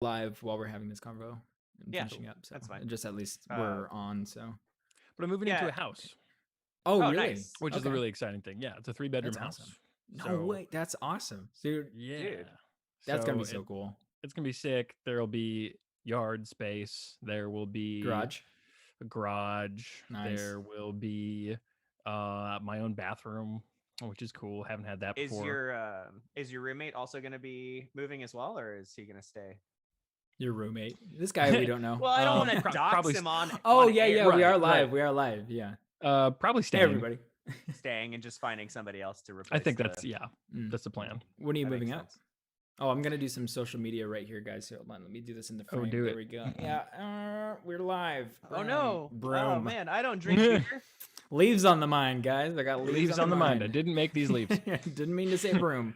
live while we're having this convo and Yeah, finishing up. So that's fine. just at least we're on. So. But I'm moving into Yeah. a house, Oh, Oh, really? nice. which is the Okay. really exciting thing. Yeah, it's a 3-bedroom That's house. awesome. No So, way. That's awesome, dude. Yeah. Dude. That's gonna be So so cool. it's gonna be sick. There'll be yard space. There will be Garage. a garage. Nice. There will be my own bathroom, which is cool. Haven't had that Is before. your roommate also going to be moving as well, or is he going to stay? Your roommate. This guy we don't know. Well, I don't want to dox probably him on. Oh on yeah, air. yeah. We Right, are live. right. We are live. Yeah. Probably Hey staying. everybody. Staying and just finding somebody else to replace. I think that's Mm. that's the plan. When are you that makes moving out? sense. Oh, I'm gonna do some social media right here, guys. Hold on, let me do this in the Oh, frame. do there it. we go. Yeah, we're live. Oh no! Broom. Oh man, I don't drink beer. Leaves on the mind, guys. I got Leaves on the mind. I didn't make these leaves. Didn't mean to say broom.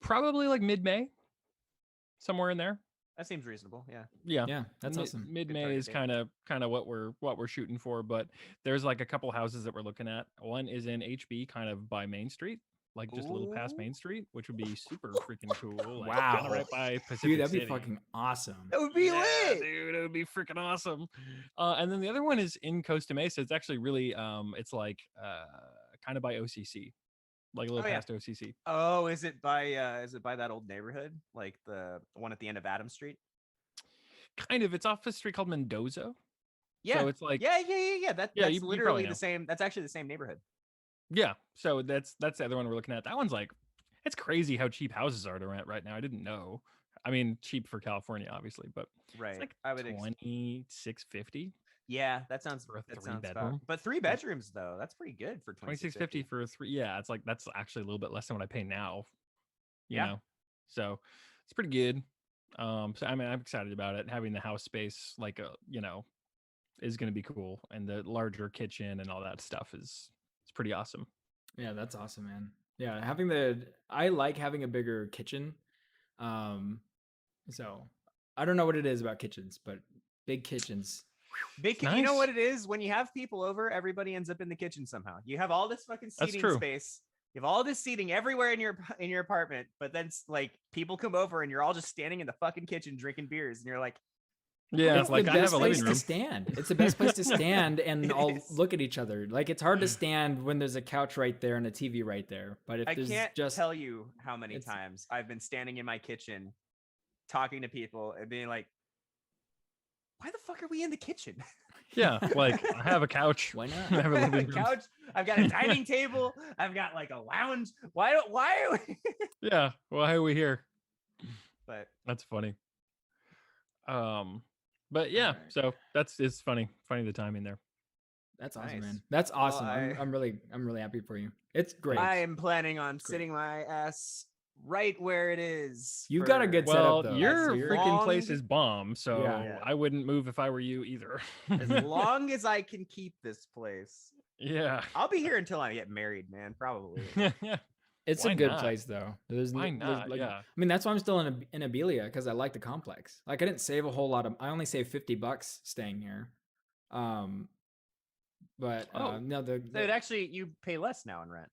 Probably like mid-May, somewhere in there. That seems reasonable. Yeah. Yeah, that's awesome. Mid-May target is date. kind of what we're shooting for. But there's like a couple houses that we're looking at. One is in HB, kind of by Main Street, like just a little past Ooh. Main Street, which would be super freaking cool. Like, Wow. kinda right by Pacific Dude, that'd be City. fucking awesome. That would be lit. Dude, it would be freaking awesome. And then the other one is in Costa Mesa. It's actually really it's like kind of by OCC, like a little Oh, yeah. past OCC. Oh, is it by that old neighborhood, like the one at the end of Adams Street? Kind of. It's off a street called Mendoza. Yeah. So it's like yeah. That's you literally probably the know. same. That's actually the same neighborhood. Yeah. So that's the other one we're looking at. That one's like, it's crazy how cheap houses are to rent right now. I didn't know. I mean, cheap for California, obviously, but Right. it's like I would. 2650, Yeah, that sounds for a that sounds about- three-bedroom. But 3 bedrooms though, that's pretty good for 2650 for a three. Yeah, it's like that's actually a little bit less than what I pay now. You Yeah. know, so it's pretty good. So I mean, I'm excited about it. Having the house space, like is going to be cool, and the larger kitchen and all that stuff is it's pretty awesome. Yeah, that's awesome, man. Yeah, I like having a bigger kitchen. So I don't know what it is about kitchens, but big kitchens. Big. Nice. You know what it is? When you have people over, everybody ends up in the kitchen somehow. You have all this fucking That's seating true. space. You have all this seating everywhere in your apartment, but then like people come over and you're all just standing in the fucking kitchen drinking beers, and you're like, Yeah, It's like the I have best a place living to room. stand. It's the best place to stand and It all is. look at each other. Like it's hard to stand when there's a couch right there and a TV right there. But if I there's can't just tell you how many it's- times I've been standing in my kitchen talking to people and being like, why the fuck are we in the kitchen? Yeah, like I have a couch. Why not? I have a I have a living room. couch. I've got a dining table. I've got like a lounge. Why are we? Yeah, why are we here? But That's funny. But yeah, Alright. so it's funny the timing there. That's awesome, Nice. man. That's awesome. I- I'm really happy for you. It's great. I am planning on great. sitting my ass right where it is. You've got a for- good setup, Well, though. your So you're- freaking place long- is bomb, so Yeah. I wouldn't move if I were you either. as long as I can keep this place. Yeah. I'll be here until I get married, man. Probably. It's Why a good not? place though. Why there's, not? like, Yeah. I mean, that's why I'm still in Abelia because I like the complex. Like I didn't save a whole lot of. I only saved $50 staying here. But Oh. no, So it actually you pay less now in rent.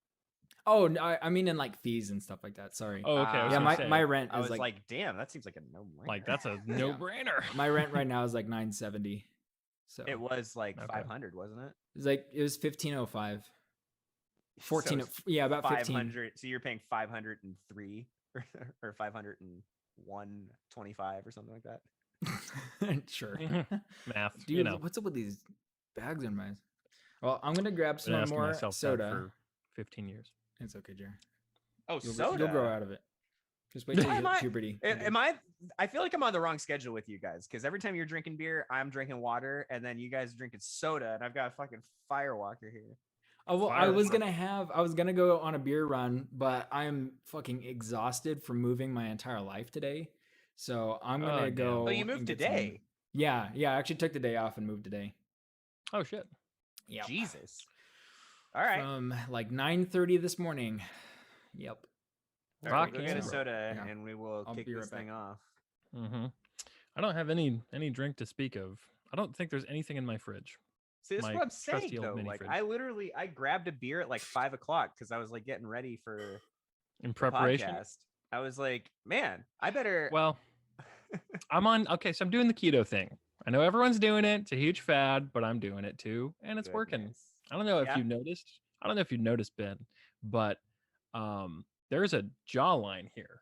oh, no, I mean in like fees and stuff like that. Sorry. Oh, okay. I was yeah, gonna my say, my rent I is was like, like, damn, that seems like a no. like that's a no-brainer. my rent right now is like $970. So It was like Okay. 500, wasn't it? it was $1505. 14 So it's yeah, about 15. 500. So you're paying 503 or 501.25 or something like that. Sure. Math, Dude, you know. what's up with these bags in my? Well, I'm gonna grab Been some asking more myself that soda. for 15 years. It's okay, Jerry. Oh, You'll grow out of it. Just wait till you Am hit I- puberty. Am I? I feel like I'm on the wrong schedule with you guys because every time you're drinking beer, I'm drinking water, and then you guys are drinking soda, and I've got a fucking firewalker here. Oh well, Fire. I was gonna go on a beer run, but I am fucking exhausted from moving my entire life today. So I'm Oh, gonna damn. go. Oh, you and moved get some- today. Yeah, I actually took the day off and moved today. Oh shit. Yeah. Jesus. All right. From like 9:30 this morning. Yep. All right, rock go get a and soda, Yeah. and we will I'll kick be this right back. thing off. Mm-hmm. I don't have any drink to speak of. I don't think there's anything in my fridge. See, this is My what I'm saying trusty old though. mini Like, fridge. I grabbed a beer at like 5 o'clock because I was like getting ready for In the preparation. podcast. I was like, man, I better. Well, I'm on. Okay, so I'm doing the keto thing. I know everyone's doing it. It's a huge fad, but I'm doing it too, and it's working. Goodness. I don't know if Yeah. you noticed. I don't know if you noticed, Ben, but there's a jawline here.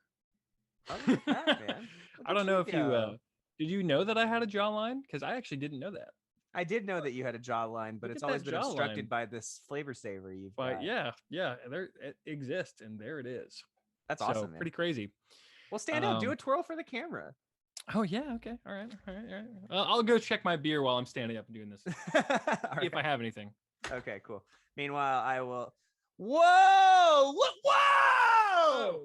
Oh, look at that, man. Look I at don't know if you go. did you know that I had a jawline? Because I actually didn't know that. I did know that you had a jawline, but Look it's at always that been obstructed jawline. by this flavor saver you've But got. yeah, there it exists, and there it is. That's So awesome, man. pretty crazy. Well, stand up, do a twirl for the camera. Oh yeah, okay, all right. I'll go check my beer while I'm standing up and doing this. If I have anything. Okay, cool. Meanwhile, I will. Whoa! Whoa!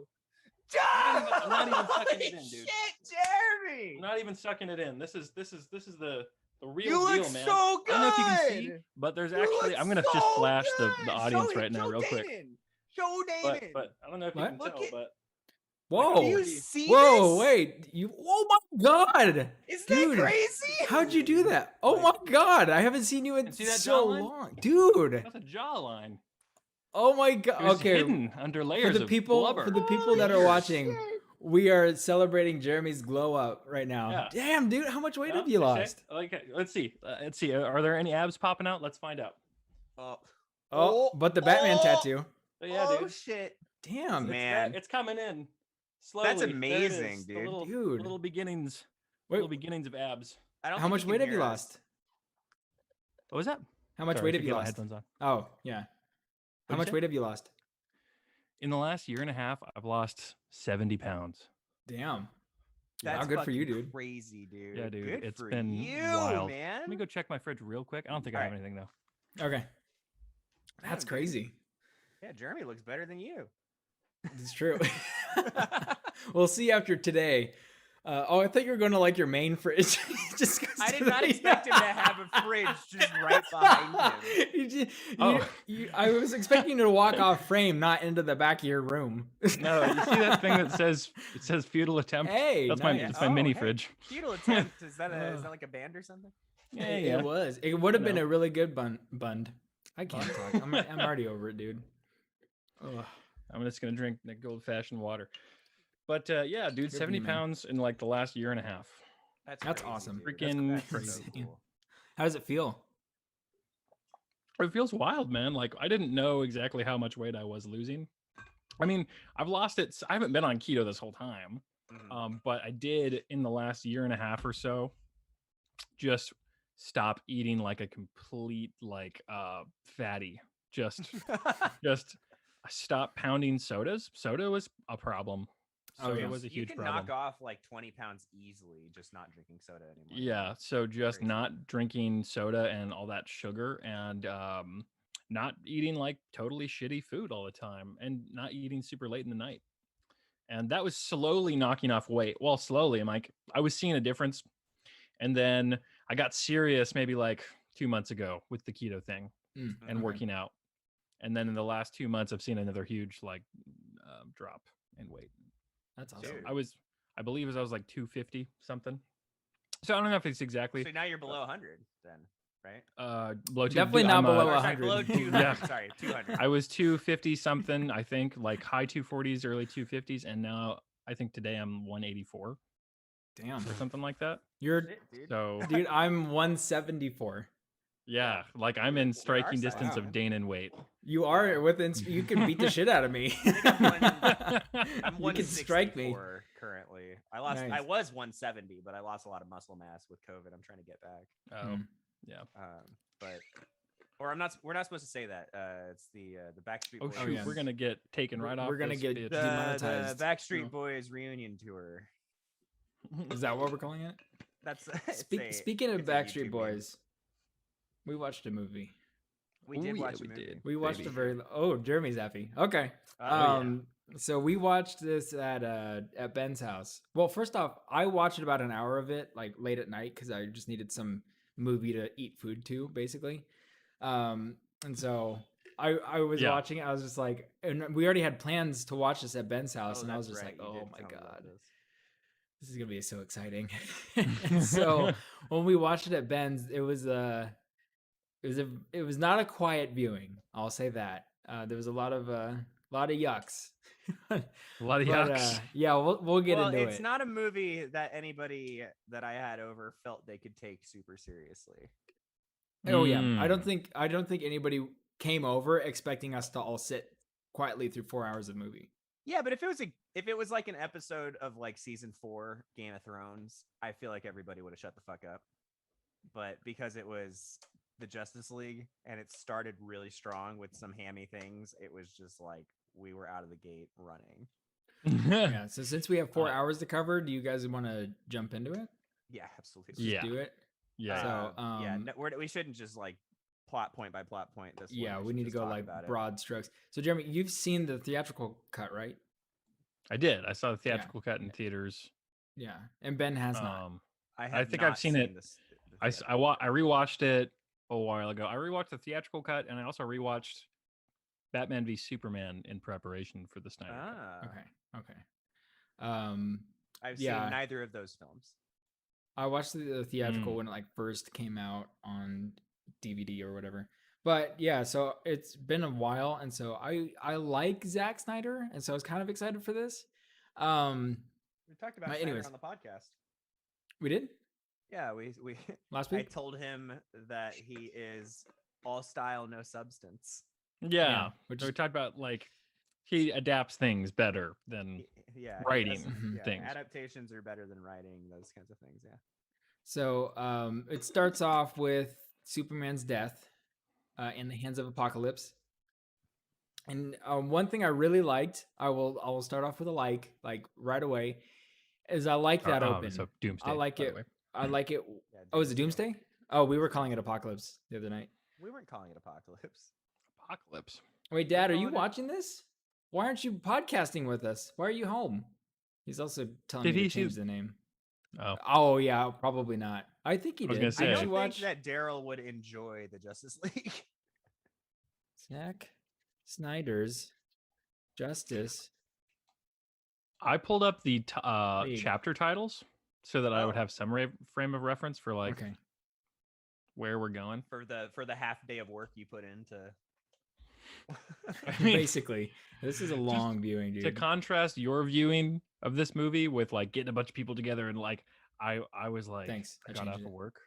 I'm not even sucking it in, dude. Shit, Jeremy! I'm not even sucking it in. This is the real You look deal, man. so I don't know if you can see, good! but there's You actually look I'm gonna just so flash the good! audience Show right now, show real quick. Damon. Show But Damon. I don't know if you What? can Look tell, at- but Whoa! Do you see Whoa! this? Wait! You? Oh my God! Isn't Dude, that crazy? How'd you do that? Oh my God! I haven't seen you in And see that so jawline? long, dude. that's a jawline. Oh my God! It was Okay, hidden under for layers the of people blubber. that are Holy watching, shit. we are celebrating Jeremy's glow up right now. Yeah. Damn, dude, how much weight Yeah, have you okay. lost? Okay, let's see. Are there any abs popping out? Let's find out. Oh, Oh, but the Batman tattoo. But yeah, oh dude. shit. Damn, It's Man. It's coming in. Slowly. That's There it amazing, is. The dude. little, Dude. little beginnings. Wait, Little beginnings of abs. I don't how think much can weight have you hear us. lost? What was that? How much Sorry, weight I have you forget my lost? headphones on. Oh, yeah. How What'd you much say? weight have you lost? In the last year and a half, I've lost 70 pounds. Damn. That's Wow, good for you, fucking dude. Crazy, dude. Yeah, dude. Good It's for been you, wild. man. Let me go check my fridge real quick. I don't think I have Alright. anything though. Okay. That's Damn, dude. crazy. Yeah, Jeremy looks better than you. It's true. We'll see after today. I thought you were going to like your main fridge. Just goes I to did not the- expect him to have a fridge just right behind him. I was expecting you to walk off frame, not into the back of your room. No, you see that thing that says futile attempt? Hey, that's nice. my it's my Oh, mini hey. fridge. Futile attempt. Is that like a band or something? Yeah, It was. It would have been know. a really good bund. I can't talk. I'm already over it, dude. Ugh. I'm just gonna drink the old fashioned water. But yeah, dude, Good for 70 you, man. pounds in like the last year and a half. That's crazy, awesome. dude. Freaking That's so crazy. cool. How does it feel? It feels wild, man. Like I didn't know exactly how much weight I was losing. I mean, I've lost it. I haven't been on keto this whole time, Mhm. but I did in the last year and a half or so. Just stop eating like a complete fatty. Just stop pounding sodas. Soda was a problem. Oh, Soda yeah. was a You huge can problem. knock off like 20 pounds easily just not drinking soda anymore. Yeah, so just Crazy. not drinking soda and all that sugar, and not eating like totally shitty food all the time, and not eating super late in the night. And that was slowly knocking off weight. Well, slowly, I was seeing a difference. And then I got serious maybe like 2 months ago with the keto thing and Okay. working out. And then in the last 2 months, I've seen another huge drop in weight. That's So awesome. Dude. I believe I was like 250 something. So I don't know if it's exactly So now you're below 100 then, right? below Definitely dude, not I'm, below Or, sorry, 100. below 200. Yeah. Sorry, 200. I was 250 something, I think, like high 240s, early 250s, and now I think today I'm 184 Damn. or something like that. You're Shit, dude. So dude, I'm 174. yeah, like I'm in We're our striking size, distance Wow. of Dane in weight. You are within. You can beat the shit out of me. I'm You can strike me. 164 currently. I lost. I Nice. was 170, but I lost a lot of muscle mass with COVID. I'm trying to get back. Oh, Mm. yeah. But or I'm not. We're not supposed to say that. It's the Backstreet Oh Boys. shoot, yes. we're gonna get taken right off. We're gonna this get bitch. the demonetized. Backstreet No. Boys reunion tour. Is that what we're calling it? That's it's Speaking of it's a Backstreet YouTube meme. Boys, we watched a movie. We Ooh, did yeah, watch. we a movie. did. We watched Baby. a very. Oh, Jeremy's happy. Okay. Oh, So we watched this at Ben's house. Well, first off, I watched about an hour of it like late at night because I just needed some movie to eat food to, basically. And so I was Yeah. watching it. I was just like, and we already had plans to watch this at Ben's house, and I was that's just right, like, you oh did my tell me about god, this. this is gonna be so exciting. And so when we watched it at Ben's, it was not a quiet viewing. I'll say that. There was a lot of A lot of yucks. A lot of But yucks. yeah, we'll get well, into it's it. not a movie that anybody that I had over felt they could take super seriously. Oh yeah, I don't Mm. think anybody came over expecting us to all sit quietly through 4 hours of movie. Yeah, but if it was like an episode of like season 4 Game of Thrones, I feel like everybody would have shut the fuck up. But because it was the Justice League and it started really strong with some hammy things, it was just like we were out of the gate running. Yeah. So since we have 4 Uh, hours to cover, do you guys want to jump into it? Yeah, absolutely. Let's just Yeah. do it. Yeah. So, yeah, no, we shouldn't just like plot point by plot point this one. yeah, we should need to just go talk like about it. broad strokes. So Jeremy, you've seen the theatrical cut, right? I did. I saw the theatrical cut in theaters. Yeah, and Ben has not. I think I've not seen it. This, I rewatched it a while ago. I rewatched the theatrical cut, and I also rewatched Batman v Superman in preparation for the Snyder cut. Okay. Um, I've yeah. seen neither of those films. I watched the theatrical when it like first came out on DVD or whatever. But yeah, so it's been a while, and so I like Zack Snyder, and so I was kind of excited for this. We talked about Snyder anyways. on the podcast. We did? Yeah, we last I week. told him that he is all style, no substance. Yeah, which we talked about like he adapts things better than Yeah, writing things. things. Adaptations are better than writing, those kinds of things. Yeah. So it starts off with Superman's death in the hands of Apocalypse. And one thing I really liked, I will start off with a like right away, is I like that open. So Doomsday. I like it. I like it. Yeah, Oh, is it Doomsday? Oh, we were calling it Apocalypse the other night. We weren't calling it Apocalypse. Apocalypse. Wait, Dad, are you calling it- watching this? Why aren't you podcasting with us? Why are you home? He's also telling Did me he to change see- the name. Oh. Oh yeah, probably not. I think he I was did. gonna Did say- I you don't think watch that Daryl would enjoy the Justice League. Zack Snyder's Justice? I pulled up the League. chapter titles so that I would Oh. have some frame of reference for like Okay. where we're going. for the half day of work you put into. I mean, Basically, this is a long viewing, dude. to contrast your viewing of this movie with like getting a bunch of people together and like I was like, Thanks, I I got changed off it. of work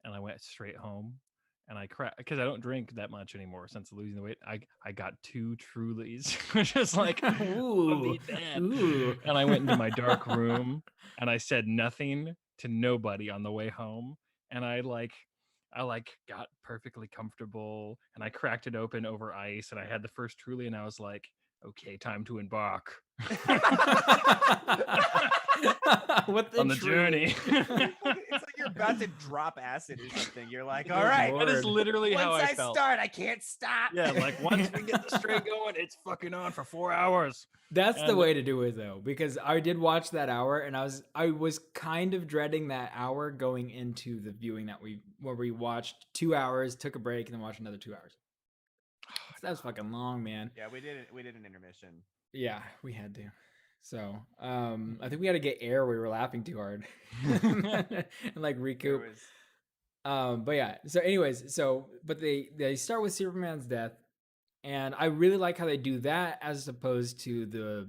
and I went straight home and I because I don't drink that much anymore since losing the weight. I got 2 Trulies, which is like Ooh, ooh. and I went into my dark room and I said nothing to nobody on the way home, and I got perfectly comfortable and I cracked it open over ice and I had the first Truly and I was like, okay, time to embark What on the journey. It's like you're about to drop acid or something. You're like, all Good right, lord. That is literally once how I I felt. start, I can't stop. Yeah, like once we get the string going, it's fucking on for 4 hours. That's the And- way to do it though, because I did watch that hour and I was kind of dreading that hour going into the viewing where we watched 2 hours, took a break, and then watched another 2 hours. That was fucking long, man. Yeah, we did an intermission. Yeah, we had to. So I think we had to get air. We were laughing too hard and like There recoup. was But yeah. So anyways, but they start with Superman's death, and I really like how they do that as opposed to the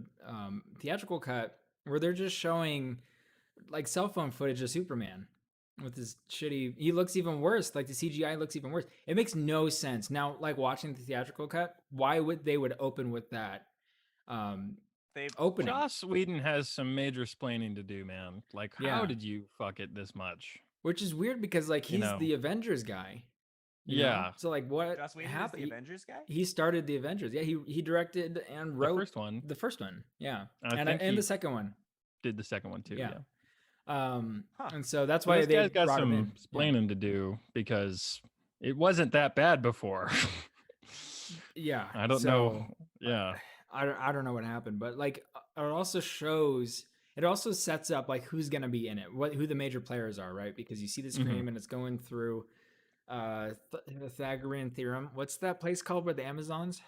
theatrical cut where they're just showing like cell phone footage of Superman with his shitty. He looks even worse. Like the CGI looks even worse. It makes no sense now. Like watching the theatrical cut, why would they open with that? they Opening. Joss Whedon has some major splaining to do, man. Like, how Yeah. did you fuck it this much? Which is weird because like You he's know. the Avengers guy. you know? Yeah. So like what Joss Whedon is happened? the Avengers guy. He started the Avengers. Yeah, he directed and The wrote first one the first one. Yeah. I And think he the second one. did the second one too. Yeah. Yeah. Huh. And so that's So why this they guy's got brought him in. some explaining to do because it wasn't that bad before. Yeah. I don't know. Yeah. I don't know what happened, but like it also sets up like who's gonna be in it, who the major players are, right? Because you see the screen and it's going through the Pythagorean theorem. What's that place called where the Amazons?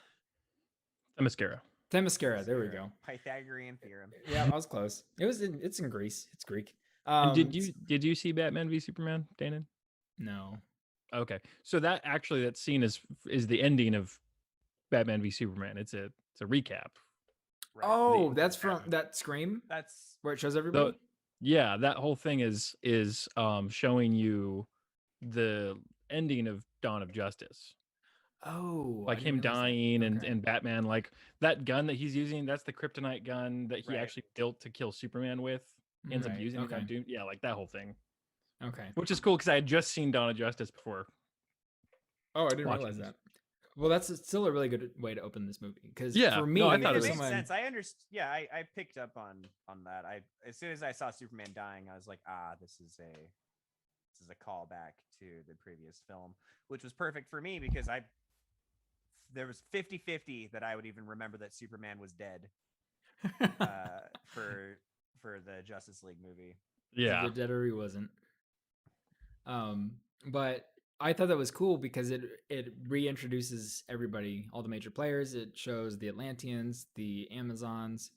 The mascara. Themyscira. There we go. Pythagorean theorem. Yeah, I was close. It's in Greece. It's Greek. And did you see Batman v Superman, Dana? No. Okay. So that scene is the ending of Batman v Superman. It's a recap. Right. Oh, The- that's from that Scream That's where it shows The everybody. yeah, that whole thing is showing you the ending of Dawn of Justice. Oh, I Like didn't him realize that. dying Okay. and Batman, like that gun that he's using, that's the kryptonite gun that he Right. actually built to kill Superman with. He ends up Right, using it okay. on Doom. Yeah, like that whole thing. Okay. Which is cool because I had just seen Dawn of Justice before. Oh, I didn't watching realize this. that. Well, that's still a really good way to open this movie because Yeah, for me, no, I I mean, thought it it makes was- sense. I understand. Yeah, I picked up on that. I as soon as I saw Superman dying, I was like, this is a callback to the previous film, which was perfect for me because there was 50-50 that I would even remember that Superman was dead for the Justice League movie. Yeah. Either dead or he wasn't. But I thought that was cool because it reintroduces everybody, all the major players. It shows the Atlanteans, the Amazons,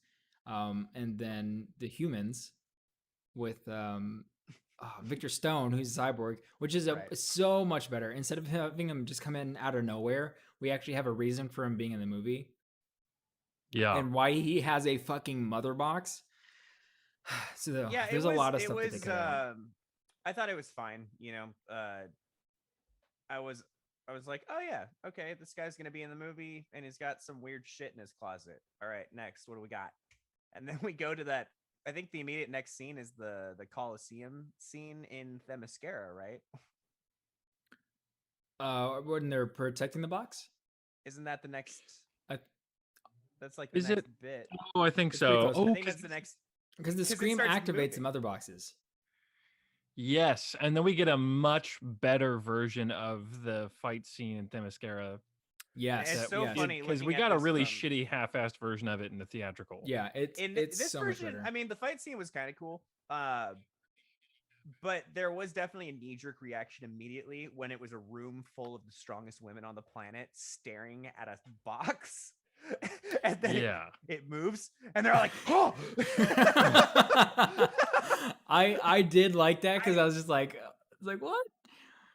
and then the humans with Victor Stone, who's a cyborg, which is Right. so much better. Instead of having him just come in out of nowhere, we actually have a reason for him being in the movie Yeah. and why he has a fucking mother box. So Yeah, there's it was, a lot of it stuff that they was. cut out. I thought it was fine. I was like, oh yeah, okay, this guy's gonna be in the movie, and he's got some weird shit in his closet. All right, next, what do we got? And then we go to that. I think the immediate next scene is the Coliseum scene in Themyscira, right? When they're protecting the box. Isn't that the next? I- That's like the Is next it? bit. Oh, I think It's pretty so. close. Oh, I think that's the next. Because the 'Cause it Scream starts activates moving. some other boxes. yes, and then we get a much better version of the fight scene in Themyscira. Yes. It's so yes. funny because we looking at got a this really from- shitty half-assed version of it in the theatrical. Yeah, it's In it's this so version, much better. I mean, the fight scene was kind of cool. But there was definitely a knee-jerk reaction immediately when it was a room full of the strongest women on the planet staring at a box. And then Yeah. it moves, and they're like, "Oh!" I did like that because I was just like what?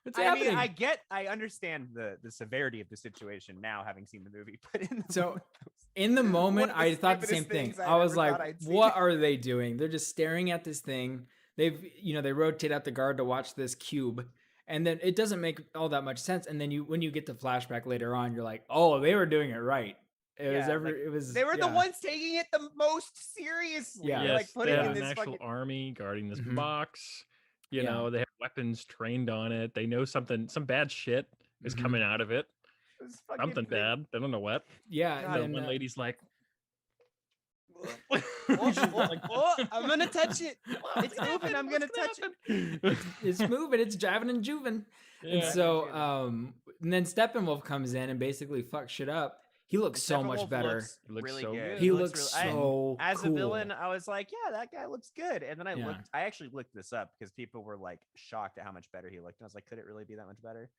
What's I happening? mean, I understand the severity of the situation now, having seen the movie. But in the So, moment, In the moment, of the I thought the same stupidest thing. things I I was ever like, thought I'd seen. what are they doing? They're just staring at this thing. They rotate out the guard to watch this cube. And then it doesn't make all that much sense. And then when you get the flashback later on, you're like, oh, they were doing it right. It was they were the yeah. ones taking it the most seriously. Yeah. They're, Yes, like putting they in have an this actual fucking. army guarding this Mhm. box. You Yeah. know, they have weapons trained on it. They know some bad shit is Mhm. coming out of it. It was fucking Something bad. They don't know what. Yeah. God, And The then, one lady's like, I'm gonna touch it. It's moving. I'm gonna touch it. it's moving, it's jiving and juving. And Yeah. so and then Steppenwolf comes in and basically fucks shit up. He looks so much Steppenwolf better. looks He looks really so good. good. He looks looks really- so as cool. a villain, I was like, yeah, that guy looks good. And then Yeah. I actually looked this up because people were like shocked at how much better he looked. And I was like, could it really be that much better?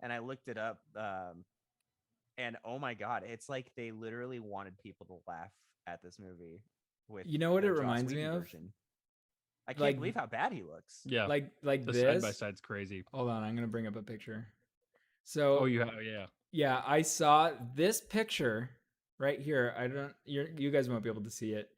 And I looked it up. And oh my God, it's like they literally wanted people to laugh at this movie with You know what the it Joss reminds me Whedon of? version. I can't Like- believe how bad he looks. Yeah. Like The this. side by side's crazy. Hold on, I'm gonna bring up a picture. So Oh, you have, yeah. yeah, I saw this picture right here. I don't you guys won't be able to see it.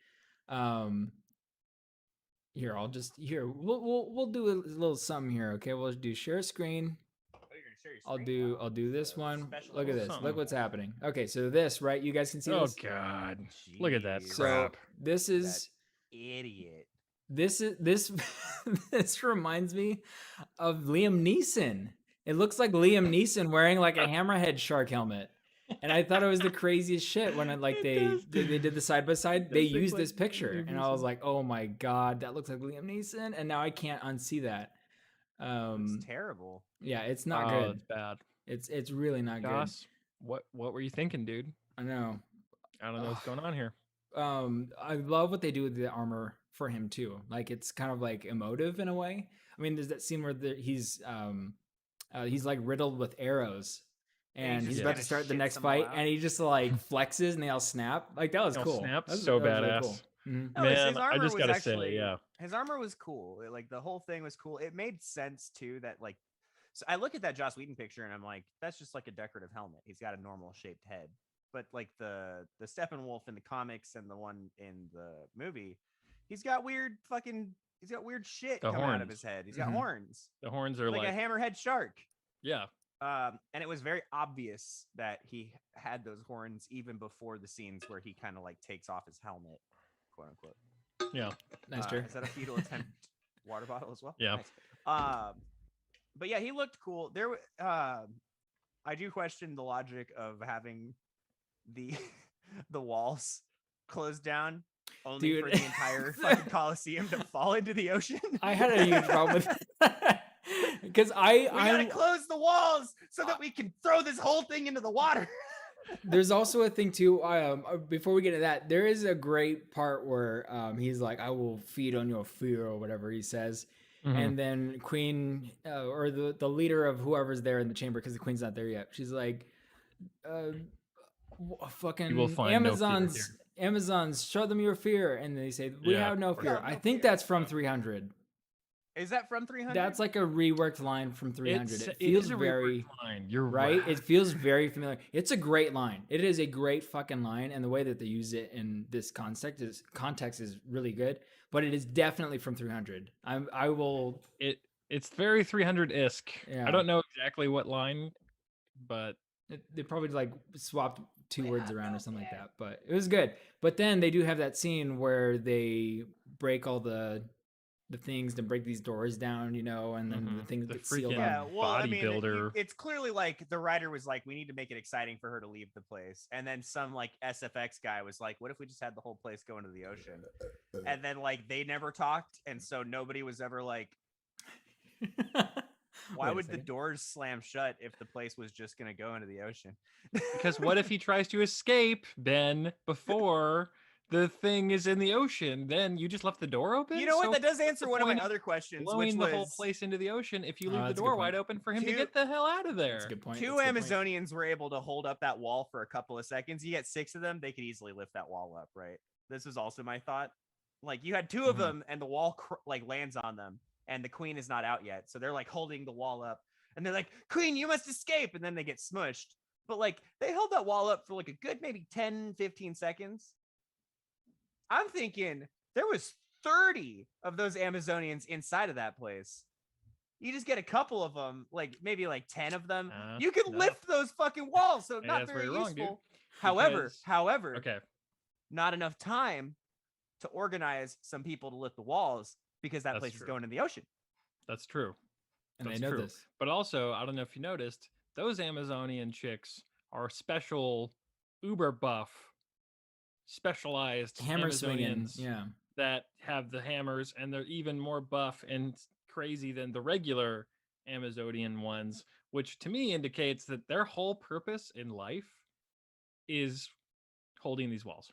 Here, we'll do a little something here, okay? We'll do share screen. Oh, you're gonna share your screen? I'll do this So one. special Look at little this. something. Look what's happening. Okay, so this, right? You guys can see Oh this. God. Look at that Jeez. So crap. this is Idiot. this this reminds me of Liam Neeson. It looks like Liam Neeson wearing like a hammerhead shark helmet. And I thought it was the craziest shit when they did the side by side. They does look used like this picture, Liam and I was Neeson. like, "Oh my god, that looks like Liam Neeson!" And now I can't unsee that. It's terrible. Yeah, it's not Oh, good. it's bad. It's really not Joss, what were you thinking, dude? good. I know. I don't know what's going on here. I love what they do with the armor for him too. Like it's kind of like emotive in a way. I mean, there's that scene where he's like riddled with arrows, and just he's about kinda to start the shits next them all fight, out. and he just like flexes and they all snap. Like that was They all cool. snap? That was- So that was really badass. cool. Mhm. No, Man, I just was gotta actually, say, yeah. his armor was cool. Like the whole thing was cool. It made sense too that like, so I look at that Joss Whedon picture and I'm like, that's just like a decorative helmet. He's got a normal shaped head. but like the Steppenwolf in the comics and the one in the movie, he's got weird shit The coming out of horns. his head. He's got Mhm. horns, The horns are like a like hammerhead shark. yeah. And it was very obvious that he had those horns even before the scenes where he kind of like takes off his helmet, quote unquote. Yeah. Nice jerk. Is that a fetal attempt water bottle as well? Yeah. Nice. But yeah, he looked cool. I do question the logic of having the the walls closed down only Dude. for the entire fucking Coliseum to fall into the ocean. I had a huge problem with that. Because We gotta close the walls so that we can throw this whole thing into the water. there's also a thing too. Before we get to that, there is a great part where he's like, "I will feed on your fear" or whatever he says, Mhm. and then Queen or the leader of whoever's there in the chamber, because the Queen's not there yet. She's like, You will "Fucking find no fear Amazons, show them your fear," and they say, "We Yeah. have no We fear." have no I think fear. that's from 300. Is that from 300? That's like a reworked line from 300. It It feels is a very reworked line. You're right. It feels very familiar. It's a great line. It is a great fucking line, and the way that they use it in this context is really good. But it is definitely from 300. I will. It's very 300-esque. Yeah. I don't know exactly what line, but They probably like swapped two We words have around no or something like fear. that. But it was good. But then they do have that scene where they break all the things to break these doors down, you know, and then the Mhm. things The get sealed freaking- up. Yeah, well, I mean, bodybuilder. it's clearly like the writer was like, we need to make it exciting for her to leave the place. And then some like SFX guy was like, what if we just had the whole place go into the ocean? And then like they never talked. And so nobody was ever like, why Wait a would the second. doors slam shut if the place was just going to go into the ocean? because what if he tries to escape, Ben, before the thing is in the ocean? Then you just left the door open. You know what? So That does what's answer the one of my point other questions, which blowing was the whole place into the ocean if you Oh, leave the that's a good door wide point. open for him to Two- get the hell out of there. That's a good point. two That's a good point. Amazonians were able to hold up that wall for a couple of seconds. You get 6 of them, they could easily lift that wall up, right? This is also my thought. Like you had 2 of Mhm. them, and the wall like lands on them, and the queen is not out yet, so they're like holding the wall up, and they're like, "Queen, you must escape!" And then they get smushed. But like they held that wall up for like a good maybe 10-15 seconds. I'm thinking there was 30 of those Amazonians inside of that place. You just get a couple of them, like maybe like 10 of them. You can no. lift those fucking walls, so Hey, not that's very where you're wrong, dude. useful. However, Because- however, Okay. not enough time to organize some people to lift the walls because that That's place is true. going in the ocean. That's true. And I That's know true. this. But also, I don't know if you noticed, those Amazonian chicks are special uber buff, specialized Hammer swinging. Amazonians Yeah. that have the hammers, and they're even more buff and crazy than the regular Amazonian ones, which to me indicates that their whole purpose in life is holding these walls.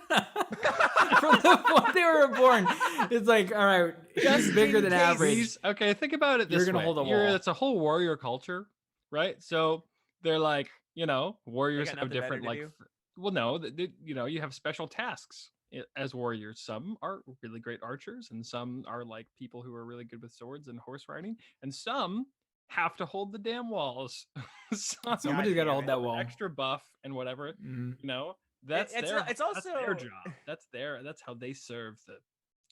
From the point they were born, it's like, all right, Just he's bigger in than case. average. Okay, think about it You're this gonna way. hold a wall. It's a whole warrior culture, right? So they're like, warriors got of nothing better different to like do? well, no, you have special tasks as warriors. Some are really great archers, and some are like people who are really good with swords and horse riding, and some have to hold the damn walls. Somebody's God got to damn hold it. that wall. Extra buff and whatever, Mhm. that's it's their not- it's that's their also- job. That's how they serve the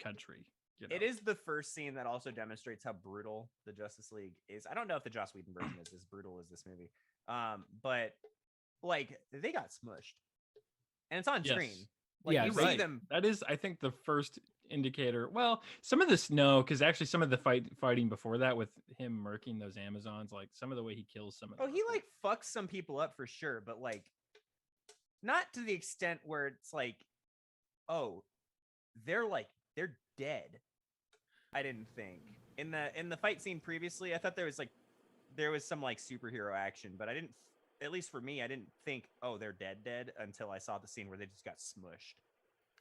country. It is the first scene that also demonstrates how brutal the Justice League is. I don't know if the Joss Whedon version is as brutal as this movie. But like they got smushed. And it's on Yes. screen. Like Yeah, you it's see right. them. That is, I think, the first indicator. Well, some of this, no, because actually some of the fighting before that with him murking those Amazons, like some of the way he kills some of Oh, them. he like fucks some people up for sure, but like not to the extent where it's like, oh, they're dead. I didn't think. In the fight scene previously, I thought there was some like superhero action, but I didn't, at least for me, I didn't think, oh, they're dead until I saw the scene where they just got smushed.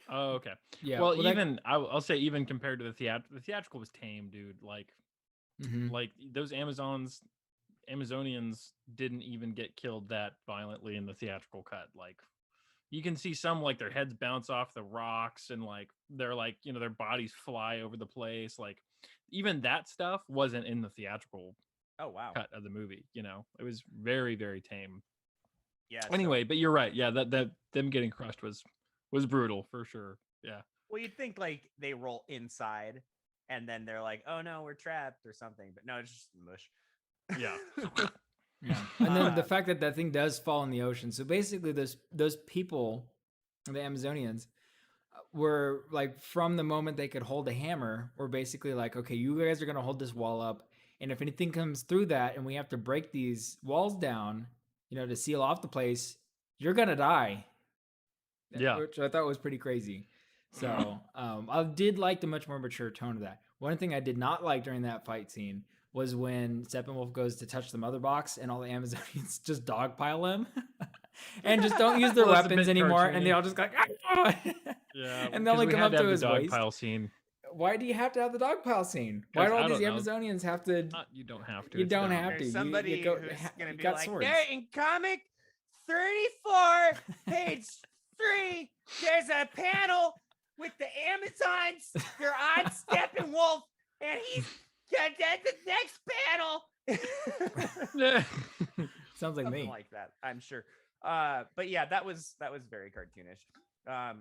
Oh, okay. Yeah. Well, that- even I'll say even compared to the theatrical was tame, dude. Like Mhm. like those Amazonians didn't even get killed that violently in the theatrical cut. Like you can see some like their heads bounce off the rocks and like they're like their bodies fly over the place. Like even that stuff wasn't in the theatrical Oh wow. cut of the movie. It was very, very tame. Yeah. Anyway, but you're right. Yeah, that them getting crushed was brutal for sure. Yeah. Well, you'd think like they roll inside, and then they're like, "Oh no, we're trapped" or something. But no, it's just mush. Yeah. Yeah, and then the fact that that thing does fall in the ocean. So basically, those people, the Amazonians, were like from the moment they could hold a hammer, were basically like, okay, you guys are gonna hold this wall up, and if anything comes through that, and we have to break these walls down, to seal off the place, you're gonna die. Yeah. Which I thought was pretty crazy. So I did like the much more mature tone of that. One thing I did not like during that fight scene was when Steppenwolf goes to touch the mother box and all the Amazonians just dogpile him and just don't use their Well, it's a weapons bit anymore, and they cartoony. all just go like, Yeah. and they only we come had up to to have his the waist. dogpile scene. Why do you have to have the dogpile scene? Why do 'Cause all I these don't know. Amazonians have to? You don't have to. You it's don't dumb. have to. There's You somebody go, who's gonna you be got like, swords. "There in comic 34, page 3, there's a panel with the Amazons. They're on Steppenwolf, and he's at the next panel." Sounds like Something me. like that, I'm sure. But yeah, that was very cartoonish.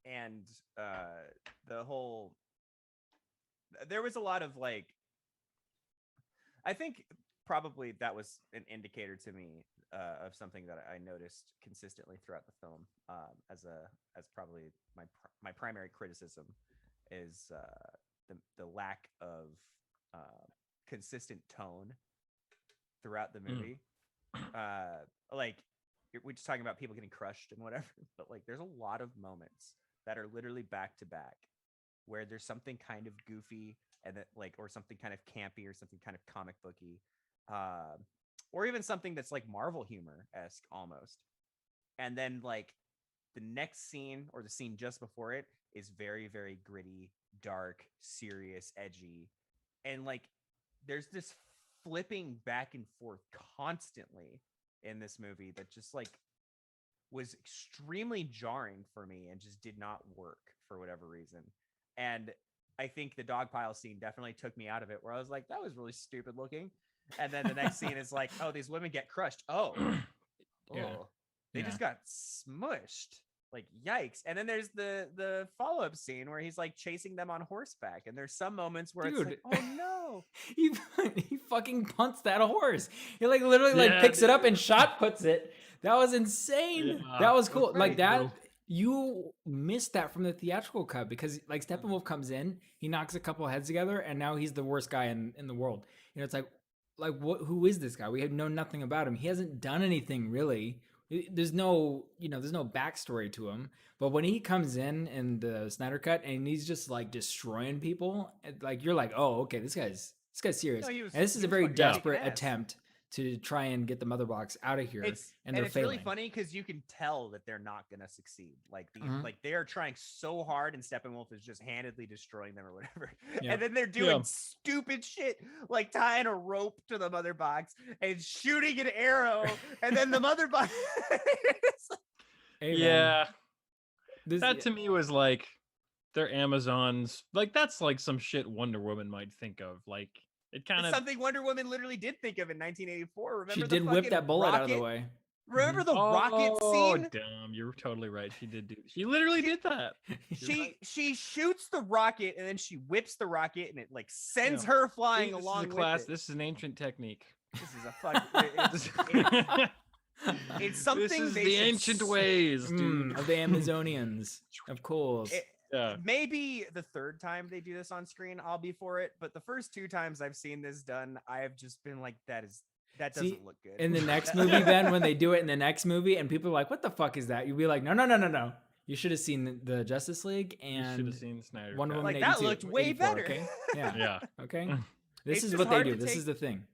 And the whole there was a lot of like, I think probably that was an indicator to me of something that I noticed consistently throughout the film, as probably my primary criticism is the lack of consistent tone throughout the movie. Like, we're just talking about people getting crushed and whatever, but like there's a lot of moments that are literally back to back where there's something kind of goofy and that like, or something kind of campy or something kind of comic booky, or even something that's like Marvel humor-esque almost. And then like the next scene or the scene just before it is very, very gritty, dark, serious, edgy. And like there's this flipping back and forth constantly in this movie that just like was extremely jarring for me and just did not work for whatever reason. And I think the dogpile scene definitely took me out of it, where I was like, that was really stupid looking. And then the next scene is like, oh, these women get crushed. Oh, Yeah. They just got smushed. Like, yikes. And then there's the follow-up scene where he's like chasing them on horseback. And there's some moments where it's like, oh no. he fucking punts that horse. He like literally like picks it up and shot puts it. That was insane. Yeah, that was cool. pretty Like that, cool. you missed that from the theatrical cut, because like Steppenwolf comes in, he knocks a couple heads together, and now he's the worst guy in the world. It's like what? Who is this guy? We know nothing about him. He hasn't done anything really. There's no backstory to him. But when he comes in the Snyder cut and he's just like destroying people, like you're like, oh, okay, this guy's serious. No, And this is a very fucking desperate kicking ass. attempt to try and get the mother box out of here, and they're it's failing. really funny because you can tell that they're not gonna succeed. Like Mhm. like they are trying so hard, and Steppenwolf is just handedly destroying them or whatever. Yeah. And then they're doing stupid shit like tying a rope to the mother box and shooting an arrow, and then the mother box. Hey, man, Yeah. this, That to me was like, they're Amazons. Like, that's like some shit Wonder Woman might think of. Like, it kind It's of something Wonder Woman literally did think of in 1984. Remember she the did whip fucking that bullet out of the rocket- way. Remember the rocket scene? Damn, you're totally right. She did do. She literally did that. She shoots the rocket, and then she whips the rocket, and it like sends her flying This along is a class. with it. This is an ancient technique. This is a fuck. It's something This is they the should ancient ways, dude. Of the Amazonians, of course. Yeah. Maybe the third time they do this on screen, I'll be for it. But the first two times I've seen this done, I have just been like, that doesn't look good. In the next movie, then when they do it in the next movie, and people are like, "What the fuck is that?" You'll be like, "No. You should have seen the Justice League You should and have seen Snyder. Wonder Cut. Woman Like, that 82, looked way 84, better. Okay, yeah, Yeah. okay. This It's is just what they hard do. to This take- is the thing.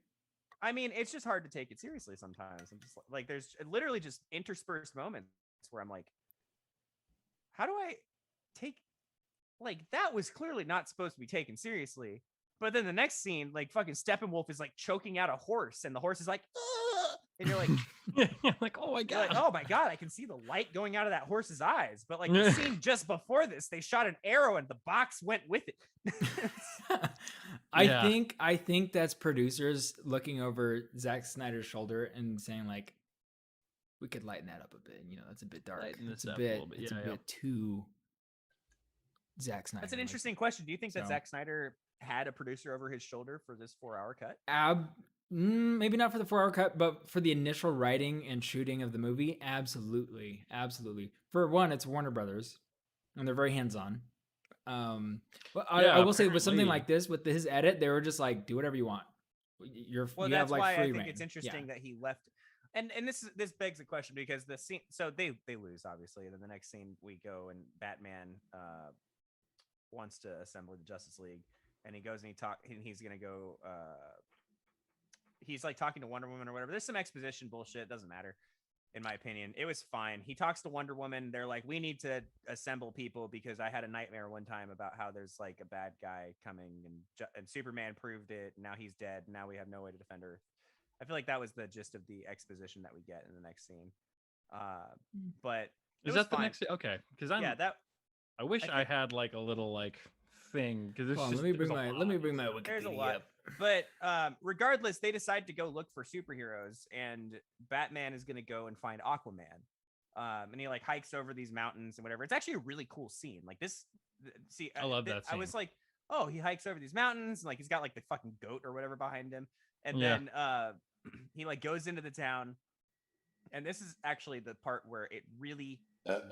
I mean, it's just hard to take it seriously sometimes. I'm just like, there's literally just interspersed moments where I'm like, how do I take, like, that was clearly not supposed to be taken seriously. But then the next scene, like fucking Steppenwolf is like choking out a horse, and the horse is like, "Ugh!" And you're like, like, oh my you're god. like, oh my god, I can see the light going out of that horse's eyes. But like the scene just before this, they shot an arrow and the box went with it. Yeah. I think that's producers looking over Zack Snyder's shoulder and saying like, we could lighten that up a bit. You know, that's a bit dark. Lighten this It's a up a bit. little bit, It's yeah, a yeah. bit too Zack Snyder. That's an interesting question. Do you think that So- Zack Snyder had a producer over his shoulder for this 4-hour cut? Maybe not for the 4-hour cut, but for the initial writing and shooting of the movie, absolutely, absolutely. For one, it's Warner Brothers, and they're very hands-on. But I Yeah, will say with something apparently. like this, with his edit, they were just like, do whatever you want. Well, You that's have like why free I think reign. it's interesting Yeah. that he left. And this begs the question, because the scene, so they lose obviously, and then the next scene we go and Batman wants to assemble the Justice League, and he goes and he's gonna go he's like talking to Wonder Woman or whatever. There's some exposition bullshit, doesn't matter. In my opinion, it was fine. He talks to Wonder Woman. They're like, we need to assemble people because I had a nightmare one time about how there's like a bad guy coming, and Superman proved it. Now he's dead. Now we have no way to defend Earth. I feel like that was the gist of the exposition that we get in the next scene. But Is that the next? Okay, because I wish I had like a little like thing, because Hold on, let me bring my Wikipedia there's a lot. up. But regardless, they decide to go look for superheroes, and Batman is going to go and find Aquaman. And he like hikes over these mountains and whatever. It's actually a really cool scene. Like this, see, I love that scene. I was like, oh, he hikes over these mountains, and like he's got like the fucking goat or whatever behind him, and Yeah. then he like goes into the town. And this is actually the part where it really,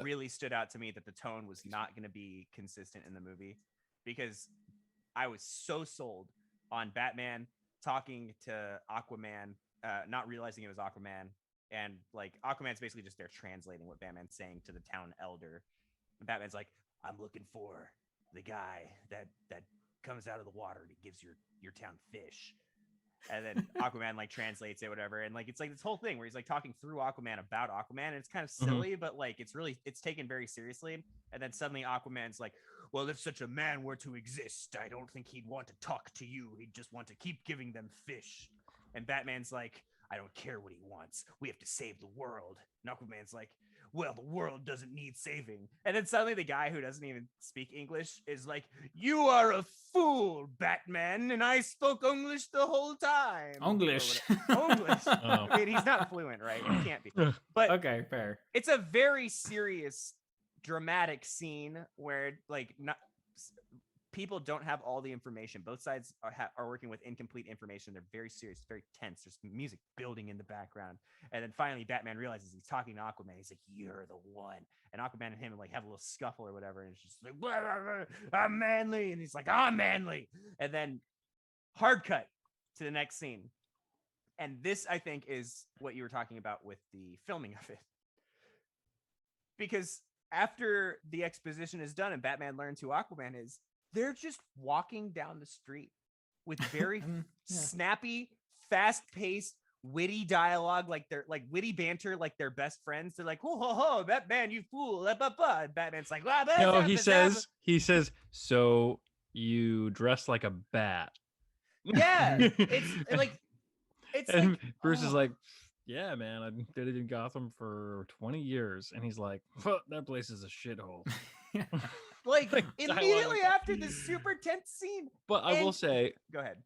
really stood out to me that the tone was not going to be consistent in the movie, because I was so sold on Batman talking to Aquaman, not realizing it was Aquaman. And like Aquaman's basically just there translating what Batman's saying to the town elder. And Batman's like, I'm looking for the guy that comes out of the water and gives your town fish. And then Aquaman like translates it, whatever. And like it's like this whole thing where he's like talking through Aquaman about Aquaman, and it's kind of silly, but like it's taken very seriously. And then suddenly Aquaman's like, well, if such a man were to exist, I don't think he'd want to talk to you. He'd just want to keep giving them fish. And Batman's like, I don't care what he wants. We have to save the world. And Aquaman's like, well, the world doesn't need saving. And then suddenly the guy who doesn't even speak English is like, you are a fool, Batman, and I spoke English the whole time. English. English. Oh. I mean, he's not fluent, right? He can't be. But Okay, fair. it's a very serious, dramatic scene where like people don't have all the information. Both sides are working with incomplete information. They're very serious, very tense. There's music building in the background. And then finally Batman realizes he's talking to Aquaman. He's like, you're the one. And Aquaman and him like have a little scuffle or whatever. And it's just like, blah, blah, blah, I'm manly. And he's like, I'm manly. And then hard cut to the next scene. And this, I think, is what you were talking about with the filming of it. Because after the exposition is done and Batman learns who Aquaman is, they're just walking down the street with very snappy, fast-paced, witty dialogue, like they're like witty banter, like they're best friends. They're like, ho ho ho, Batman, you fool, blah, blah, blah. And Batman's like, blah, blah, No, blah, he blah, blah. says, so you dress like a bat. Yeah, it's like and Bruce is like, yeah, man, I did it in Gotham for 20 years. And he's like, that place is a shithole. like Like, immediately dialogue. after this super tense scene. But I will And- say, Go ahead.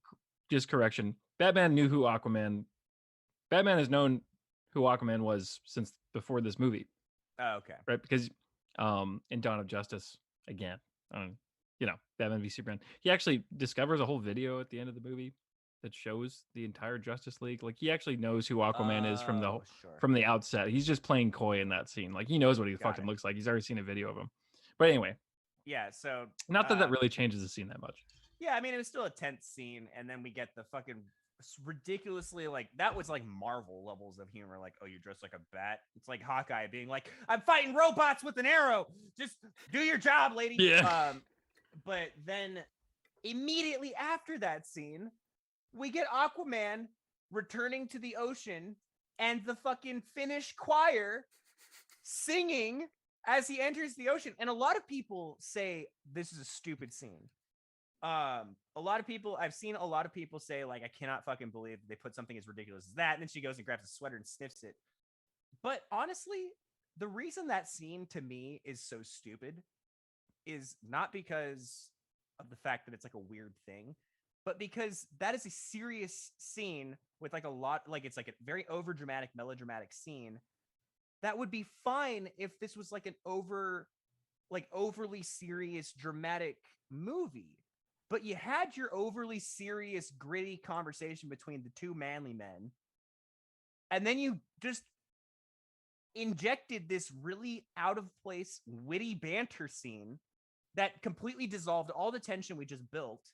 just correction, Batman has known who Aquaman was since before this movie, Oh, okay. right? Because in Dawn of Justice, again, Batman v Superman, he actually discovers a whole video at the end of the movie that shows the entire Justice League. Like, he actually knows who Aquaman is from Oh, sure. from the outset. He's just playing coy in that scene. Like, he knows what he Got fucking it. looks like. He's already seen a video of him. But anyway, Yeah, so not that that really changes the scene that much. yeah, I mean, it was still a tense scene, and then we get the fucking ridiculously like that was like Marvel levels of humor. Like, oh, you dress like a bat. It's like Hawkeye being like, I'm fighting robots with an arrow. Just do your job, lady. Yeah. But then immediately after that scene, we get Aquaman returning to the ocean and the fucking Finnish choir singing as he enters the ocean. And a lot of people say this is a stupid scene. I've seen a lot of people say, like, I cannot fucking believe they put something as ridiculous as that. And then she goes and grabs a sweater and sniffs it. But honestly, the reason that scene to me is so stupid is not because of the fact that it's like a weird thing, but because that is a serious scene with like a lot, like it's like a very over dramatic, melodramatic scene. that would be fine if this was like an overly serious, dramatic movie. But you had your overly serious, gritty conversation between the two manly men, and then you just injected this really out of place, witty banter scene that completely dissolved all the tension we just built.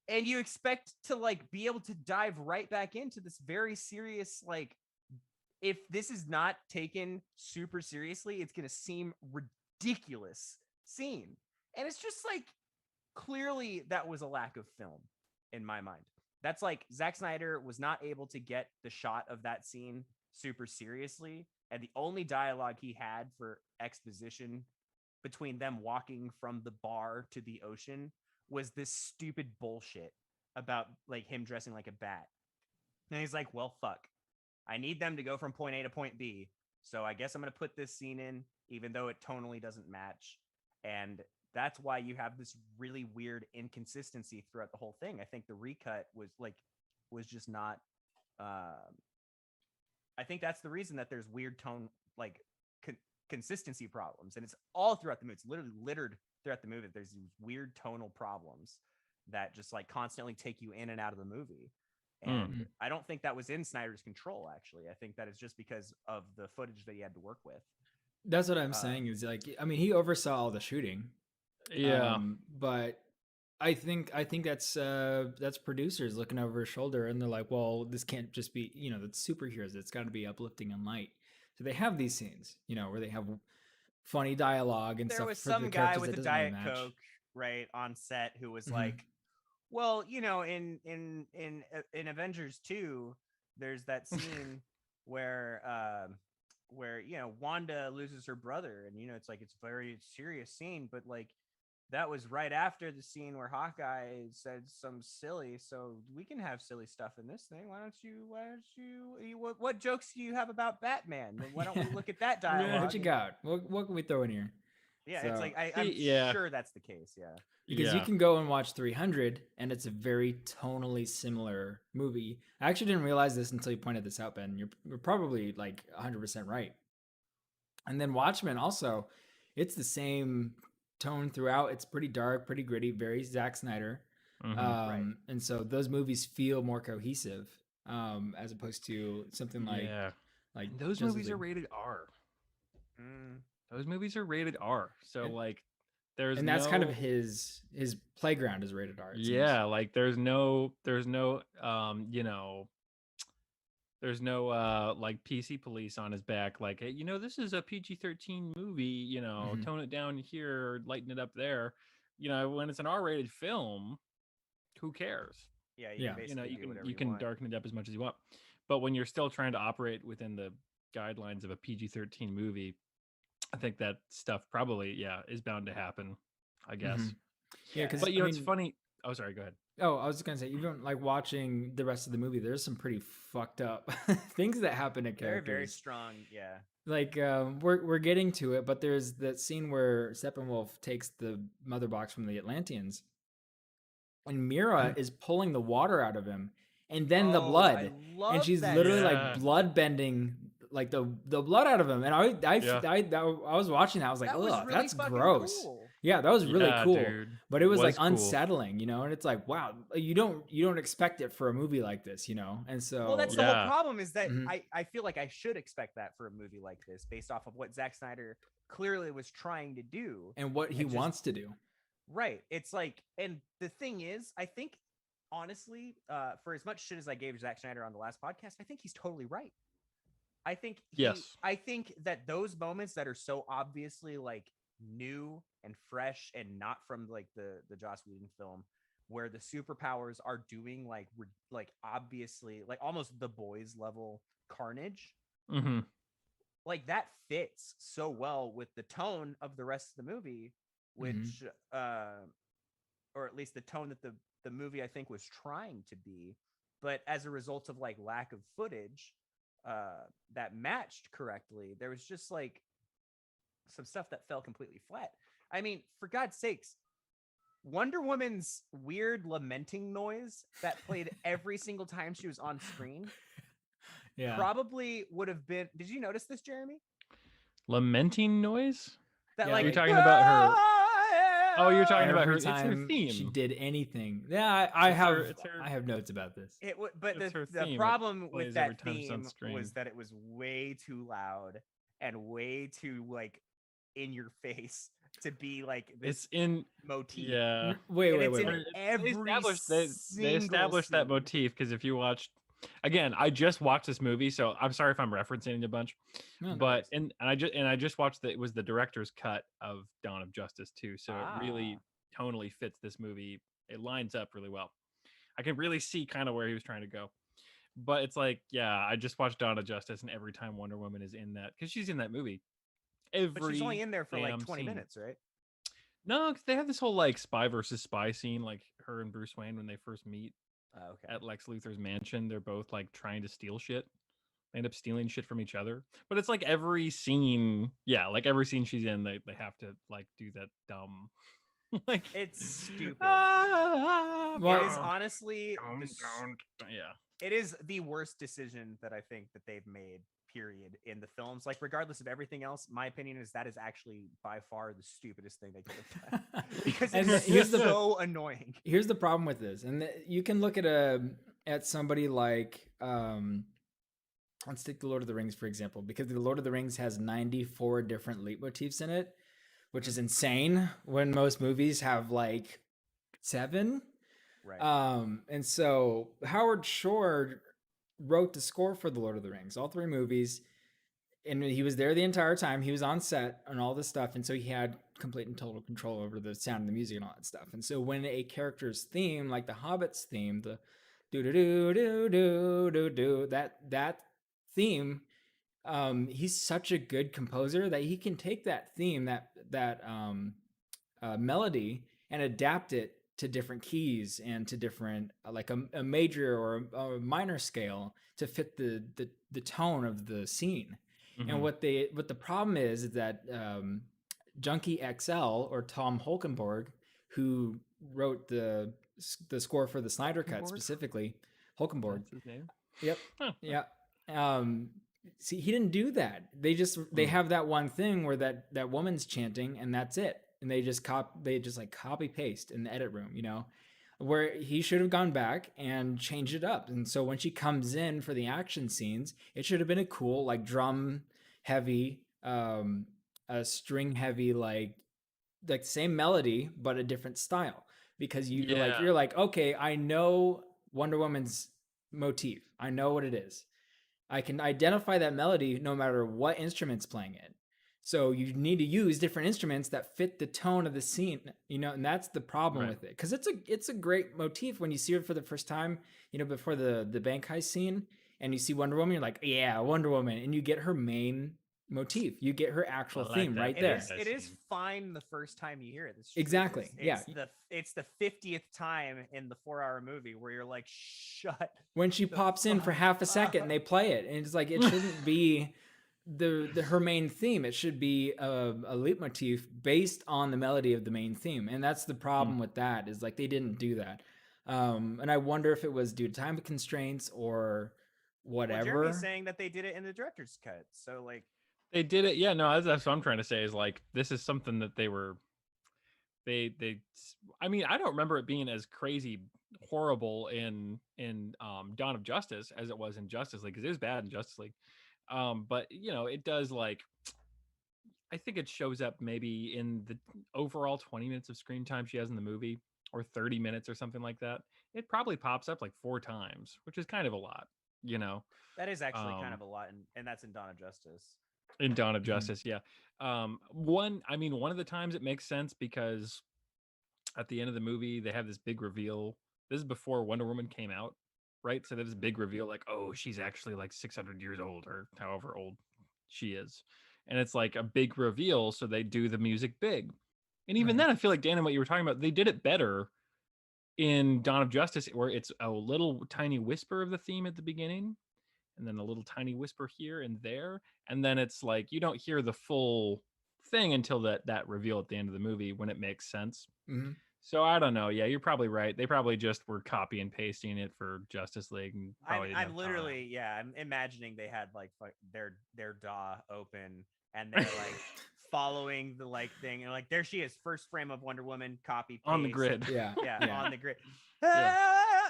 And you expect to like be able to dive right back into this very serious, like, if this is not taken super seriously, it's going to seem ridiculous scene. And it's just like, clearly that was a lack of film in my mind. That's like Zack Snyder was not able to get the shot of that scene super seriously. And the only dialogue he had for exposition between them walking from the bar to the ocean was this stupid bullshit about like him dressing like a bat. And he's like, well, fuck. I need them to go from point A to point B. So I guess I'm going to put this scene in, even though it tonally doesn't match. And that's why you have this really weird inconsistency throughout the whole thing. I think the recut was just not. I think that's the reason that there's weird tone, like consistency problems, and it's all throughout the movie. It's literally littered throughout the movie. There's these weird tonal problems that just like constantly take you in and out of the movie. And I don't think that was in Snyder's control, actually. I think that is just because of the footage that he had to work with. That's what I'm saying is like, I mean, he oversaw all the shooting. Yeah. But I think that's producers looking over his shoulder, and they're like, well, this can't just be, that's superheroes. It's got to be uplifting and light. So they have these scenes, where they have funny dialogue and there stuff. was For some the guy characters with that a doesn't really Diet match. Coke, right, on set who was Mhm. like, well, in Avengers 2, there's that scene where Wanda loses her brother, and it's like it's a very serious scene, but like that was right after the scene where Hawkeye said some silly, so we can have silly stuff in this thing. Why don't you what jokes do you have about Batman? Why don't we look at that dialogue? What you got? What can we throw in here? Yeah, So, it's like I'm yeah. sure that's the case. Yeah. Because you can go and watch 300, and it's a very tonally similar movie. I actually didn't realize this until you pointed this out, Ben. You're probably like 100% right. And then Watchmen also, it's the same tone throughout. It's pretty dark, pretty gritty, very Zack Snyder. Right. And so those movies feel more cohesive, as opposed to something like And those Justice movies are League. rated R. Mm. Those movies are rated R. So like there's and that's kind of his playground is rated R. Yeah, like there's no there's no like PC police on his back, like, hey, this is a PG-13 movie, tone it down here, lighten it up there. When it's an R-rated film, who cares? Yeah, you can darken it up as much as you want. But when you're still trying to operate within the guidelines of a PG-13 movie, I think that stuff probably is bound to happen, I guess. Yeah, because but it's funny. Oh, sorry, go ahead. Oh, I was just gonna say, even like watching the rest of the movie, there's some pretty fucked up things that happen to characters. Very, very strong, yeah. Like we're getting to it, but there's that scene where Steppenwolf takes the mother box from the Atlanteans, and Mira is pulling the water out of him, and then the blood, and she's literally like blood bending like the blood out of him. And I was watching that, I was like, oh, really that's gross. Cool. Yeah, that was really cool, dude. but it was like unsettling, and it's like, wow, you don't expect it for a movie like this, and so. Well, that's the whole problem, is that I feel like I should expect that for a movie like this, based off of what Zack Snyder clearly was trying to do and what he wants to do. Right. It's like, and the thing is, I think honestly, for as much shit as I gave Zack Snyder on the last podcast, I think he's totally right. I think I think that those moments that are so obviously like new and fresh and not from like the Joss Whedon film, where the superpowers are doing like obviously like almost The Boys level carnage, like that fits so well with the tone of the rest of the movie, which or at least the tone that the movie I think was trying to be, but as a result of like lack of footage that matched correctly, there was just like some stuff that fell completely flat. I mean, for God's sakes, Wonder Woman's weird lamenting noise that played every single time she was on screen. Yeah. probably would have been. Did you notice this, Jeremy? Lamenting noise. That Yeah, like You're like talking about her. Oh, you're talking about her. every It's her time theme. she did anything. Yeah, I It's have her. It's her. I have notes about this. It would, but It's her the theme. It problem with plays every that time she's on theme screen. was that it was way too loud and way too like in your face to be like this It's in. motif. Yeah. Wait, And wait, it's wait, in wait. every They single established that scene. motif because if you watched, again, I just watched this movie, so I'm sorry if I'm referencing it a bunch, No, no but worries. and I just watched it was the director's cut of Dawn of Justice too, so it really tonally fits this movie. It lines up really well. I can really see kind of where he was trying to go. But it's like, yeah, I just watched Dawn of Justice, and every time Wonder Woman is in that, because she's in that movie, But she's only every in there for like damn 20 scene. minutes, right? No, 'cause they have this whole like spy versus spy scene, like her and Bruce Wayne when they first meet Okay. at Lex Luthor's mansion. They're both like trying to steal shit. They end up stealing shit from each other. But it's like every scene, yeah, like every scene she's in, they have to like do that dumb, like It's stupid. Well, It is honestly yeah. it is the worst decision that I think that they've made, period, in the films. Like, regardless of everything else, my opinion is that is actually by far the stupidest thing they could have done. Because And it's here's the- so annoying. Here's the problem with this, and you can look at somebody like let's take the Lord of the Rings for example, because the Lord of the Rings has 94 different leitmotifs in it, which is insane when most movies have like 7. Right. And so Howard Shore wrote the score for the Lord of the Rings, all 3 movies, and he was there the entire time. He was on set and all this stuff, and so he had complete and total control over the sound and the music and all that stuff. And so when a character's theme, like the Hobbit's theme, the do do do do do do do, that theme, he's such a good composer that he can take that theme, that melody, and adapt it to different keys and to different like a major or a minor scale to fit the tone of the scene. And what the problem is that Junkie XL, or Tom Holkenborg, who wrote the score for the Snyder Cut specifically, Holkenborg. That's his name. Yep. Huh. Yeah. See, he didn't do that. They have that one thing where that woman's chanting and that's it. And they just like copy paste in the edit room, where he should have gone back and changed it up. And so when she comes in for the action scenes, it should have been a cool, like drum heavy, a string heavy, like same melody, but a different style, because you're like, okay, I know Wonder Woman's motif. I know what it is. I can identify that melody no matter what instrument's playing it. So you need to use different instruments that fit the tone of the scene, and that's the problem with it. Because it's a great motif when you see it for the first time, before the bank heist scene, and you see Wonder Woman, you're like, yeah, Wonder Woman, and you get her main motif, you get her actual theme right there. It is fine the first time you hear it. Exactly. It's the 50th time in the 4-hour movie where you're like, shut. When she pops in for half a second and they play it, and it's like, it shouldn't be her main theme. It should be a leitmotif based on the melody of the main theme, and that's the problem with that, is like they didn't do that. And I wonder if it was due to time constraints or whatever. Well, Jeremy's saying that they did it in the director's cut, so like they did it. Yeah, no, that's what I'm trying to say, is like this is something that they I mean, I don't remember it being as crazy horrible in Dawn of Justice as it was in Justice League, because it was bad in Justice League. But it does, like, I think it shows up maybe in the overall 20 minutes of screen time she has in the movie, or 30 minutes or something like that. It probably pops up like 4 times, which is kind of a lot, that is actually kind of a lot, and that's in Dawn of Justice. In Dawn of Justice, yeah. One of the times it makes sense because at the end of the movie they have this big reveal. This is before Wonder Woman came out, right? So there's this big reveal, like, oh, she's actually like 600 years old, or however old she is. And it's like a big reveal, so they do the music big. And even then, I feel like, Dan, and what you were talking about, they did it better in Dawn of Justice, where it's a little tiny whisper of the theme at the beginning, and then a little tiny whisper here and there. And then it's like, you don't hear the full thing until that reveal at the end of the movie, when it makes sense. So I don't know. Yeah, you're probably right. They probably just were copy and pasting it for Justice League and probably didn't I'm have literally, yeah, I'm imagining they had like their DAW open and they're like following the like thing and like there she is, first frame of Wonder Woman, copy paste. on the grid. Yeah. Yeah, Yeah. on the grid. Yeah.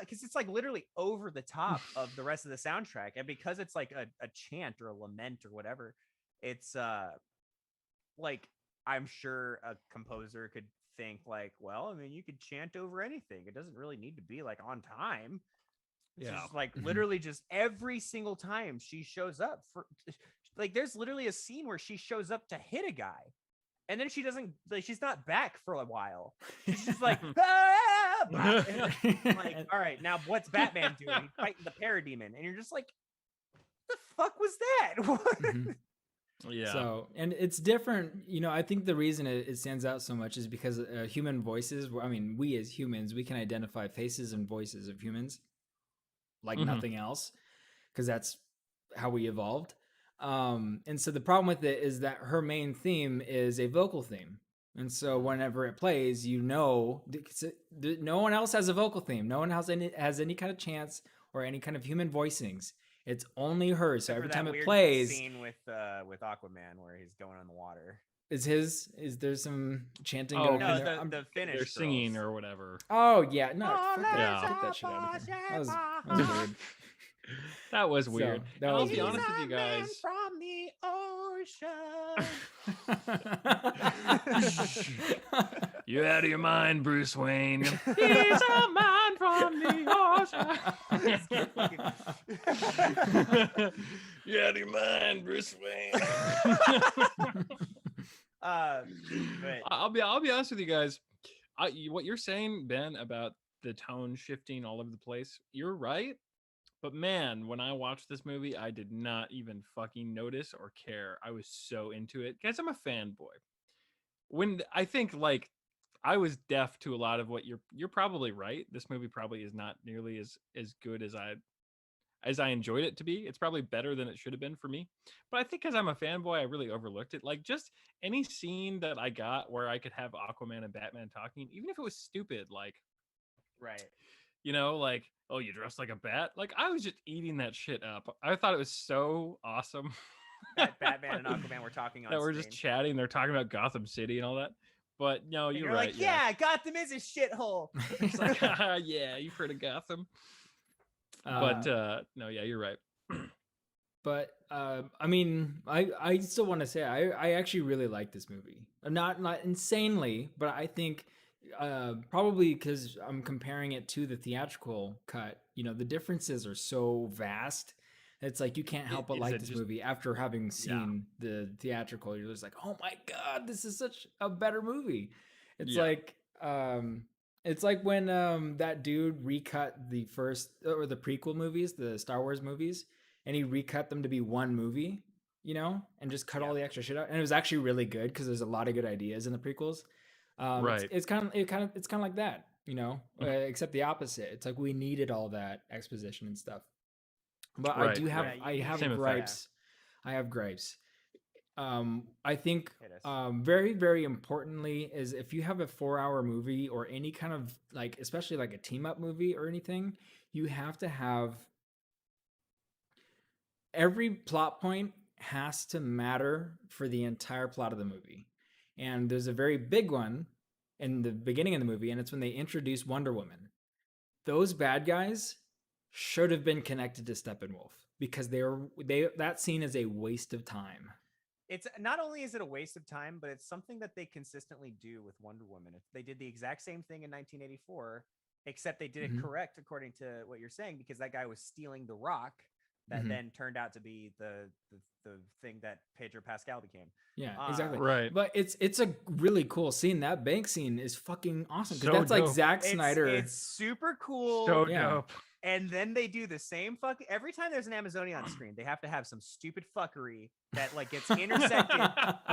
Because it's like literally over the top of the rest of the soundtrack, and because it's like a chant or a lament or whatever, it's like I'm sure a composer could think like, well, I mean, you could chant over anything. It doesn't really need to be like on time. It's Yeah. just like literally just every single time she shows up for like there's literally a scene where she shows up to hit a guy and then she doesn't like she's not back for a while. She's just like like all right, now what's Batman doing? He's fighting the parademon and you're just like the fuck was that? Mhm. Yeah. So, and it's different, I think the reason it stands out so much is because human voices, I mean, we as humans, we can identify faces and voices of humans like Mhm. nothing else because that's how we evolved. And so the problem with it is that her main theme is a vocal theme. And so whenever it plays, no one else has a vocal theme. No one else has any kind of chance or any kind of human voicings. It's only her. So Except for every that time it weird plays, scene with Aquaman where he's going on the water. is there some chanting Oh, going No, on there? the Finnish They're girls. singing or whatever. Oh yeah, no, Oh, Yeah. get that shit out of here. That was weird. That was So, weird. that And I'll was be weird. honest with you guys. from the ocean. You out of your mind, Bruce Wayne. He's a man from the ocean. You out of your mind, Bruce Wayne. But I'll be honest with you guys. What you're saying, Ben, about the tone shifting all over the place, you're right. But man, when I watched this movie, I did not even fucking notice or care. I was so into it. Guys, I'm a fanboy. When I think like I was deaf to a lot of what you're probably right. This movie probably is not nearly as good as I enjoyed it to be. It's probably better than it should have been for me. But I think because I'm a fanboy, I really overlooked it. Like just any scene that I got where I could have Aquaman and Batman talking, even if it was stupid, like right. like, oh, you dress like a bat. Like I was just eating that shit up. I thought it was so awesome. That Batman and Aquaman were talking on that we're screen. just chatting. They're talking about Gotham City and all that. But no, And you're you're right. like, yeah, Gotham is a shithole. It's like, yeah, you've heard of Gotham. But no, yeah, you're right. But I mean, I still want to say I actually really like this movie. Not insanely, but I think probably because I'm comparing it to the theatrical cut. The differences are so vast. It's like you can't help but Is like it this just- movie after having seen the theatrical. You're just like, oh my god, this is such a better movie. It's Yeah. like when that dude recut the first or the prequel movies, the Star Wars movies, and he recut them to be one movie, and just cut all the extra shit out. And it was actually really good because there's a lot of good ideas in the prequels. Right. It's kind of like that, except the opposite. It's like we needed all that exposition and stuff. But Right, I do have right. I have Same effect. gripes. I have gripes. I think Hit us. very, very importantly is if you have a 4-hour movie or any kind of like, especially like a team up movie or anything, you have to have every plot point has to matter for the entire plot of the movie. And there's a very big one in the beginning of the movie, and it's when they introduce Wonder Woman. Those bad guys should have been connected to Steppenwolf because that scene is a waste of time. It's not only is it a waste of time, but it's something that they consistently do with Wonder Woman. They did the exact same thing in 1984, except they did it correct according to what you're saying, because that guy was stealing the rock that then turned out to be the thing that Pedro Pascal became. Yeah, exactly. Right. But it's a really cool scene. That bank scene is fucking awesome because So that's like dope. Zack Snyder. It's super cool. So Yeah. dope. And then they do the same every time there's an Amazonian on screen, they have to have some stupid fuckery that like gets intersected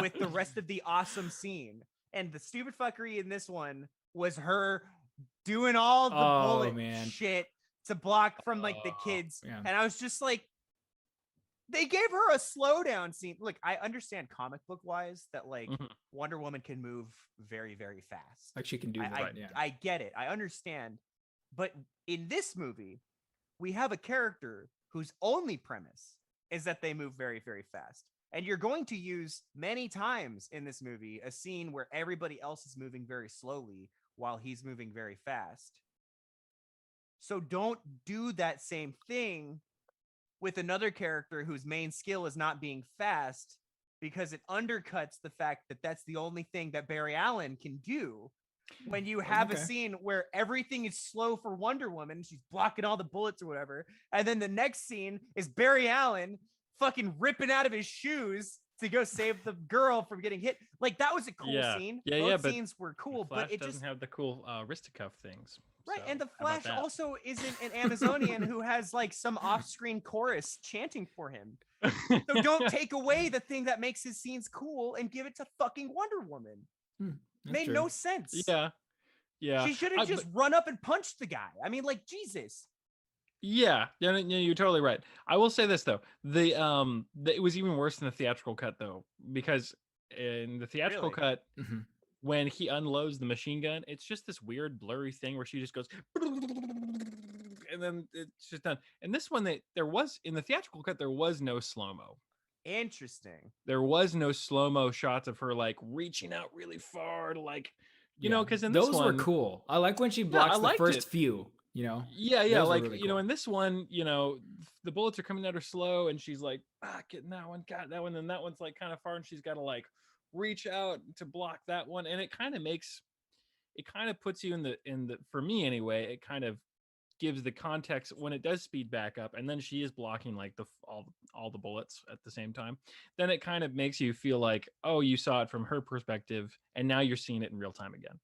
with the rest of the awesome scene. And the stupid fuckery in this one was her doing all the bullet man. shit to block from like the kids. Yeah. And I was just like, They gave her a slowdown scene. Look, I understand comic book wise that like Mhm. Wonder Woman can move very, very fast. Like she can do I, that. I, Yeah. I get it. I understand. But in this movie, we have a character whose only premise is that they move very, very fast. And you're going to use many times in this movie a scene where everybody else is moving very slowly while he's moving very fast. So don't do that same thing with another character whose main skill is not being fast, because it undercuts the fact that that's the only thing that Barry Allen can do. When you have a Okay. scene where everything is slow for Wonder Woman, she's blocking all the bullets or whatever, and then the next scene is Barry Allen fucking ripping out of his shoes to go save the girl from getting hit. Like, that was a cool Yeah. scene. Yeah, Both yeah, but scenes were cool, Flash but it doesn't just have the cool wristicuff things. right. So, And the how about Flash that? also isn't an Amazonian who has like some off-screen chorus chanting for him. So don't take away the thing that makes his scenes cool and give it to fucking Wonder Woman. That's Made true. no sense. Yeah. Yeah. She should have just run up and punched the guy. I mean, like, Jesus. Yeah, you're totally right. I will say this though, it was even worse in the theatrical cut though, because in the theatrical Really? cut, Mhm. when he unloads the machine gun, it's just this weird blurry thing where she just goes, and then it's just done. And this one, there was in the theatrical cut, there was no slow mo. Interesting. There was no slow mo shots of her like reaching out really far to like, you Yeah. know, because in those this one, were cool. I like when she I blocks the liked first it. few. You know. Yeah, Those were like really you know, cool. in this one, you know, the bullets are coming at her slow, and she's like, getting that one, got that one, and that one's like kind of far, and she's got to like reach out to block that one, and it kind of puts you in the for me anyway, it kind of gives the context when it does speed back up, and then she is blocking like all the bullets at the same time. Then it kind of makes you feel like, oh, you saw it from her perspective, and now you're seeing it in real time again,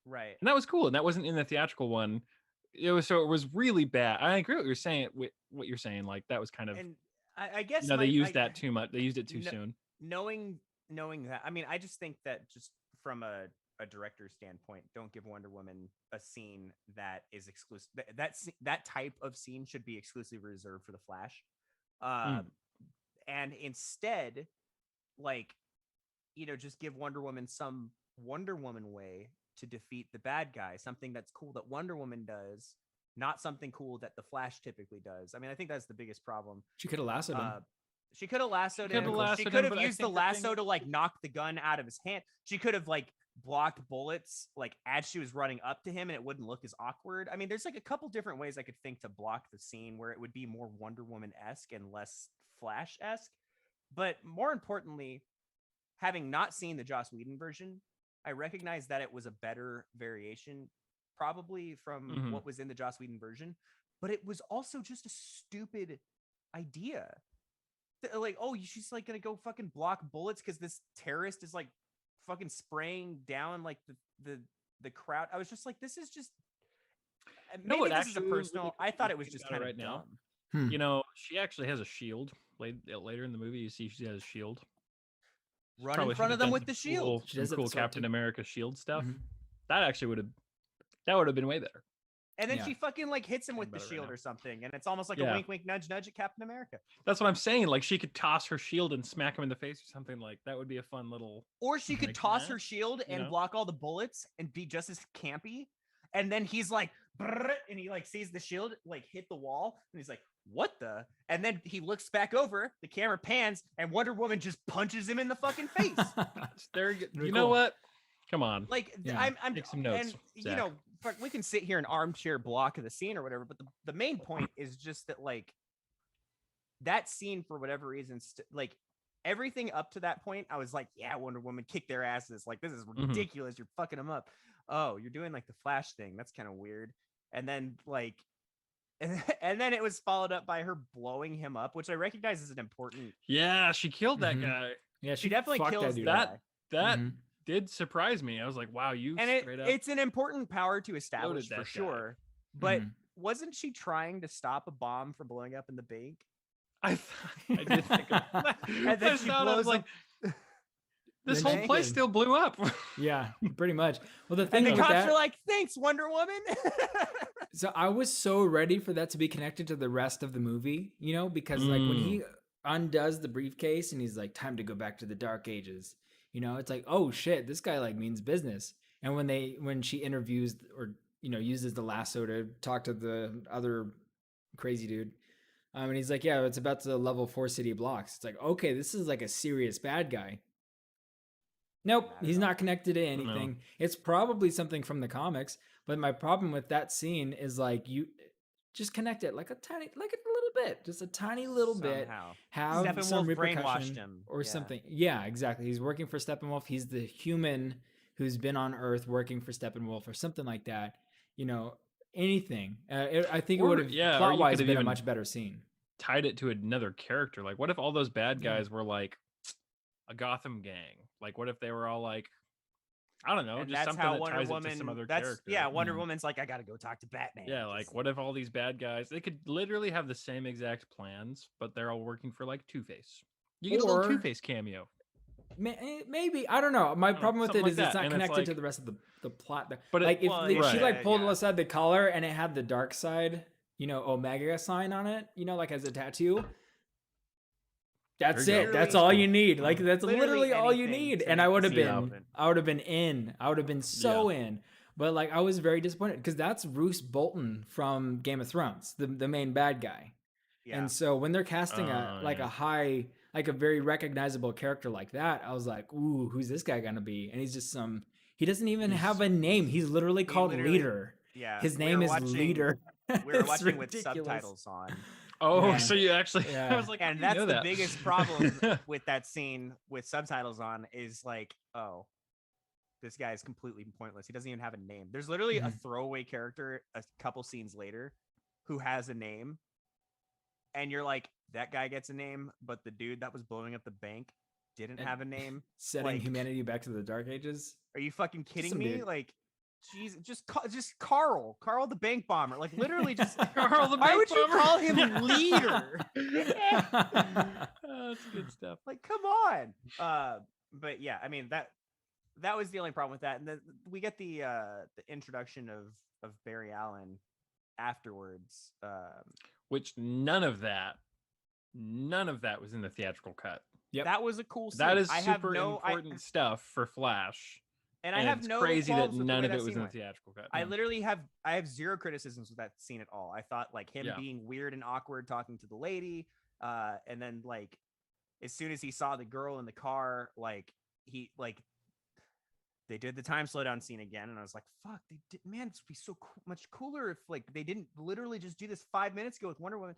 Right. and that was cool, and that wasn't in the theatrical one. It was really bad. I agree with what you're saying. Like that was kind of, And I guess they used that too much. They used it too No- soon. knowing that, I mean, I just think that just from a director's standpoint, don't give Wonder Woman a scene that is exclusive. That type of scene should be exclusively reserved for the Flash. And instead, like, just give Wonder Woman some Wonder Woman way to defeat the bad guy, something that's cool that Wonder Woman does, not something cool that the Flash typically does. I mean, I think that's the biggest problem. She could have lassoed him. She could have lassoed Coulda him. lassoed She him, could have but I used the think the thing- lasso to like knock the gun out of his hand. She could have like blocked bullets like as she was running up to him, and it wouldn't look as awkward. I mean, there's like a couple different ways I could think to block the scene where it would be more Wonder Woman-esque and less Flash-esque. But more importantly, having not seen the Joss Whedon version, I recognize that it was a better variation probably from Mhm. what was in the Joss Whedon version, but it was also just a stupid idea. Like, oh, she's like gonna go fucking block bullets because this terrorist is like fucking spraying down like the crowd. I was just like, this is just maybe what this is a actually personal. really I thought it was thinking just about kind it of right now? dumb. You know, she actually has a shield. Later in the movie, you see she has a shield. She Run probably in front should of have them done with some the shield. cool, She does some have cool the sword, Captain too. America shield stuff. Mhm. That actually that would have been way better. And then Yeah. she fucking like hits him with the Better right shield now. or something, and it's almost like Yeah. a wink, wink, nudge, nudge at Captain America. That's what I'm saying. Like she could toss her shield and smack him in the face or something. Like that would be a fun little. Or she could Like toss that, her shield and know? block all the bullets and be just as campy. And then he's like, "Brrr," and he like sees the shield like hit the wall, and he's like, "What the?" And then he looks back over, the camera pans, and Wonder Woman just punches him in the fucking face. There, you Very know cool. what? Come on. Like, Yeah. I'm Take some notes, and you Zach. know, fuck, we can sit here and armchair block of the scene or whatever, but the main point is just that like that scene for whatever reason, like everything up to that point, I was like, yeah, Wonder Woman, kick their asses. Like, this is ridiculous. You're fucking them up. Oh, you're doing like the Flash thing. That's kind of weird. And then like, and then it was followed up by her blowing him up, which I recognize is an important. Yeah, she killed that Mhm. guy. Yeah, She definitely fucked kills dude that up. That Mhm. did surprise me. I was like, wow, you And straight up. it's an important power to establish that for guy. sure. But Mhm. wasn't she trying to stop a bomb from blowing up in the bank? I did think of that. And then I she thought, I blows was like, this Then whole she place did. still blew up. Yeah, pretty much. Well, the thing And the with cops that, are like, "Thanks, Wonder Woman." so I was so ready for that to be connected to the rest of the movie, because like when he undoes the briefcase and he's like, time to go back to the dark ages. It's like, oh shit, this guy like means business. And when she interviews or uses the lasso to talk to the other crazy dude, and he's like, yeah, it's about to level 4 city blocks. It's like, okay, this is like a serious bad guy. Nope, Not he's at all. not connected to No. anything. It's probably something from the comics, but my problem with that scene is like you just connect it like a little bit, just a tiny little bit, Somehow. have some Steppenwolf brainwashed repercussion him. or Yeah. something. Yeah, exactly. He's working for Steppenwolf. He's the human who's been on Earth working for Steppenwolf or something like that. Anything. I think it would have or plot you could wise have been a even much better scene. tied it to another character. Like, what if all those bad Yeah. guys were like a Gotham gang? Like, what if they were all like, I don't know, And just that's something how that Wonder ties Woman. it to some other That's character. yeah. Wonder Yeah. Woman's like, I gotta go talk to Batman. Yeah, like Just- what if all these bad guys, they could literally have the same exact plans, but they're all working for like Two-Face. You get a little Or- Two-Face cameo. Maybe I don't know. My problem with something it like is it's that, not and it's connected to like- the rest of the plot. But it- like if well, she yeah, like pulled yeah. aside the collar and it had the dark side, Omega sign on it, like as a tattoo. That's There you it. go. That's Literally- all you need. Like that's literally literally all you anything need. to And make I the would have scene been, relevant. I would have been in. I would have been so in. But like I was very disappointed because that's Roose Bolton from Game of Thrones, the main bad guy. Yeah. And so when they're casting Oh, a a very recognizable character like that, I was like, ooh, who's this guy gonna be? And he's just he doesn't even have a name. He's literally called literally- Leader. yeah. His we name were is watching- Leader. We were It's watching with ridiculous. subtitles on. Oh, Yeah. so you actually, Yeah. I was like, And how do that's you know the that? biggest problem with that scene with subtitles on is like, oh, this guy is completely pointless. He doesn't even have a name. There's literally a Mhm. throwaway character a couple scenes later who has a name. And you're like, that guy gets a name, but the dude that was blowing up the bank didn't And- have a name. Setting Like- humanity back to the Dark Ages. Are you fucking kidding some me? dude. Like, jeez, just Carl the bank bomber. Like literally just Carl the Why Bank would you Bomber. call him Leader? Oh, that's good stuff. Like, come on. But yeah, I mean that was the only problem with that. And then we get the introduction of Barry Allen afterwards. Which none of that was in the theatrical cut. Yep. That was a cool scene. That is I have super no, important stuff for Flash. and I have it's no crazy that qualms with the none way of that it was scene in the went. theatrical cut. I literally have zero criticisms with that scene at all. I thought like him Yeah. being weird and awkward talking to the lady, and then like as soon as he saw the girl in the car, like he like they did the time slowdown scene again, and I was like, "Fuck, they did, man, it'd be so much cooler if like they didn't literally just do this 5 minutes ago with Wonder Woman."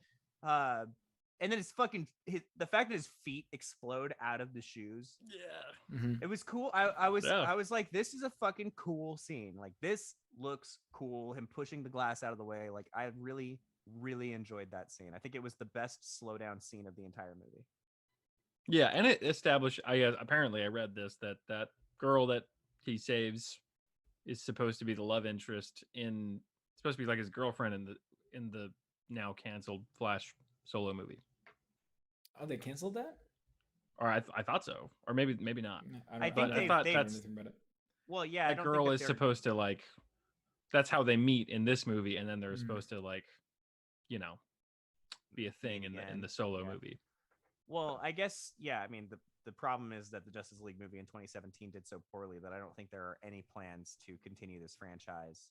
And then the fact that his feet explode out of the shoes, Yeah. Mhm. it was cool. I was Yeah. I was like, this is a fucking cool scene. Like this looks cool. Him pushing the glass out of the way. Like I really, really enjoyed that scene. I think it was the best slowdown scene of the entire movie. Yeah, and it established. Apparently I read this that girl that he saves is supposed to be the love interest supposed to be like his girlfriend in the now canceled Flash solo movie. Oh, they canceled that? Or I thought so, or maybe not. I don't think know they- anything about it. Well, yeah, I That don't girl think is that supposed to like. That's how they meet in this movie, and then they're Mhm. supposed to like, be a thing Meet in again, the solo yeah. movie. Well, I guess yeah. I mean, the problem is that the Justice League movie in 2017 did so poorly that I don't think there are any plans to continue this franchise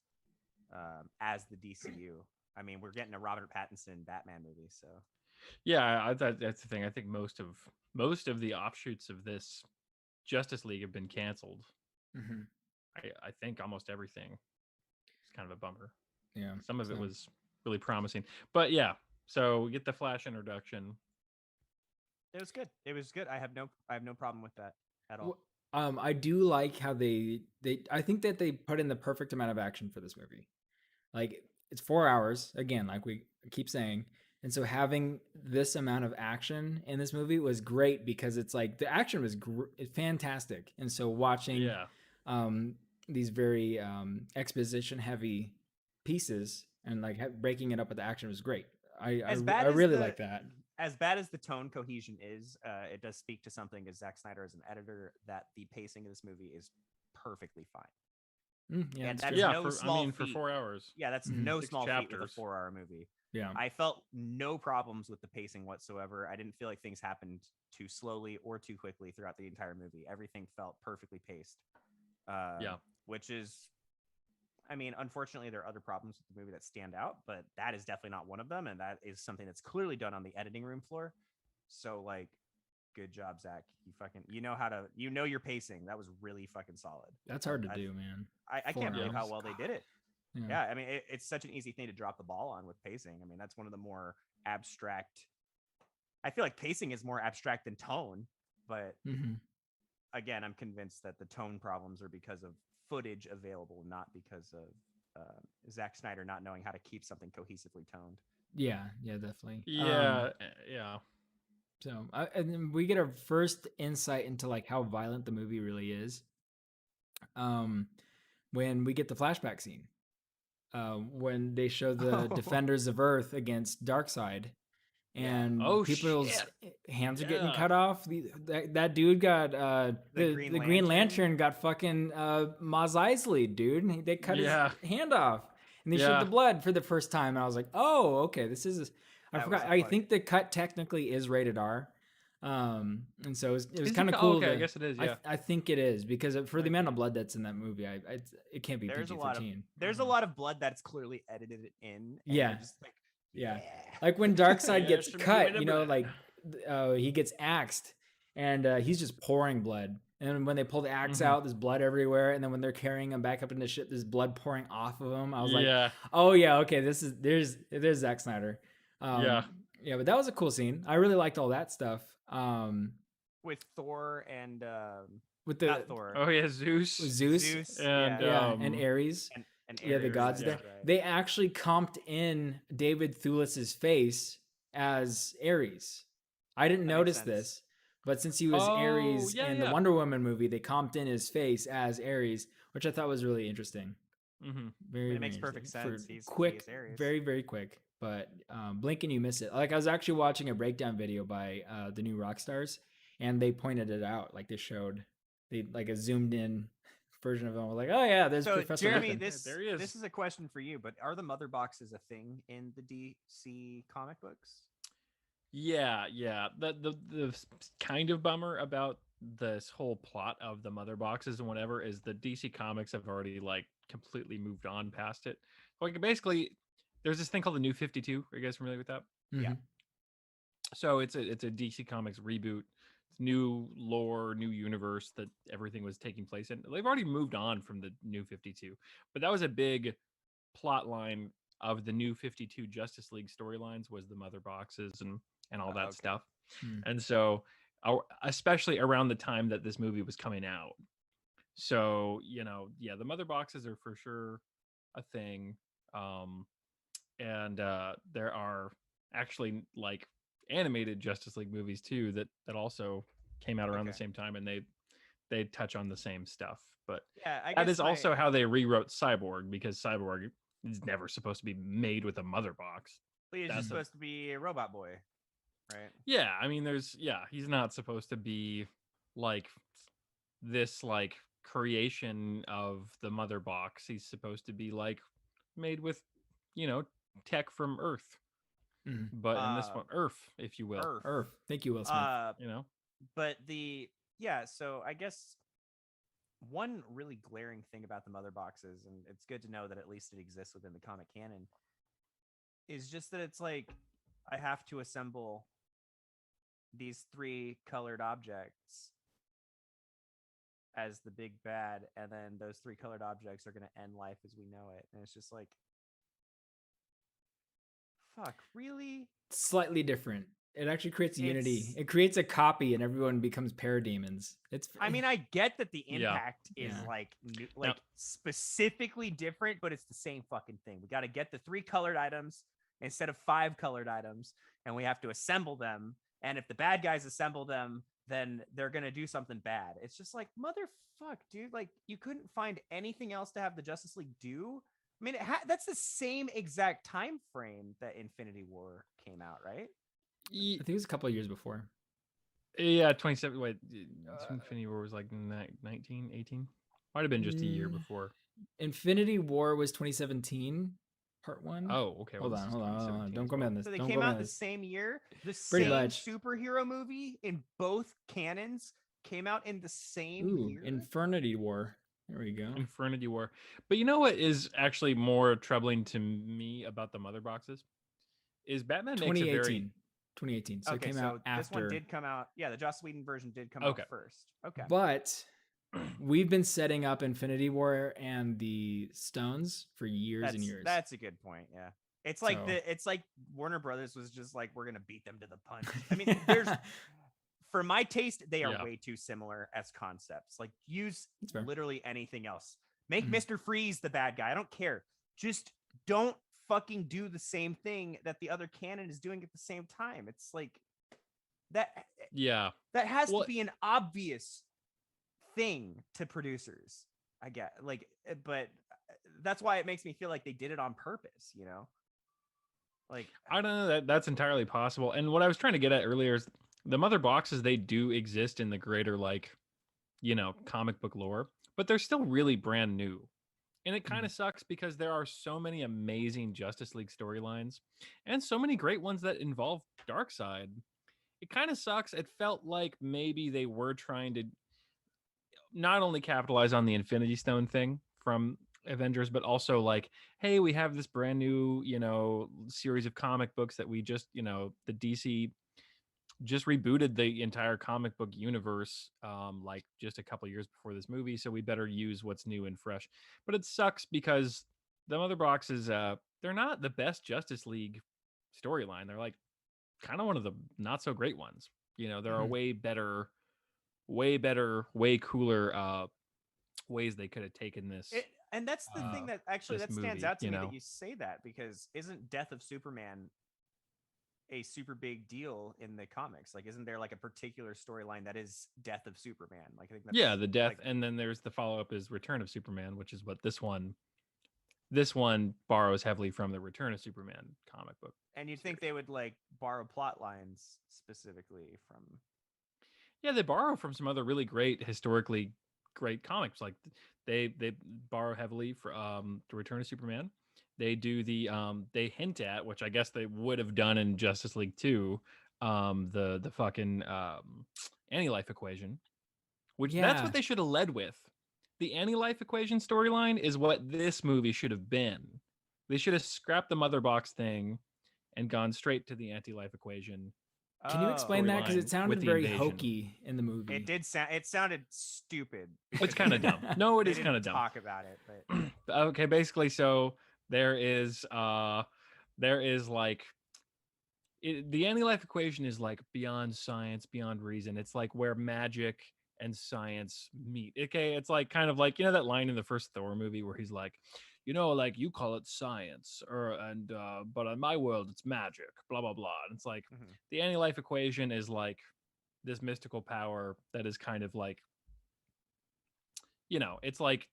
as the DCU. I mean, we're getting a Robert Pattinson Batman movie, so Yeah, I thought that's the thing. I think most of the offshoots of this Justice League have been canceled. Mhm. I think almost everything. It's kind of a bummer. Yeah. Some of it so- was really promising, but yeah. So we get the Flash introduction. it was good. It was good. I have no problem with that at all. I do like how I think that they put in the perfect amount of action for this movie. Like it's 4 hours again, like we keep saying. And so having this amount of action in this movie was great because it's like the action was fantastic. And so watching Yeah, these very exposition heavy pieces and like breaking it up with the action was great. I really like that. As bad as the tone cohesion is, it does speak to something as Zack Snyder as an editor that the pacing of this movie is perfectly fine. Yeah, and that's that's true. Yeah, no small for feat. 4 hours. Yeah, that's Mhm. no 6 small feat with a chapters. 4-hour movie. Yeah. I felt no problems with the pacing whatsoever. I didn't feel like things happened too slowly or too quickly throughout the entire movie. Everything felt perfectly paced. Yeah. Which is, I mean, unfortunately, there are other problems with the movie that stand out, but that is definitely not one of them, and that is something that's clearly done on the editing room floor. So, like, good job, Zach. You know how to, your pacing. That was really fucking solid. That's hard to do, man. I 4 can't believe how hours. well they did it. Yeah. Yeah, I mean, it's such an easy thing to drop the ball on with pacing. I mean, that's one of the more abstract. I feel like pacing is more abstract than tone, but Mhm. again, I'm convinced that the tone problems are because of footage available, not because of Zack Snyder not knowing how to keep something cohesively toned. Yeah, definitely. Yeah, yeah. So, and then we get our first insight into like how violent the movie really is. When we get the flashback scene, when they show the Oh. defenders of Earth against Darkseid, Yeah. and Oh, people's shit. hands are getting Yeah. cut off. That dude got The the Green Green Lantern? Lantern got fucking Mos Eisley, dude. They cut Yeah. his hand off, and they showed the Yeah. blood for the first time. And I was like, oh, okay, this is. I That was forgot. a I fun- think the cut technically is rated R, and so it was Is kind of oh, cool. okay, I to- guess it is. Yeah. I think it is because for the amount of Okay. blood that's in that movie, it can't be There's a lot of PG-13. there's a lot of blood that's clearly edited in, and Yeah. you're just like, Yeah. yeah. Like when Darkseid Yeah, gets some cut, good you know, blood. like he gets axed, and he's just pouring blood. And when they pull the axe Mhm. out, there's blood everywhere. And then when they're carrying him back up in the ship, there's blood pouring off of him. I was like, Yeah. oh yeah, okay, there's Zack Snyder. Yeah. Yeah, but that was a cool scene. I really liked all that stuff. With Thor and With the not Thor, Oh yeah, Zeus. Zeus, And yeah, and Ares. and Yeah, the Ares, gods yeah. there. that's right. They actually comped in David Thewlis's face as Ares. I didn't That makes notice sense. this, but since he was Oh, Ares yeah, in yeah. the Wonder Woman movie, they comped in his face as Ares, which I thought was really interesting. Mm-hmm. Very, It makes very perfect interesting. sense. He's Quick, Ares. very, very quick. But blink and you miss it. Like I was actually watching a breakdown video by the new Rockstars, and they pointed it out. Like they showed, they like a zoomed in version of them. Like, oh yeah, there's So Professor Jeremy, Lupin. There he is. this is a question for you, but are the mother boxes a thing in the DC comic books? Yeah, yeah. The kind of bummer about this whole plot of the mother boxes and whatever is the DC Comics have already like completely moved on past it. Like basically, there's this thing called the New 52. Are you guys familiar with that? Yeah. Mhm. So it's a DC Comics reboot. It's new lore, new universe that everything was taking place in. They've already moved on from the New 52, but that was a big plot line of the New 52 Justice League storylines was the mother boxes and all that Okay. stuff. Hmm. And so especially around the time that this movie was coming out. So, yeah, the mother boxes are for sure a thing. And there are actually like animated Justice League movies too that also came out around the Okay. same time, and they touch on the same stuff. But Yeah, I that guess is also how they rewrote Cyborg, because Cyborg is never supposed to be made with a mother box. He's that's just a- supposed to be a robot boy, right? Yeah, I mean, he's not supposed to be like this like creation of the mother box. He's supposed to be like made with, tech from Earth. Mhm. But in this one, Earth, if you will. Earth. Thank you, Will Smith. But so I guess one really glaring thing about the mother boxes, and it's good to know that at least it exists within the comic canon, is just that it's like I have to assemble these 3 colored objects as the big bad, and then those 3 colored objects are going to end life as we know it. And it's just like, fuck, really? Slightly different. It actually creates unity. It's- It creates a copy, and everyone becomes parademons. I mean, I get that the Yeah. impact is Yeah. like specifically different, but it's the same fucking thing. We got to get the 3 colored items instead of 5 colored items, and we have to assemble them. And if the bad guys assemble them, then they're gonna do something bad. It's just like, motherfuck, dude. Like, you couldn't find anything else to have the Justice League do. I mean, that's the same exact time frame that Infinity War came out, right? I think it was a couple of years before. Yeah, 27. Wait, Infinity War was like 19, 18. Might have been just a year before. Infinity War was 2017, part one. Oh, okay. Well, Hold this on, is hold on, hold on. 2017 Don't as go me well. on this. So they Don't came go me out on the this. same year. The Pretty same much. superhero movie in both canons came out in the same Ooh, year. Infinity War. There we go. Infinity War. But you know what is actually more troubling to me about the mother boxes is Batman makes a very 2018. So it Okay, came so out this one after. did come out. Yeah, the Joss Whedon version did come Okay. out first. Okay. But we've been setting up Infinity War and the Stones for years and years. That's a good point. Yeah. It's like So- it's like Warner Brothers was just like, we're gonna beat them to the punch. I mean, there's for my taste, they are Yeah. way too similar as concepts. Like, use That's fair. literally anything else. Make Mhm. Mr. Freeze the bad guy. I don't care. Just don't fucking do the same thing that the other canon is doing at the same time. It's like that yeah. that has Well- to be an obvious thing to producers. I get like, but that's why it makes me feel like they did it on purpose, you know? Like, I don't know, that's entirely possible. And what I was trying to get at earlier is the mother boxes, they do exist in the greater, like, comic book lore, but they're still really brand new. And it kind of sucks because there are so many amazing Justice League storylines and so many great ones that involve Darkseid. It kind of sucks. It felt like maybe they were trying to not only capitalize on the Infinity Stone thing from Avengers, but also like, hey, we have this brand new, series of comic books that we just, the DC just rebooted the entire comic book universe, like just a couple years before this movie, so we better use what's new and fresh. But it sucks because the mother box is they're not the best Justice League storyline. They're like kind of one of the not so great ones. There are Mhm. way better, way cooler ways they could have taken this. and that's the thing that actually this that stands movie, out to you me know? that you say that, because isn't Death of Superman a super big deal in the comics? Like, isn't there like a particular storyline that is Death of Superman? Like, I think that's Yeah, the death, like, and then there's the follow-up is Return of Superman, which is what this one borrows heavily from the Return of Superman comic book. and you'd think they would like borrow plot lines specifically from. Yeah, they borrow from some other really great historically great comics. Like they borrow heavily from the Return of Superman. They do they hint at, which I guess they would have done in Justice League 2, the fucking anti-life equation, which that's Yeah. what they should have led with. The anti-life equation storyline is what this movie should have been. They should have scrapped the mother box thing and gone straight to the anti-life equation. Can you explain that? Because storyline it sounded with the very invasion. hokey in the movie. It did sound. It sounded stupid. It's kind of dumb. No, it They is kind of didn't dumb. talk about it, but Okay, basically, so there is like the anti-life equation is like beyond science, beyond reason. It's like where magic and science meet. Okay, it's like kind of like that line in the first Thor movie where he's like, like you call it science, but in my world it's magic, blah blah blah. And it's like Mhm. the anti-life equation is like this mystical power that is kind of like, it's like,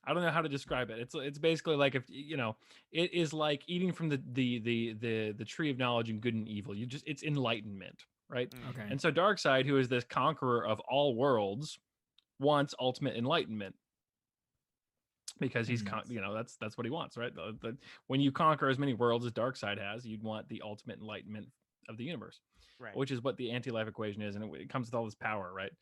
I don't know how to describe it. It's basically like, if it is like eating from the tree of knowledge and good and evil. It's enlightenment, right? Okay. And so Darkseid, who is this conqueror of all worlds, wants ultimate enlightenment because he's that's what he wants, right? When you conquer as many worlds as Darkseid has, you'd want the ultimate enlightenment of the universe, Right. which is what the anti-life equation is, and it comes with all this power, right?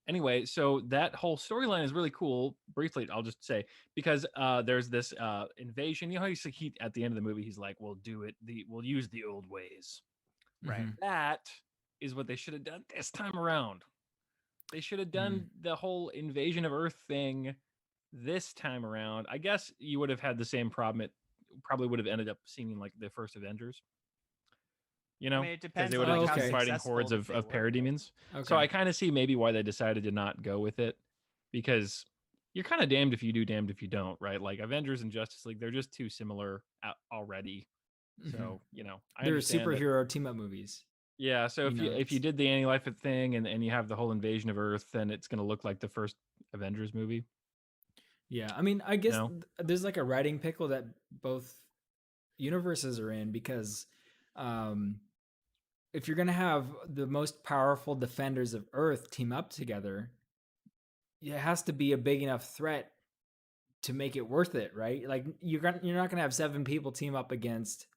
Anyway, so that whole storyline is really cool. Briefly, I'll just say, because there's this invasion. You know how he at the end of the movie, he's like, "We'll do it. We'll use the old ways." Right. Mhm. That is what they should have done this time around. They should have done the whole invasion of Earth thing this time around. I guess you would have had the same problem. It probably would have ended up seeming like the first Avengers. I mean, it Because depends they would on have like, just how been fighting successful hordes they of were. parademons. Okay. So I kind of see maybe why they decided to not go with it, because you're kind of damned if you do, damned if you don't, right? Like Avengers and Justice League, they're just too similar already. So I They're understand that. superhero team up movies. Yeah, so if you it's- did the anti-life thing and you have the whole invasion of Earth, then it's going to look like the first Avengers movie. Yeah, I mean, I guess No. there's like a writing pickle that both universes are in, because if you're gonna have the most powerful defenders of Earth team up together, it has to be a big enough threat to make it worth it, right? Like you're not gonna have 7 people team up against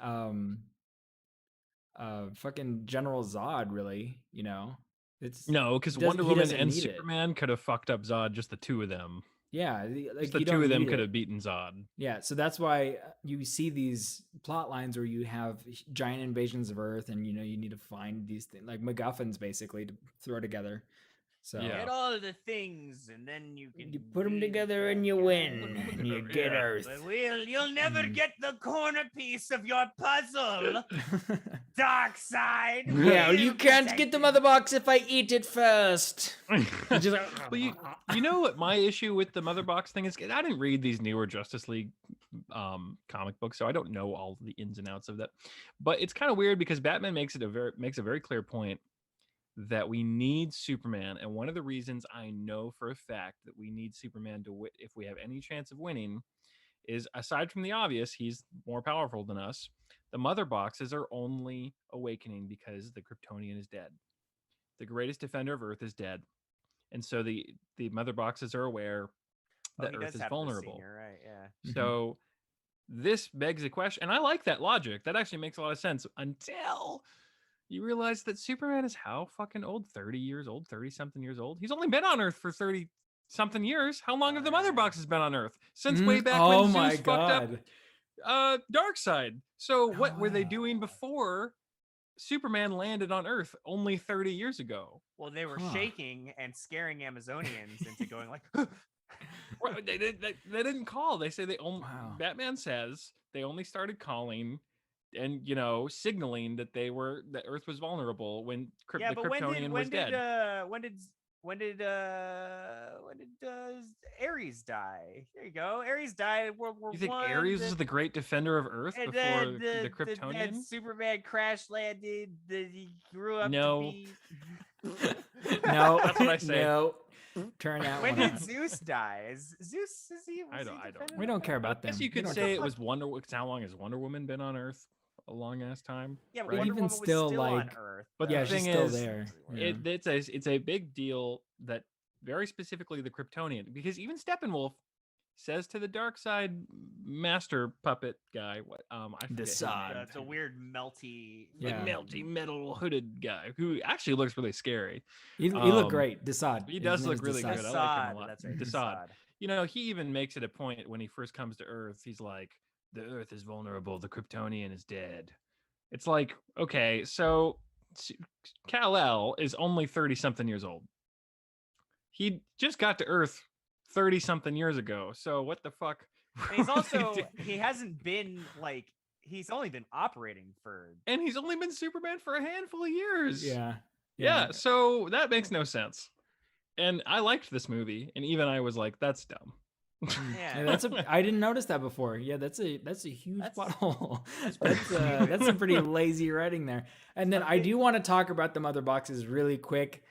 um fucking General Zod, really, you know? It's No, because does Wonder he Woman doesn't and need it. Superman could have fucked up Zod, just the two of them. Yeah, Just like the you two don't of them need could it. have beaten Zod. Yeah, so that's why you see these plot lines where you have giant invasions of Earth, and you need to find these things like MacGuffins basically to throw together. So Yeah. Get all the things, and then you can you put them beat together that and you guy. win, and you get Yeah. Earth. But you'll never Mm. get the corner piece of your puzzle, Dark Side. Yeah, We'll you can't get the protect mother box if I eat it first. It's just like, Well, you know what my issue with the Mother Box thing is? I didn't read these newer Justice League comic books, so I don't know all the ins and outs of that. But it's kind of weird because Batman makes a very clear point that we need Superman, and one of the reasons I know for a fact that we need Superman to if we have any chance of winning is, aside from the obvious, he's more powerful than us. The Mother Boxes are only awakening because the Kryptonian is dead. The greatest defender of Earth is dead. And so the Mother Boxes are aware that he Earth does is have the vulnerable. senior, right? Yeah. So this begs a question, and I like that logic. That actually makes a lot of sense until you realize that Superman is how fucking old? 30 years old, 30-something years old? He's only been on Earth for 30-something years. How long have the Mother Boxes been on Earth? Since way back oh when my Zeus god. fucked up Darkseid. So what were they doing Oh. before Superman landed on Earth only 30 years ago? Well, they were Huh. shaking and scaring Amazonians into going like, Right, they didn't call. They say they only. Wow. Batman says they only started calling and signaling that Earth was vulnerable when yeah, the but Kryptonian was dead. when did Ares die? There you go. Ares died in World War You think I. Ares was the great defender of Earth And before then the Kryptonian? then Superman crash landed. That he grew up No. to be. No, That's what I say. No, turn that When one did off. Zeus die? Is he? I was don't- he I don't defending We the don't care Earth? about I guess them. you We could don't say care. it was how long has Wonder Woman been on Earth? A long ass time. Yeah, but right? Wonder Even Woman was still, still on like- Earth. But Yeah, the she's thing still is, there. Yeah. it's a big deal that very specifically the Kryptonian, because even Steppenwolf says to the Darkseid master puppet guy, I forget his Desaad. name. The weird melty. The Yeah. melty metal hooded guy who actually looks really scary. He looked Um, great. Desaad. He His does name look is really Desaad. good. I like him a lot. That's right. Desaad. He even makes it a point when he first comes to Earth. He's like, the Earth is vulnerable. The Kryptonian is dead. It's like, okay, so Kal-El is only 30-something years old. He just got to Earth 30-something years ago. So what the fuck? And he's were they also doing? he hasn't been like he's only been operating for. And he's only been Superman for a handful of years. Yeah. So that makes no sense. And I liked this movie, and even I was like, that's dumb. Yeah. I didn't notice that before. Yeah, that's a huge That's- plot hole. that's That's some pretty lazy writing there. And then I Okay. do want to talk about the Mother Boxes really quick.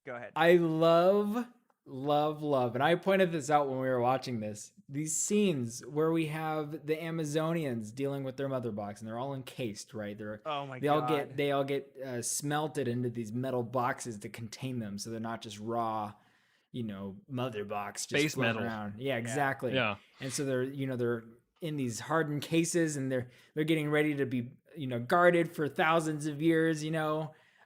Go ahead. I love, and I pointed this out when we were watching this. These scenes where we have the Amazonians dealing with their Mother Box, and they're all encased, right? Oh my They god. all get smelted into these metal boxes to contain them, so they're not just raw, Mother Box just Base floating metal. around. Yeah, exactly. Yeah. And so they're in these hardened cases, and they're getting ready to be guarded for thousands of years,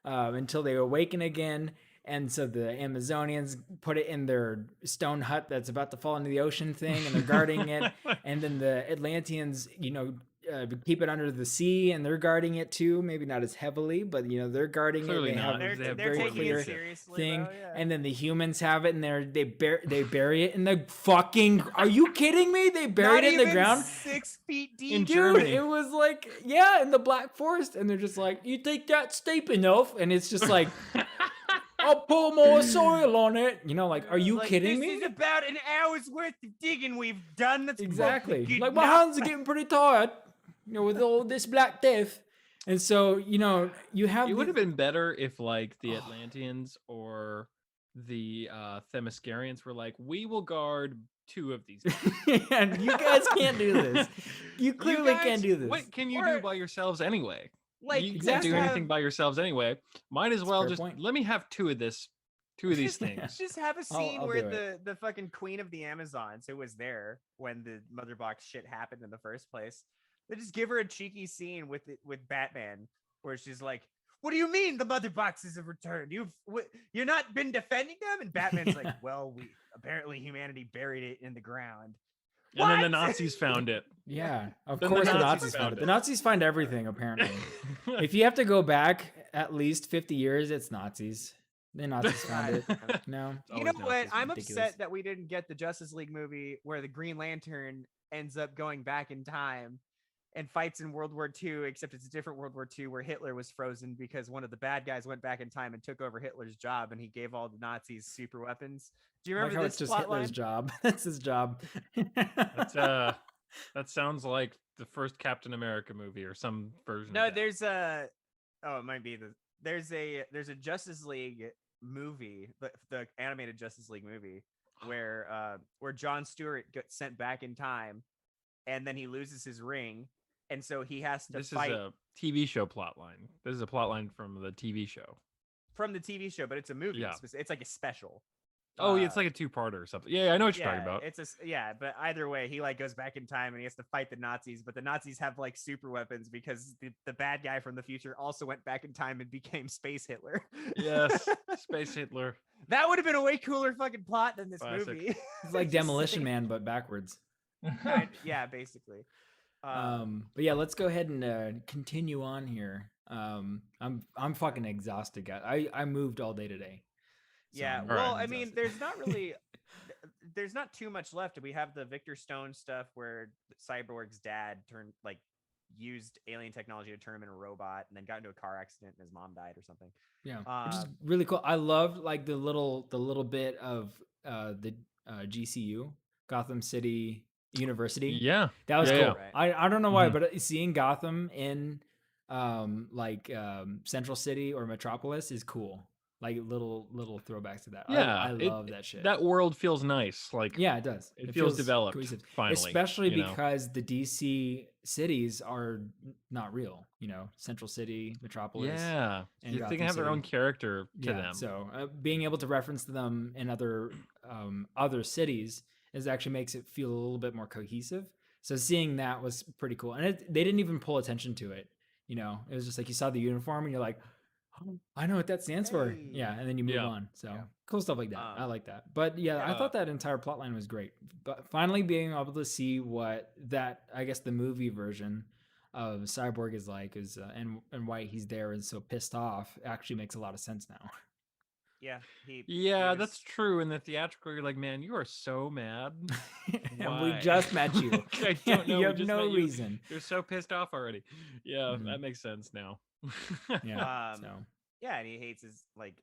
until they awaken again. And so the Amazonians put it in their stone hut that's about to fall into the ocean thing, and they're guarding it. And then the Atlanteans, keep it under the sea, and they're guarding it too. Maybe not as heavily, but they're guarding Clearly it. They not. have They a have they're very taking clear it seriously. thing. Though, yeah. And then the humans have it, and they bury it in the fucking. Are you kidding me? They buried it in the ground. 6 feet deep. In Dude, Germany. it was like, in the Black Forest, and they're just like, you think that's steep enough? And it's just like, I'll pour more soil on it. Are you kidding me? This is about an hour's worth of digging we've done. That's Exactly. good Like, my enough. hands are getting pretty tired, with all this Black Death. And so, you have. It would have been better if, like, the Atlanteans or the Themyscirians were like, we will guard 2 of these. And you guys can't do this. You clearly guys, can't do this. What can you Or- do by yourselves anyway? Like You can't exactly. do anything by yourselves anyway. Might as well fair just point. let me have 2 of this Two of these things. Just have a scene I'll where do it. the fucking queen of the Amazons, who was there when the mother box shit happened in the first place, they just give her a cheeky scene with Batman where she's like, "What do you mean the mother boxes have returned? You're not been defending them?" And Batman's like, "Well, we apparently humanity buried it in the ground." And then the What? Nazis found it. Yeah, of Then the course the Nazis Nazis found found it. it. The Nazis find everything apparently. If you have to go back at least 50 years, it's Nazis. The Nazis found it. No. You know Always what? Nazis. I'm Ridiculous. upset that we didn't get the Justice League movie where the Green Lantern ends up going back in time and fights in World War II, except it's a different World War II where Hitler was frozen because one of the bad guys went back in time and took over Hitler's job, and he gave all the Nazis super weapons. Do you I like remember how this it's just plot Hitler's line? job. That's his job. That's that sounds like the first Captain America movie or some version. No, of that. there's it might be there's a Justice League movie, the animated Justice League movie, where John Stewart gets sent back in time, and then he loses his ring, and so he has to This fight is a TV show plot line. This is a plot line from the TV show. from the TV show, but it's a movie. Yeah. It's like a special. Oh, it's like a two-parter or something. Yeah, I know what you're talking about. But either way, he like goes back in time and he has to fight the Nazis, but the Nazis have like super weapons because the bad guy from the future also went back in time and became Space Hitler. Yes, Space Hitler. That would have been a way cooler fucking plot than this Classic. movie. It's like Just Demolition saying. Man, but backwards. Yeah, basically. But yeah, let's go ahead and continue on here. I'm fucking exhausted, guys. I moved all day today. So Yeah, I'm well, fucking I mean, exhausted. there's not really, there's not too much left. We have the Victor Stone stuff where Cyborg's dad used alien technology to turn him into a robot, and then got into a car accident, and his mom died or something. Yeah, which is really cool. I loved like the little bit of the GCU, Gotham City University. Yeah, That was Yeah, cool. yeah. Right. I don't know why, Mhm. but seeing Gotham in Central City or Metropolis is cool. Like little throwbacks to that. Yeah, I love that shit. That world feels nice. Like Yeah, it does. it feels developed. cohesive. Finally, Especially you know? because the DC cities are not real. You know, Central City, Metropolis. Yeah, and they Gotham can have their own City. character to Yeah, them. so being able to reference them in other cities actually makes it feel a little bit more cohesive. So seeing that was pretty cool, and they didn't even pull attention to it. You know, it was just like you saw the uniform and you're like, oh, I know what that stands for. Hey. Yeah, and then you move Yeah. on. So Yeah. cool stuff like that. I Um, like that. But yeah, I thought that entire plot line was great. But finally being able to see what that, I guess the movie version of Cyborg is like is and why he's there and so pissed off actually makes a lot of sense now. Yeah, he Yeah, was- that's true. In the theatrical, you're like, man, you are so mad. And we Why? just met you. I don't know. You we have just no met you. reason. You're so pissed off already. Yeah, Mhm. that makes sense now. Yeah. Um, So Yeah, and he hates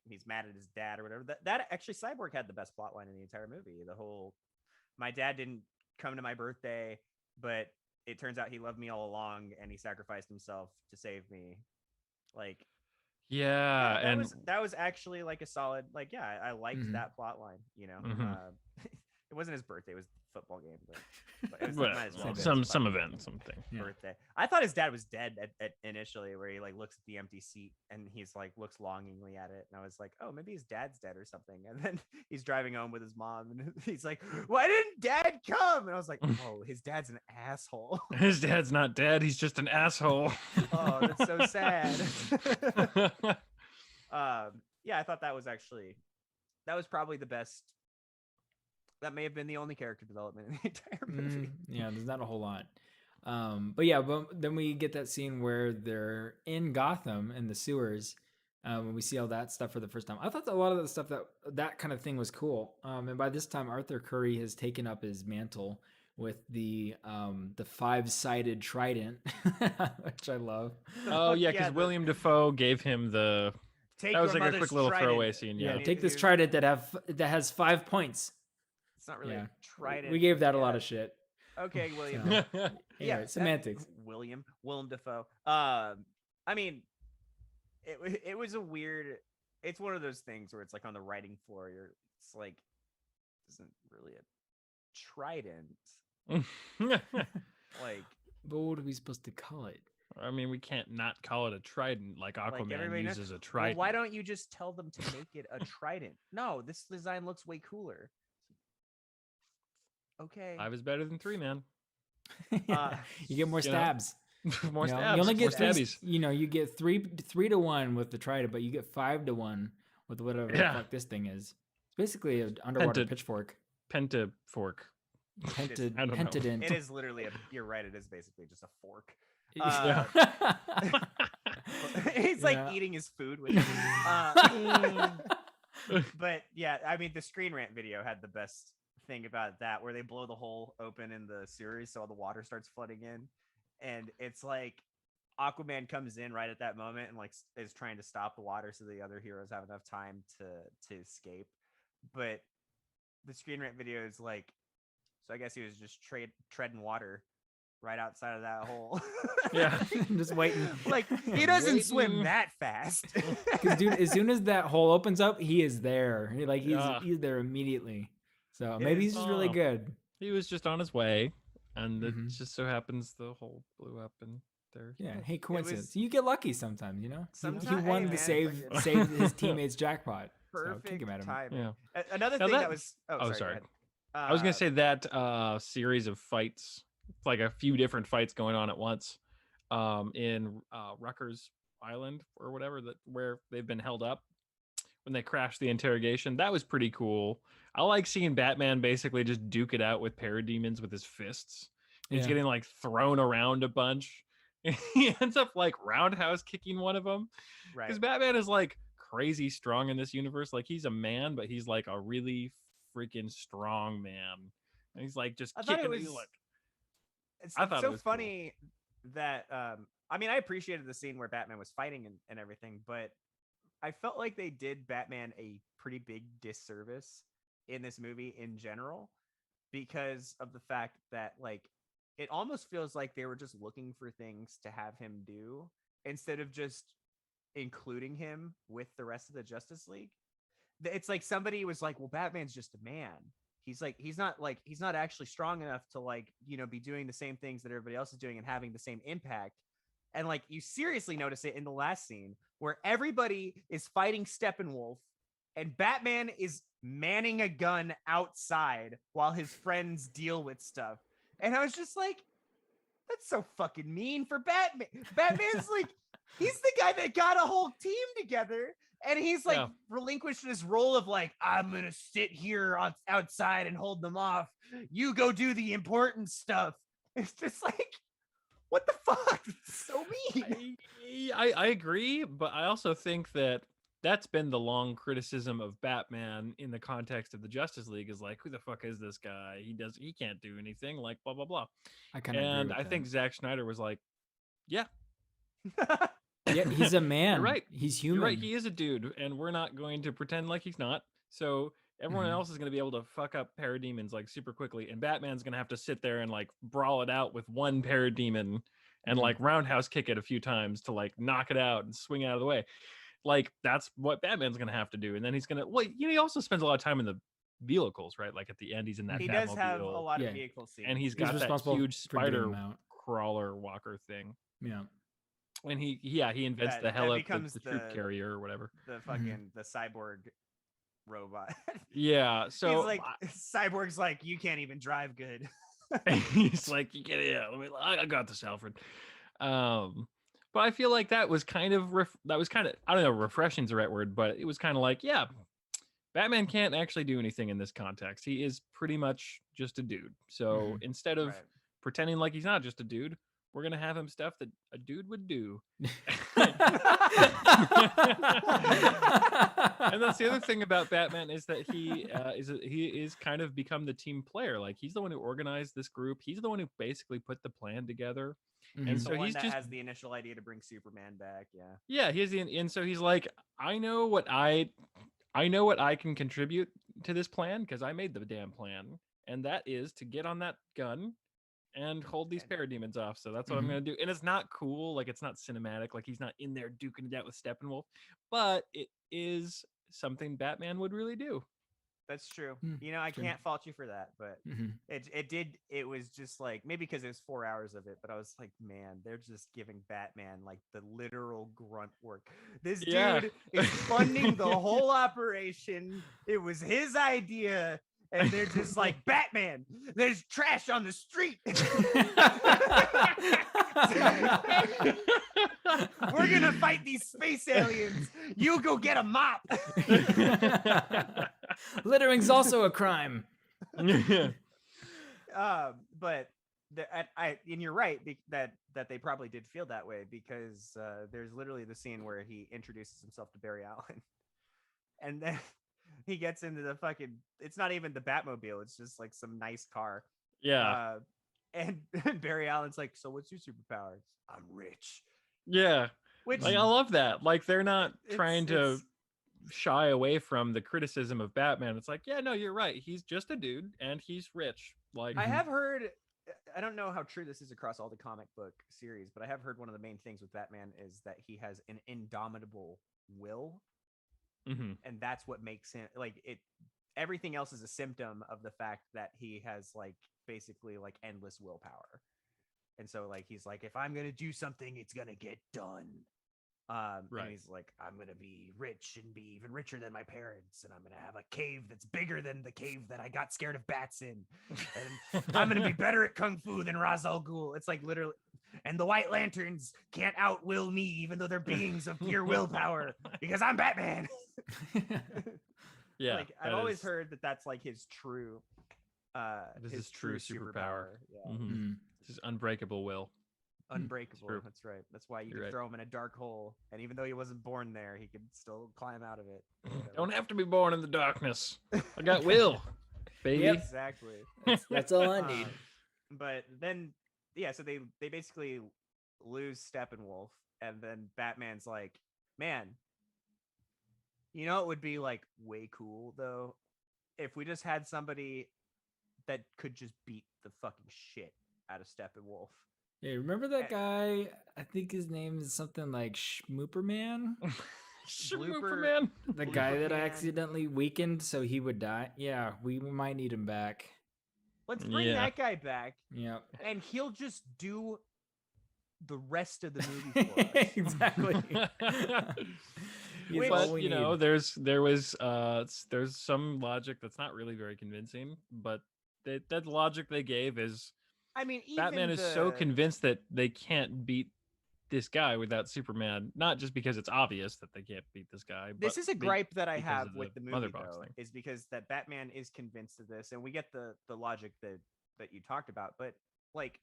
he's mad at his dad or whatever. That actually Cyborg had the best plot line in the entire movie. The whole my dad didn't come to my birthday, but it turns out he loved me all along and he sacrificed himself to save me. Like Yeah, that and that was actually like a solid I liked Mhm. that plot line, you know. Mhm. It wasn't his birthday, it was a football game, but it was, well, might as well well, be some his some fucking event, something. Yeah. birthday. I thought his dad was dead at initially, where he like looks at the empty seat and he's like looks longingly at it, and I was like, oh, maybe his dad's dead or something. And then he's driving home with his mom, and he's like, why didn't Dad come? And I was like, oh, his dad's an asshole. His dad's not dead. He's just an asshole. Oh, that's so sad. Yeah, I thought that was probably the best. That may have been the only character development in the entire movie. yeah, there's not a whole lot. But yeah, but then we get that scene where they're in Gotham in the sewers. When we see all that stuff for the first time, I thought that a lot of the stuff that kind of thing was cool. And by this time, Arthur Curry has taken up his mantle with the 5-sided trident, which I love. Oh yeah, because William Dafoe gave him the. Take That was your like a mother's quick little trident. throwaway scene. Yeah, Yeah. take this He- trident that has 5 points. It's not really Yeah. a trident. We gave that a yeah. lot of shit. Okay, William. So, Yeah, anyway, semantics. Willem Dafoe. I mean, it was a weird. It's one of those things where it's like on the writing floor. It's like isn't really a trident. Like But what are we supposed to call it? I mean, we can't not call it a trident like Like Aquaman everybody knows. uses a Well, trident. why don't you just tell them to make it a trident? No, this design looks way cooler. Okay. 5 is better than 3, man. You get more You know? stabs. More You stabs, only more get three. stabbies. You get three to 1 with the trident, but you get 5 to 1 with whatever the Yeah. fuck this thing is. It's basically an underwater Penta- pitchfork. Pentafork. I don't know. Pentadent. It is literally you're right. It is basically just a fork. Yeah. He's like Yeah. eating his food with. But yeah, I mean, the Screen Rant video had the best thing about that, where they blow the hole open in the series, so all the water starts flooding in, and it's like Aquaman comes in right at that moment and like is trying to stop the water so the other heroes have enough time to escape. But the Screen Rant video is like, so I guess he was just treading water right outside of that hole. Yeah. Just waiting. Like, he doesn't Waiting. swim that fast. Because dude, as soon as that hole opens up, he is there. Yeah. He's there immediately. So It maybe is- he's just really Oh. good. He was just on his way, and Mhm. it just so happens the hole blew up and there. Yeah. Hey, coincidence. was- you get lucky sometimes, you know. Sometimes- he won hey, to man, save fucking- save his teammates jackpot. So Perfect kick him at him. timing. Yeah. Another Now thing that- that was. Oh, Oh, sorry. sorry. Go ahead. I was gonna say that series of fights, it's like a few different fights going on at once, in Rutgers Island or whatever, that where they've been held up when they crashed the interrogation. That was pretty cool. I like seeing Batman basically just duke it out with parademons with his fists. He's Yeah. getting like thrown around a bunch. He ends up like roundhouse kicking one of them. Right. Because Batman is like crazy strong in this universe. Like he's a man, but he's like a really freaking strong man. And he's like just I thought kicking it you was- like It's, I thought it's it so was cool. funny that I mean, I appreciated the scene where Batman was fighting and everything, but I felt like they did Batman a pretty big disservice in this movie in general, because of the fact that like it almost feels like they were just looking for things to have him do instead of just including him with the rest of the Justice League. It's like somebody was like, well, Batman's just a man. He's not actually strong enough to like, you know, be doing the same things that everybody else is doing and having the same impact. And like, you seriously notice it in the last scene where everybody is fighting Steppenwolf and Batman is manning a gun outside while his friends deal with stuff. And I was just like, that's so fucking mean for Batman. Batman's like, he's the guy that got a whole team together. And he's like Yeah. relinquished his role of like, I'm going to sit here outside and hold them off. You go do the important stuff. It's just like, what the fuck? It's so mean. I agree, but I also think that that's been the long criticism of Batman in the context of the Justice League, is like, who the fuck is this guy? He can't do anything, like blah blah blah. I kind of agree And with I that. think Zack Snyder was like, yeah, yeah, he's a man. right. He's human. you're right, he is a dude, and we're not going to pretend like he's not. So everyone Mhm. else is going to be able to fuck up parademons like super quickly, and Batman's going to have to sit there and like brawl it out with one parademon and Mhm. like roundhouse kick it a few times to like knock it out and swing out of the way. Like that's what Batman's going to have to do, and then he's going to, well, you know, he also spends a lot of time in the vehicles, right? Like at the end, he's in that He does have a Batmobile, lot Yeah. of vehicle scenes. and he's He's got that responsible huge for getting spider them out. crawler walker thing. Yeah. And he invents That- the that the becomes troop the- carrier or whatever. the fucking the cyborg robot. Yeah, so He's like, Cyborg's like, you can't even drive good. he's like, you get it. Yeah, I got this, Alfred. But I feel like that was kind of I don't know, refreshing's the right word, but it was kind of like, yeah, Batman can't actually do anything in this context. He is pretty much just a dude. So instead of Right. pretending like he's not just a dude, we're gonna have him stuff that a dude would do. And that's the other thing about Batman, is that he is kind of become the team player. Like he's the one who organized this group. He's the one who basically put the plan together. Mhm. And The so one he's that just has the initial idea to bring Superman back. Yeah. yeah, and so he's like, I know what I can contribute to this plan because I made the damn plan, and that is to get on that gun and hold these parademons off. So that's what I'm Mhm. gonna do. And it's not cool, like it's not cinematic, like he's not in there duking it out with Steppenwolf, but it is something Batman would really do. That's true. Hmm, You know, I true. can't fault you for that, but Mhm. it was just like, maybe because it was 4 hours of it, but I was like, man, they're just giving Batman like the literal grunt work. This Yeah. dude is funding the whole operation. It was his idea, and they're just like, Batman, there's trash on the street. We're gonna fight these space aliens. You go get a mop. Littering's also a crime. But and you're right that they probably did feel that way because there's literally the scene where he introduces himself to Barry Allen, and then he gets into the fucking. It's not even the Batmobile. It's just like some nice car. Yeah. And Barry Allen's like, "So what's your superpower?" I'm rich. Yeah. Which Like, I love that. Like, they're not trying to it's- shy away from the criticism of Batman. It's like, yeah, no, you're right. He's just a dude and he's rich. Like, I have heard. I don't know how true this is across all the comic book series, but I have heard one of the main things with Batman is that he has an indomitable will, mhm. and that's what makes him like it. Everything else is a symptom of the fact that he has like basically like endless willpower, and so like he's like, if I'm gonna do something, it's gonna get done. Right. And he's like, I'm gonna be rich and be even richer than my parents, and I'm gonna have a cave that's bigger than the cave that I got scared of bats in, and I'm gonna be better at kung fu than Ra's al Ghul. It's like literally, and the White Lanterns can't outwill me, even though they're beings of pure willpower, because I'm Batman. Yeah. Like I've always heard that that's like his true, This his is true superpower. Yeah. Mhm. Mm. This is unbreakable will. Unbreakable. True. That's right. That's why you You're could right. throw him in a dark hole, and even though he wasn't born there, he could still climb out of it. or whatever. Don't have to be born in the darkness. I got will, baby. Yep. Exactly. That's all I need. But then, yeah, so they basically lose Steppenwolf, and then Batman's like, man, you know, it would be like way cool though if we just had somebody that could just beat the fucking shit out of Steppenwolf. Hey, remember that guy? I think his name is something like Schmooperman. Schmooper man. The guy that I Blooperman. accidentally weakened so he would die. Yeah, we might need him back. Let's bring Yeah. that guy back, Yep. and he'll just do the rest of the movie for us. Exactly. He's Which- all But we you know, need. there's some logic that's not really very convincing. But that logic they gave is I mean, even Batman is so convinced that they can't beat this guy without Superman, not just because it's obvious that they can't beat this guy. This but is a gripe that I because have of with the Mother movie, Box though, thing. is because that Batman is convinced of this, and we get the logic that you talked about. But like,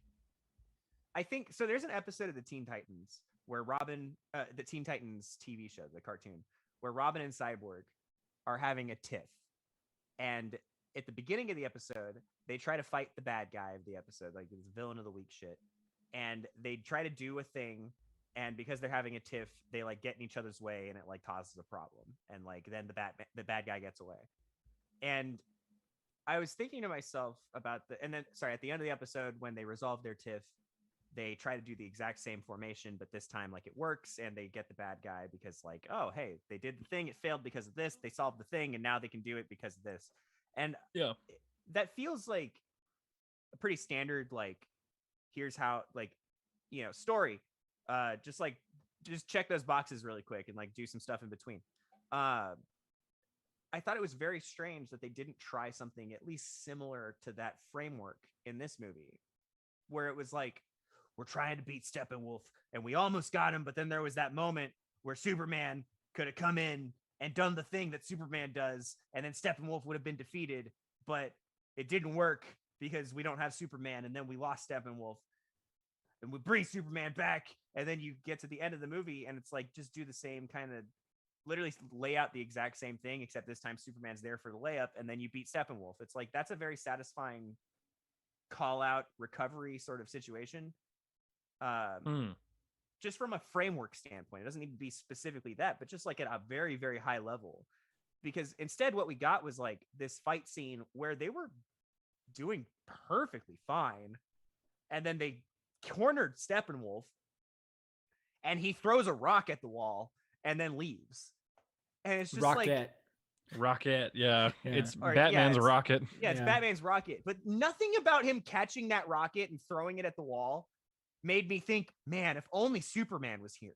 I think so. There's an episode of the Teen Titans where the Teen Titans TV show, the cartoon, where Robin and Cyborg are having a tiff, and at the beginning of the episode, they try to fight the bad guy of the episode, like this villain of the week shit, and they try to do a thing. And because they're having a tiff, they like get in each other's way, and it like causes a problem. And like then the bad guy gets away. And I was thinking to myself about at the end of the episode when they resolve their tiff, they try to do the exact same formation, but this time like it works, and they get the bad guy because like, oh hey, they did the thing, it failed because of this, they solved the thing, and now they can do it because of this. And Yeah. that feels like a pretty standard like, here's how, like, you know, story. Just check those boxes really quick and like do some stuff in between. I thought it was very strange that they didn't try something at least similar to that framework in this movie, where it was like, we're trying to beat Steppenwolf and we almost got him, but then there was that moment where Superman could have come in and done the thing that Superman does, and then Steppenwolf would have been defeated, but it didn't work because we don't have Superman, and then we lost Steppenwolf. And we bring Superman back, and then you get to the end of the movie, and it's like, just do the same kind of, literally lay out the exact same thing, except this time Superman's there for the layup, and then you beat Steppenwolf. It's like, that's a very satisfying call-out recovery sort of situation. Just from a framework standpoint, it doesn't need to be specifically that, but just like at a very, very high level. Because instead, what we got was like this fight scene where they were doing perfectly fine, and then they cornered Steppenwolf, and he throws a rock at the wall and then leaves. And it's just Rocket. like, Rocket, yeah. Yeah. It's Or, Batman's it's, rocket. Yeah, it's Yeah. Batman's rocket. But nothing about him catching that rocket and throwing it at the wall made me think, man, if only Superman was here.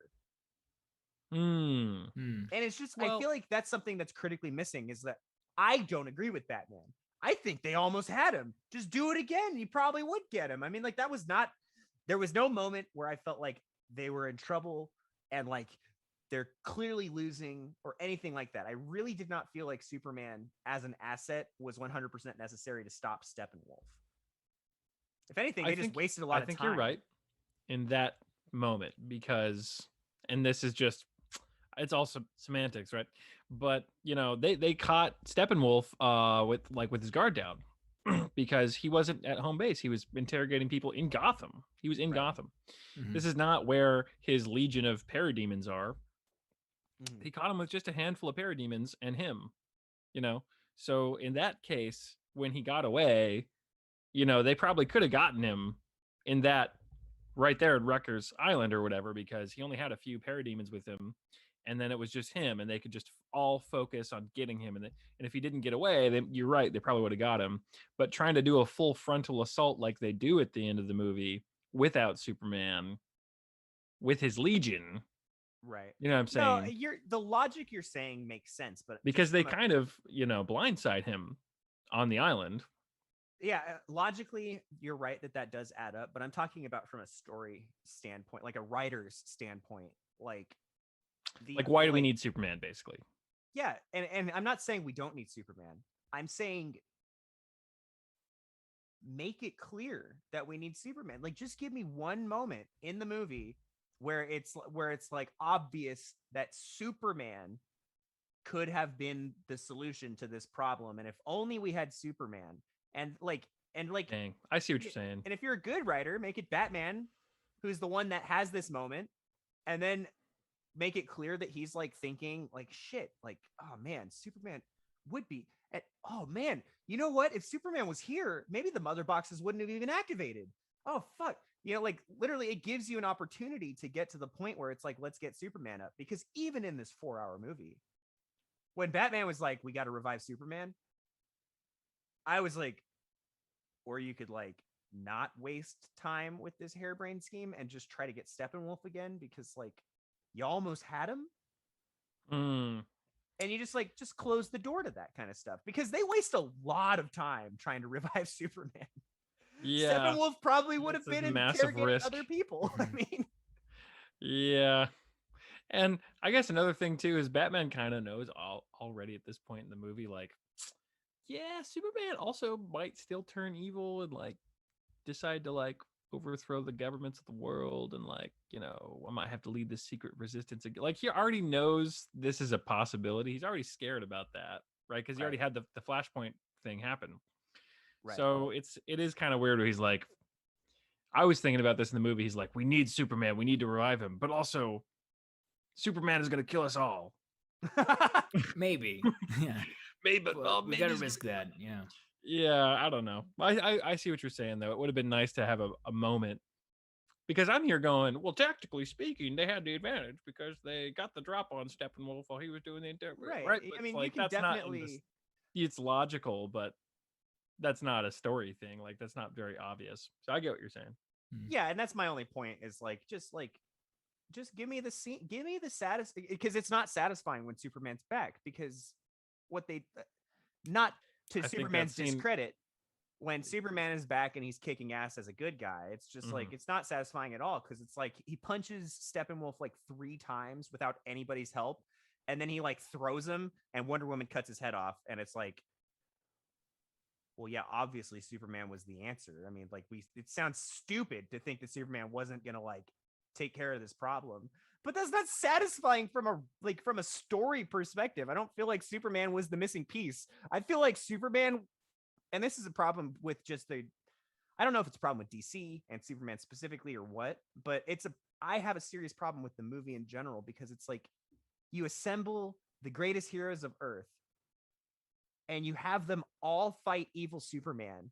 Hmm. Hmm. And it's just, I Well, feel like that's something that's critically missing is that I don't agree with Batman. I think they almost had him. Just do it again. You probably would get him. I mean, like, there was no moment where I felt like they were in trouble and like they're clearly losing or anything like that. I really did not feel like Superman as an asset was 100% necessary to stop Steppenwolf. If anything, I they just think wasted a I lot of think time. you're right in that moment because, and this is just, it's also semantics, right? But they caught Steppenwolf with his guard down because he wasn't at home base. He was interrogating people in Gotham. He was in Right. Gotham. Mhm. This is not where his legion of parademons are. Mhm. He caught him with just a handful of parademons and him, you know. So in that case, when he got away, they probably could have gotten him in that right there at Rutgers Island or whatever, because he only had a few parademons with him, and then it was just him, and they could just all focus on getting him. And if he didn't get away, then you're right, they probably would have got him. But trying to do a full frontal assault like they do at the end of the movie without Superman, with his Legion, Right. you know what I'm No, saying? the logic you're saying makes sense, but Because just they from a, kind of, blindside him on the island. yeah, logically, you're right that does add up. But I'm talking about from a story standpoint, like a writer's standpoint, like Like, why do we need Superman, basically? Yeah, and I'm not saying we don't need Superman. I'm saying make it clear that we need Superman. Like, just give me one moment in the movie where it's like obvious that Superman could have been the solution to this problem, and if only we had Superman. And like Dang, I see what you're y- saying. and if you're a good writer, make it Batman who's the one that has this moment, and then make it clear that he's like thinking like shit, like, oh man, Superman would be at, oh man, you know what, if Superman was here, maybe the mother boxes wouldn't have even activated. Oh fuck, like literally it gives you an opportunity to get to the point where it's like, let's get Superman up. Because even in this 4-hour movie, when Batman was like, we got to revive Superman, I was like, or you could like not waste time with this harebrained scheme and just try to get Steppenwolf again, because like you almost had him, Mm, and you just close the door to that kind of stuff, because they waste a lot of time trying to revive Superman. yeah, Steppenwolf probably would have it's a been massive interrogating risk. other people. I mean, Yeah. And I guess another thing too is Batman kind of knows already at this point in the movie, like, yeah, Superman also might still turn evil and like decide to like overthrow the governments of the world, and like, I might have to lead this secret resistance again. Like, he already knows this is a possibility. He's already scared about that, right? Because he already right, had the Flashpoint thing happen. right. So it is kind of weird where he's like, I was thinking about this in the movie. He's like, we need Superman, we need to revive him, but also Superman is going to kill us all. Maybe. Yeah. Maybe, Well, we maybe gotta he's risk that. Yeah. Yeah, I don't know. I see what you're saying though. It would have been nice to have a moment, because I'm here going, well, tactically speaking, they had the advantage because they got the drop on Steppenwolf while he was doing the Right. right. But I it's mean, you like can that's not in definitely, it's logical, but that's not a story thing. Like, that's not very obvious. So I get what you're saying. yeah, and that's my only point is like, just give me the scene, give me the because it's not satisfying when Superman's back, because what they, not to I think that Superman's scene. discredit, when Superman is back and he's kicking ass as a good guy, it's just like, Mhm. it's not satisfying at all, because it's like he punches Steppenwolf like 3 times without anybody's help, and then he like throws him and Wonder Woman cuts his head off, and it's like, well, yeah, obviously Superman was the answer. I mean, like, it sounds stupid to think that Superman wasn't gonna like take care of this problem, but that's not satisfying from a story perspective. I don't feel like Superman was the missing piece. I feel like Superman, and this is a problem with just I don't know if it's a problem with DC and Superman specifically or what, but I have a serious problem with the movie in general, because it's like you assemble the greatest heroes of Earth and you have them all fight evil Superman,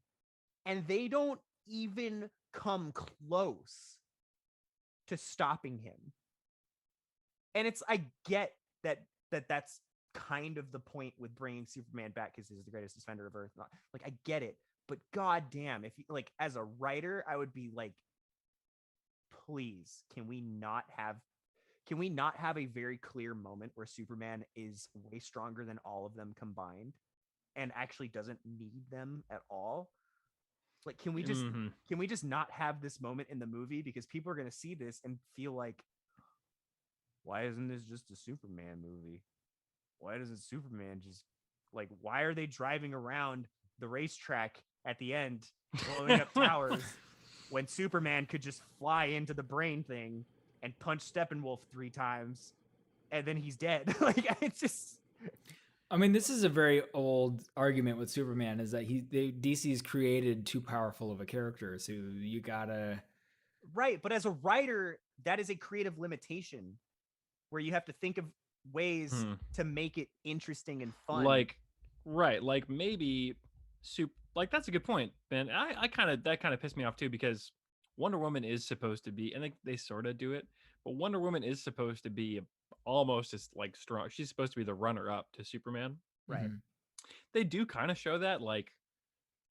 and they don't even come close to stopping him. And I get that's kind of the point with bringing Superman back because he's the greatest defender of Earth. Like, I get it, but goddamn, if you, like, as a writer, I would be like, please, can we not have a very clear moment where Superman is way stronger than all of them combined and actually doesn't need them at all? Like, can we just not have this moment in the movie, because people are going to see this and feel like, why isn't this just a Superman movie? Why doesn't Superman just, like, why are they driving around the racetrack at the end blowing up towers when Superman could just fly into the brain thing and punch Steppenwolf 3 times and then he's dead? Like, it's just, I mean, this is a very old argument with Superman, is that DC's created too powerful of a character, so you gotta. right. But as a writer, that is a creative limitation where you have to think of ways to make it interesting and fun. Like, right, like maybe like that's a good point, Ben. I kind of, that kind of pissed me off too, because Wonder Woman is supposed to be, and they sort of do it, but Wonder Woman is supposed to be almost as like strong. She's supposed to be the runner up to Superman. Right. Mhm. They do kind of show that, like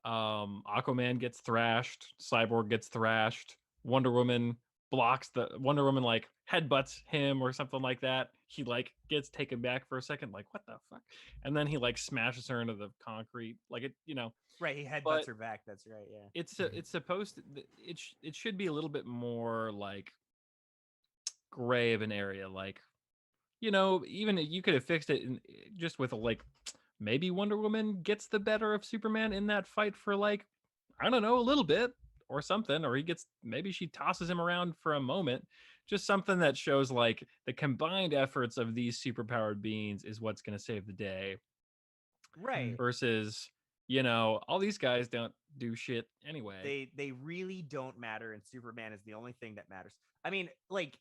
Aquaman gets thrashed, Cyborg gets thrashed, Wonder Woman like headbutts him or something like that. He like gets taken back for a second, like, what the fuck? And then he like smashes her into the concrete, like, it, you know. Right, he headbutts But her back. That's right, yeah. it's supposed to, it should be a little bit more like gray of an area, like, you know, even you could have fixed it just with a, like, maybe Wonder Woman gets the better of Superman in that fight for, like, I don't know, a little bit or something, or maybe she tosses him around for a moment. Just something that shows like the combined efforts of these superpowered beings is what's going to save the day. Right. Versus, you know, all these guys don't do shit anyway. They really don't matter, and Superman is the only thing that matters. I mean, like,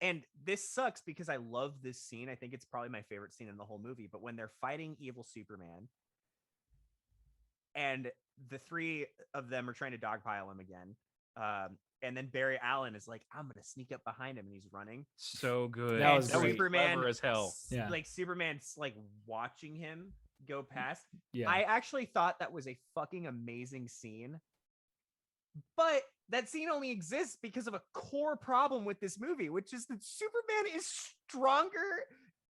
and this sucks because I love this scene. I think it's probably my favorite scene in the whole movie. But when they're fighting evil Superman, and the 3 of them are trying to dogpile him again, and then Barry Allen is like, I'm gonna sneak up behind him, and he's running. So good. That was great. Superman clever as hell. Yeah. Like, Superman's like watching him go past. Yeah. I actually thought that was a fucking amazing scene. But that scene only exists because of a core problem with this movie, which is that Superman is stronger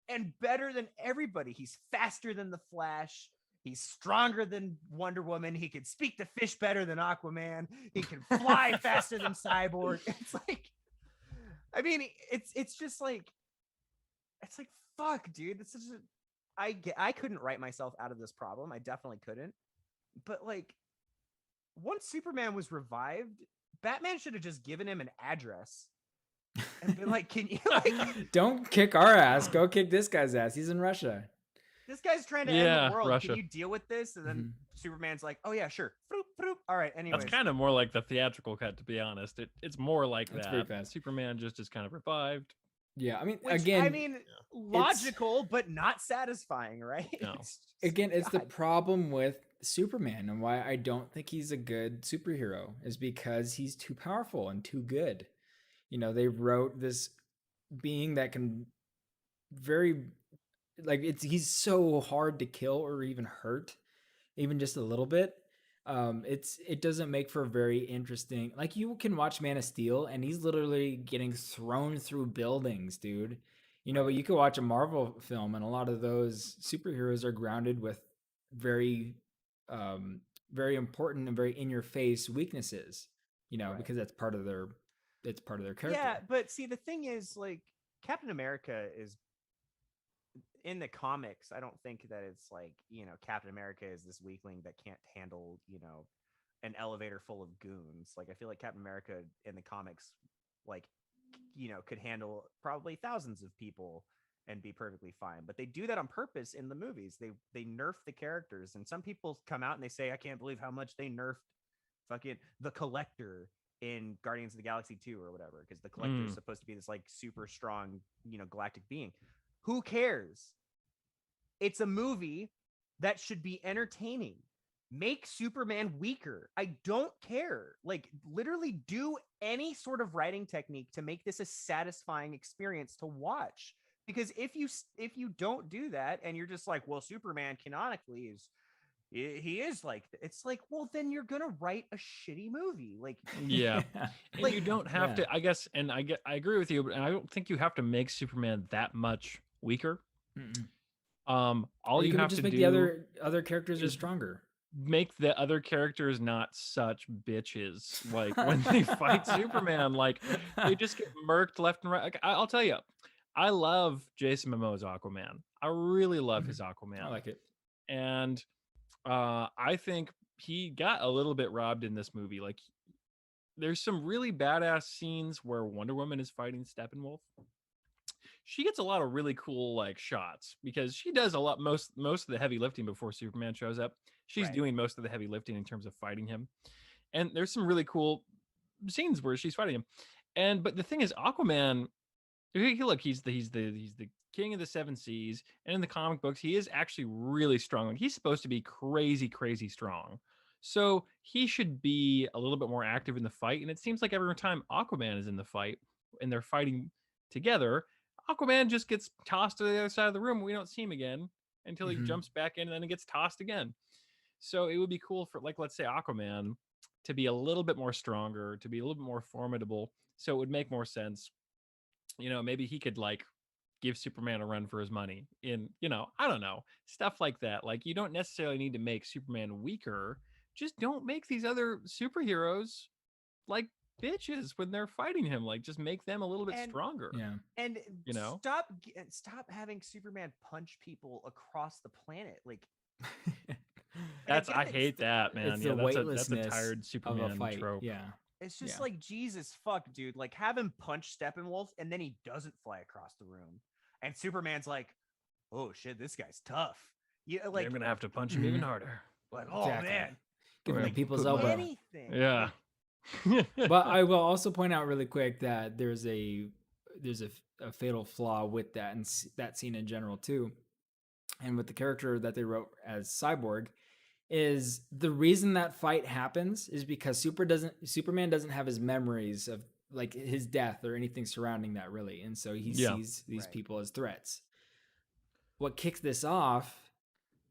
and better than everybody. He's faster than the Flash. He's stronger than Wonder Woman. He can speak to fish better than Aquaman. He can fly faster than Cyborg. It's like, I mean, it's just like, it's like, fuck, dude. This is I couldn't write myself out of this problem. I definitely couldn't. But like, once Superman was revived, Batman should have just given him an address and been like, can you, like, Don't kick our ass. Go kick this guy's ass. He's in Russia. this guy's trying to end Yeah, the world. Russia. Can you deal with this? And then Superman's like, oh yeah, sure. Vroom, vroom. All right. Anyways, That's kind of more like the theatrical cut, to be honest. It's more like That's that. pretty fast. Superman just is kind of revived. Yeah, I mean, which, again, I mean, logical, but not satisfying, right? No. it's the God. problem with Superman, and why I don't think he's a good superhero is because he's too powerful and too good. You know, they wrote this being that can very, like, he's so hard to kill or even hurt, even just a little bit. It doesn't make for a very interesting, like, you can watch Man of Steel and he's literally getting thrown through buildings, dude. You know, but you could watch a Marvel film and a lot of those superheroes are grounded with very very important and very in your face weaknesses, you know, Right. because it's part of their character. Yeah, but see, the thing is, like, Captain America is, in the comics, I don't think that it's like, you know, Captain America is this weakling that can't handle, you know, an elevator full of goons. Like, I feel like Captain America in the comics, like, you know, could handle probably thousands of people and be perfectly fine. But they do that on purpose in the movies. They nerf the characters, and some people come out and they say, I can't believe how much they nerfed fucking the Collector in Guardians of the Galaxy 2 or whatever, because the Collector is supposed to be this like super strong, you know, galactic being. Who cares? It's a movie that should be entertaining. Make Superman weaker. I don't care. Like, literally do any sort of writing technique to make this a satisfying experience to watch. Because if you don't do that and you're just like, well, Superman canonically is he is like it's like, well, then you're gonna write a shitty movie. Like Yeah. And Like- you don't have Yeah. to, I guess, and I agree with you, but I don't think you have to make Superman that much weaker. Mm-mm. All Or you could have just to make do the other characters is just stronger. make the other characters not such bitches. Like when they fight Superman, like they just get murked left and right. Like, I'll tell you, I love Jason Momoa's Aquaman. I really love his Aquaman. I like it. And I think he got a little bit robbed in this movie. Like there's some really badass scenes where Wonder Woman is fighting Steppenwolf. She gets a lot of really cool like shots because she does a lot most of the heavy lifting before Superman shows up. She's Right. doing most of the heavy lifting in terms of fighting him. And there's some really cool scenes where she's fighting him. But the thing is, Aquaman, look, he's the king of the seven seas, and in the comic books, he is actually really strong. Like, he's supposed to be crazy strong. So he should be a little bit more active in the fight. And it seems like every time Aquaman is in the fight and they're fighting together, Aquaman just gets tossed to the other side of the room. We don't see him again until he Mhm. jumps back in and then he gets tossed again. So it would be cool for, like, let's say Aquaman to be a little bit more stronger, to be a little bit more formidable. So it would make more sense. You know, maybe he could like give Superman a run for his money in, you know, I don't know, stuff like that. Like you don't necessarily need to make Superman weaker. Just don't make these other superheroes like bitches when they're fighting him. Like just make them a little bit And- stronger. Yeah. and You know? stop having Superman punch people across the planet. Like That's get I that hate that, man. It's Yeah, the that's a weightlessness tired of Superman a fight. trope. Yeah. it's just Yeah. like Jesus fuck, dude. Like have him punch Steppenwolf and then he doesn't fly across the room. And Superman's like, oh shit, this guy's tough. Yeah, like They're gonna have to punch him even harder. like, oh Exactly. man. Give him Right. a people's Put elbow. Anything. Yeah. But I will also point out really quick that there's a fatal flaw with that and that scene in general too, and with the character that they wrote as Cyborg, is the reason that fight happens is because Superman doesn't have his memories of like his death or anything surrounding that really, and so he Yeah. sees these Right. people as threats. What kicks this off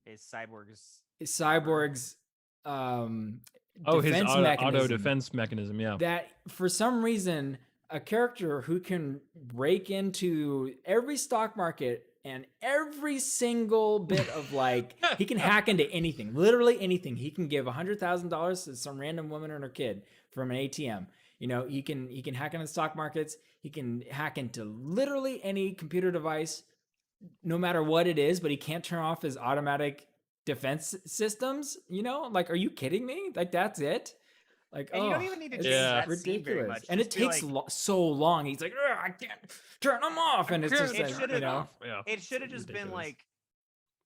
Is Cyborg's is Cyborg's his defense auto mechanism. defense mechanism. Yeah. That for some reason a character who can break into every stock market and every single bit of like he can hack into anything, literally anything. He can give $100,000 to some random woman and her kid from an ATM. You know, he can hack into stock markets. He can hack into literally any computer device, no matter what it is. But he can't turn off his automatic defense systems. You know, like, are you kidding me? Like, that's it. Like, And you don't even need to it's change Yeah. that scene very much. and it Just be takes like, so long. He's like, "Ugh, I can't turn them off, and it's just It like, should've- you know, Yeah. it should have just been ridiculous.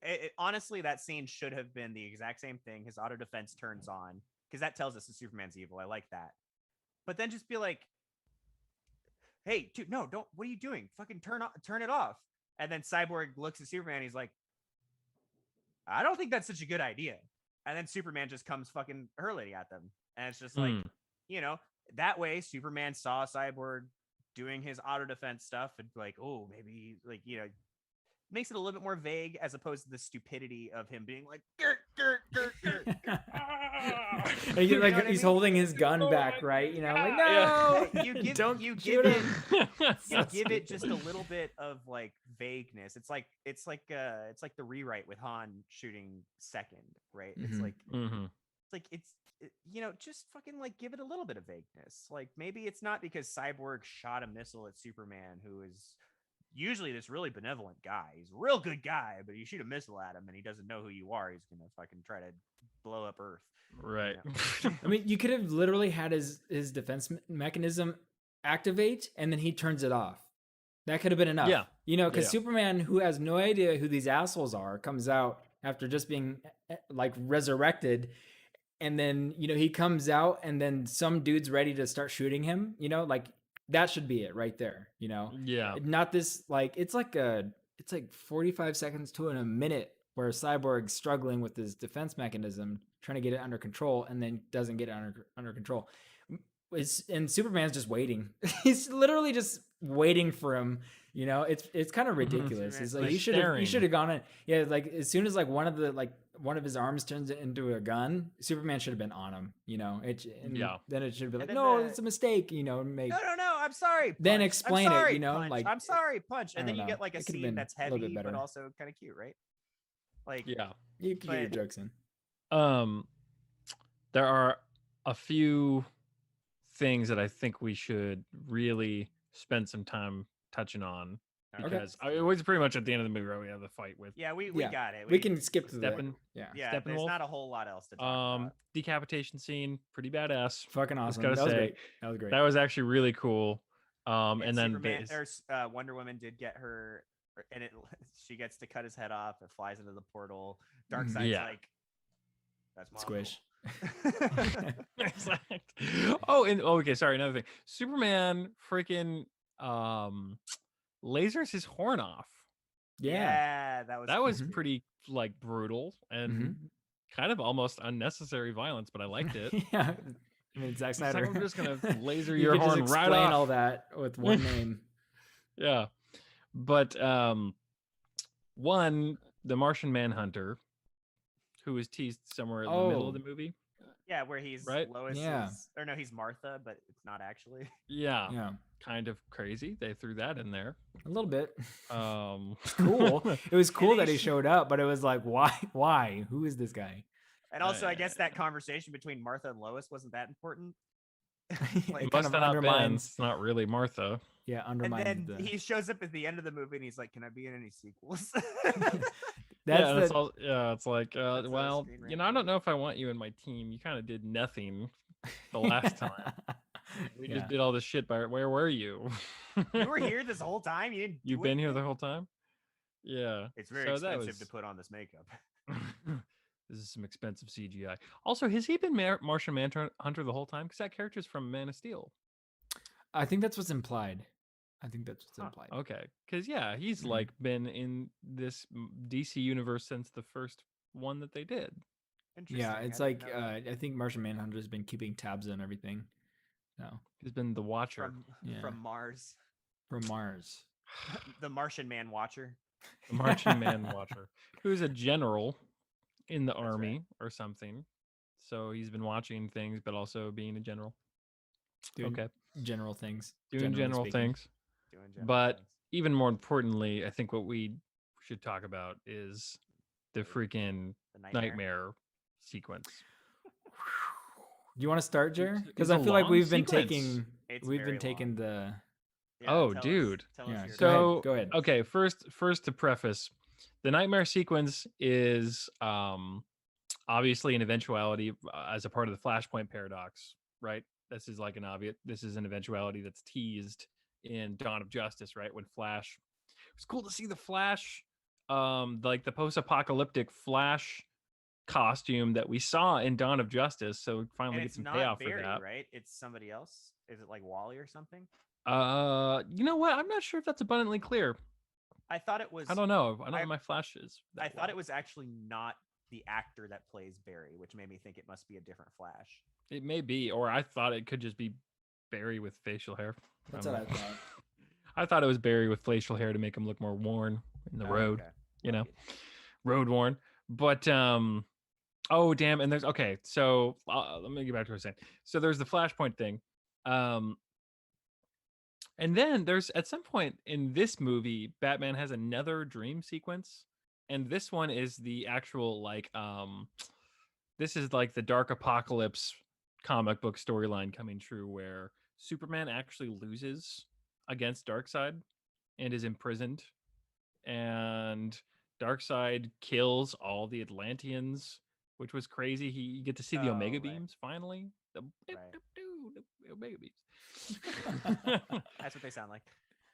like honestly, that scene should have been the exact same thing. His auto defense turns on because that tells us that Superman's evil. I like that. But then just be like, hey, dude, no, don't. What are you doing? Fucking turn it off. And then Cyborg looks at Superman. He's like, I don't think that's such a good idea. And then Superman just comes fucking hurling at them. And it's just like, you know, that way Superman saw Cyborg doing his auto defense stuff and like, oh, maybe like, you know, makes it a little bit more vague as opposed to the stupidity of him being like, "Gert, gert, gert, gert, gert." And he's You know like, what I he's mean? holding his gun back, right? You know, like, Yeah. no, You give- don't you shoot give him. You give it just a little bit of like vagueness. It's like the rewrite with Han shooting second, right? It's Mhm. like Mhm. you know, just fucking like give it a little bit of vagueness. Like maybe it's not because Cyborg shot a missile at Superman, who is usually this really benevolent guy. He's a real good guy, but you shoot a missile at him and he doesn't know who you are. He's gonna fucking try to blow up Earth. Right. I mean, you could have literally had his defense mechanism activate, and then he turns it off. That could have been enough. Yeah. You know, because Yeah. Superman, who has no idea who these assholes are, comes out after just being like resurrected. And then, you know, he comes out and then some dude's ready to start shooting him, you know, like that should be it right there, you know? Yeah. Not this, like, it's like 45 seconds to a minute where Cyborg's struggling with his defense mechanism, trying to get it under control, and then doesn't get it under control. And Superman's just waiting. He's literally just waiting for him. You know, it's kind of ridiculous. It's like They're you should staring. have gone in. Yeah, like as soon as like one of his arms turns into a gun, Superman should have been on him. You know, Yeah. then it should be like, then no, it's a mistake. You know, make No, I'm sorry. Punch. then I'm explain it. sorry, You know, punch. like I'm sorry, punch. I And then don't you know. get like a It could've scene been that's a little bit heavy, but better. also kind of cute, right? Like, Yeah. You could get your but- jokes in. There are a few things that I think we should really spend some time touching on Okay. because it was pretty much at the end of the movie where we have the fight with yeah, we Yeah. got it. We can skip to the Steppen. yeah. Yeah, there's Steppenwolf. not a whole lot else to talk about. Decapitation scene, pretty badass. Fucking Just awesome. gotta That was say, great. That was great. that was actually really cool. And then Superman or Wonder Woman did get her, and she gets to cut his head off. It flies into the portal. Darkseid's Yeah. like, that's my Squish. Exact. Oh, and okay, sorry, another thing. Superman freaking lasers his horn off. Yeah. that was That was pretty like brutal and kind of almost unnecessary violence, but I liked it. Yeah. I mean, Zack It's like, Snyder. I'm just gonna laser You your could just horn right explain off. all that with one name. Yeah. But one, the Martian Manhunter, who was teased somewhere in the middle of the movie. yeah, where he's Right? Lois Yeah. is, or no, he's Martha, but it's not actually. Yeah. Yeah. Kind of crazy. They threw that in there. A little bit. Cool. Cool. It was cool they that he showed up, but it was like, why? Why? Who is this guy? And also, I guess that conversation between Martha and Lois wasn't that important. It It kind must of have not been. undermines. It's not really Martha. Yeah, And undermines then the. he shows up at the end of the movie, and he's like, "Can I be in any sequels?" That's yeah, that's the, all. Yeah, it's like, That's well, screen you know, I don't know if I want you in my team. You kind of did nothing the last time. We just Yeah. did all this shit. By where were you? You were here this whole time. You didn't. You've do been here the anything? whole time. Yeah. It's very so that expensive to was- put on this makeup. This is some expensive CGI. Also, has he been Martian Manhunter the whole time? Because that character's from Man of Steel. I think that's what's implied. I think that's what's implied. Okay, because yeah, he's Mhm. like been in this DC universe since the first one that they did. Yeah, Interesting, it's I like didn't know that. I think Martian Manhunter's been keeping tabs on everything. No, He's been the Watcher, Yeah. from Mars, from Mars. the Martian Man Watcher. the Martian Man Watcher, who's a general in the That's right. army or something. So he's been watching things, but also being a general. Doing Okay, general things. doing generally general speaking. things. Doing general But things. even more importantly, I think what we should talk about is the freaking The nightmare sequence. Do you want to start, Jer? It's- Because it's I a feel like long we've been sequence. taking It's we've very been taking long. the Yeah, Oh, tell us- dude. tell us Yeah, your go ahead, So go ahead. okay, first to preface, the nightmare sequence is obviously an eventuality as a part of the Flashpoint paradox, right? This is like this is an eventuality that's teased in Dawn of Justice, right? When Flash, it's cool to see the Flash, like the post-apocalyptic Flash costume that we saw in Dawn of Justice. So we finally And get it's some not payoff Barry, for that. right? It's somebody else. Is it like Wally or something? You know what? I'm not sure if that's abundantly clear. I thought it was. I don't know. I don't I- know my flashes. I thought it was actually not the actor that plays Barry, which made me think it must be a different Flash. It may be, or I thought it could just be Barry with facial hair. That's don't what I know. thought. I thought it was Barry with facial hair to make him look more worn in the Oh, road, okay. you know, Like it. road worn. But oh damn, and there's okay. So let me get back to what I was saying. So there's the Flashpoint thing, and then there's at some point in this movie, Batman has another dream sequence, and this one is the actual like this is like the Dark Apocalypse comic book storyline coming true where Superman actually loses against Darkseid and is imprisoned, and Darkseid kills all the Atlanteans, which was crazy. You get to see the Oh, Omega right. beams finally. The Right. the Omega beams. That's what they sound like.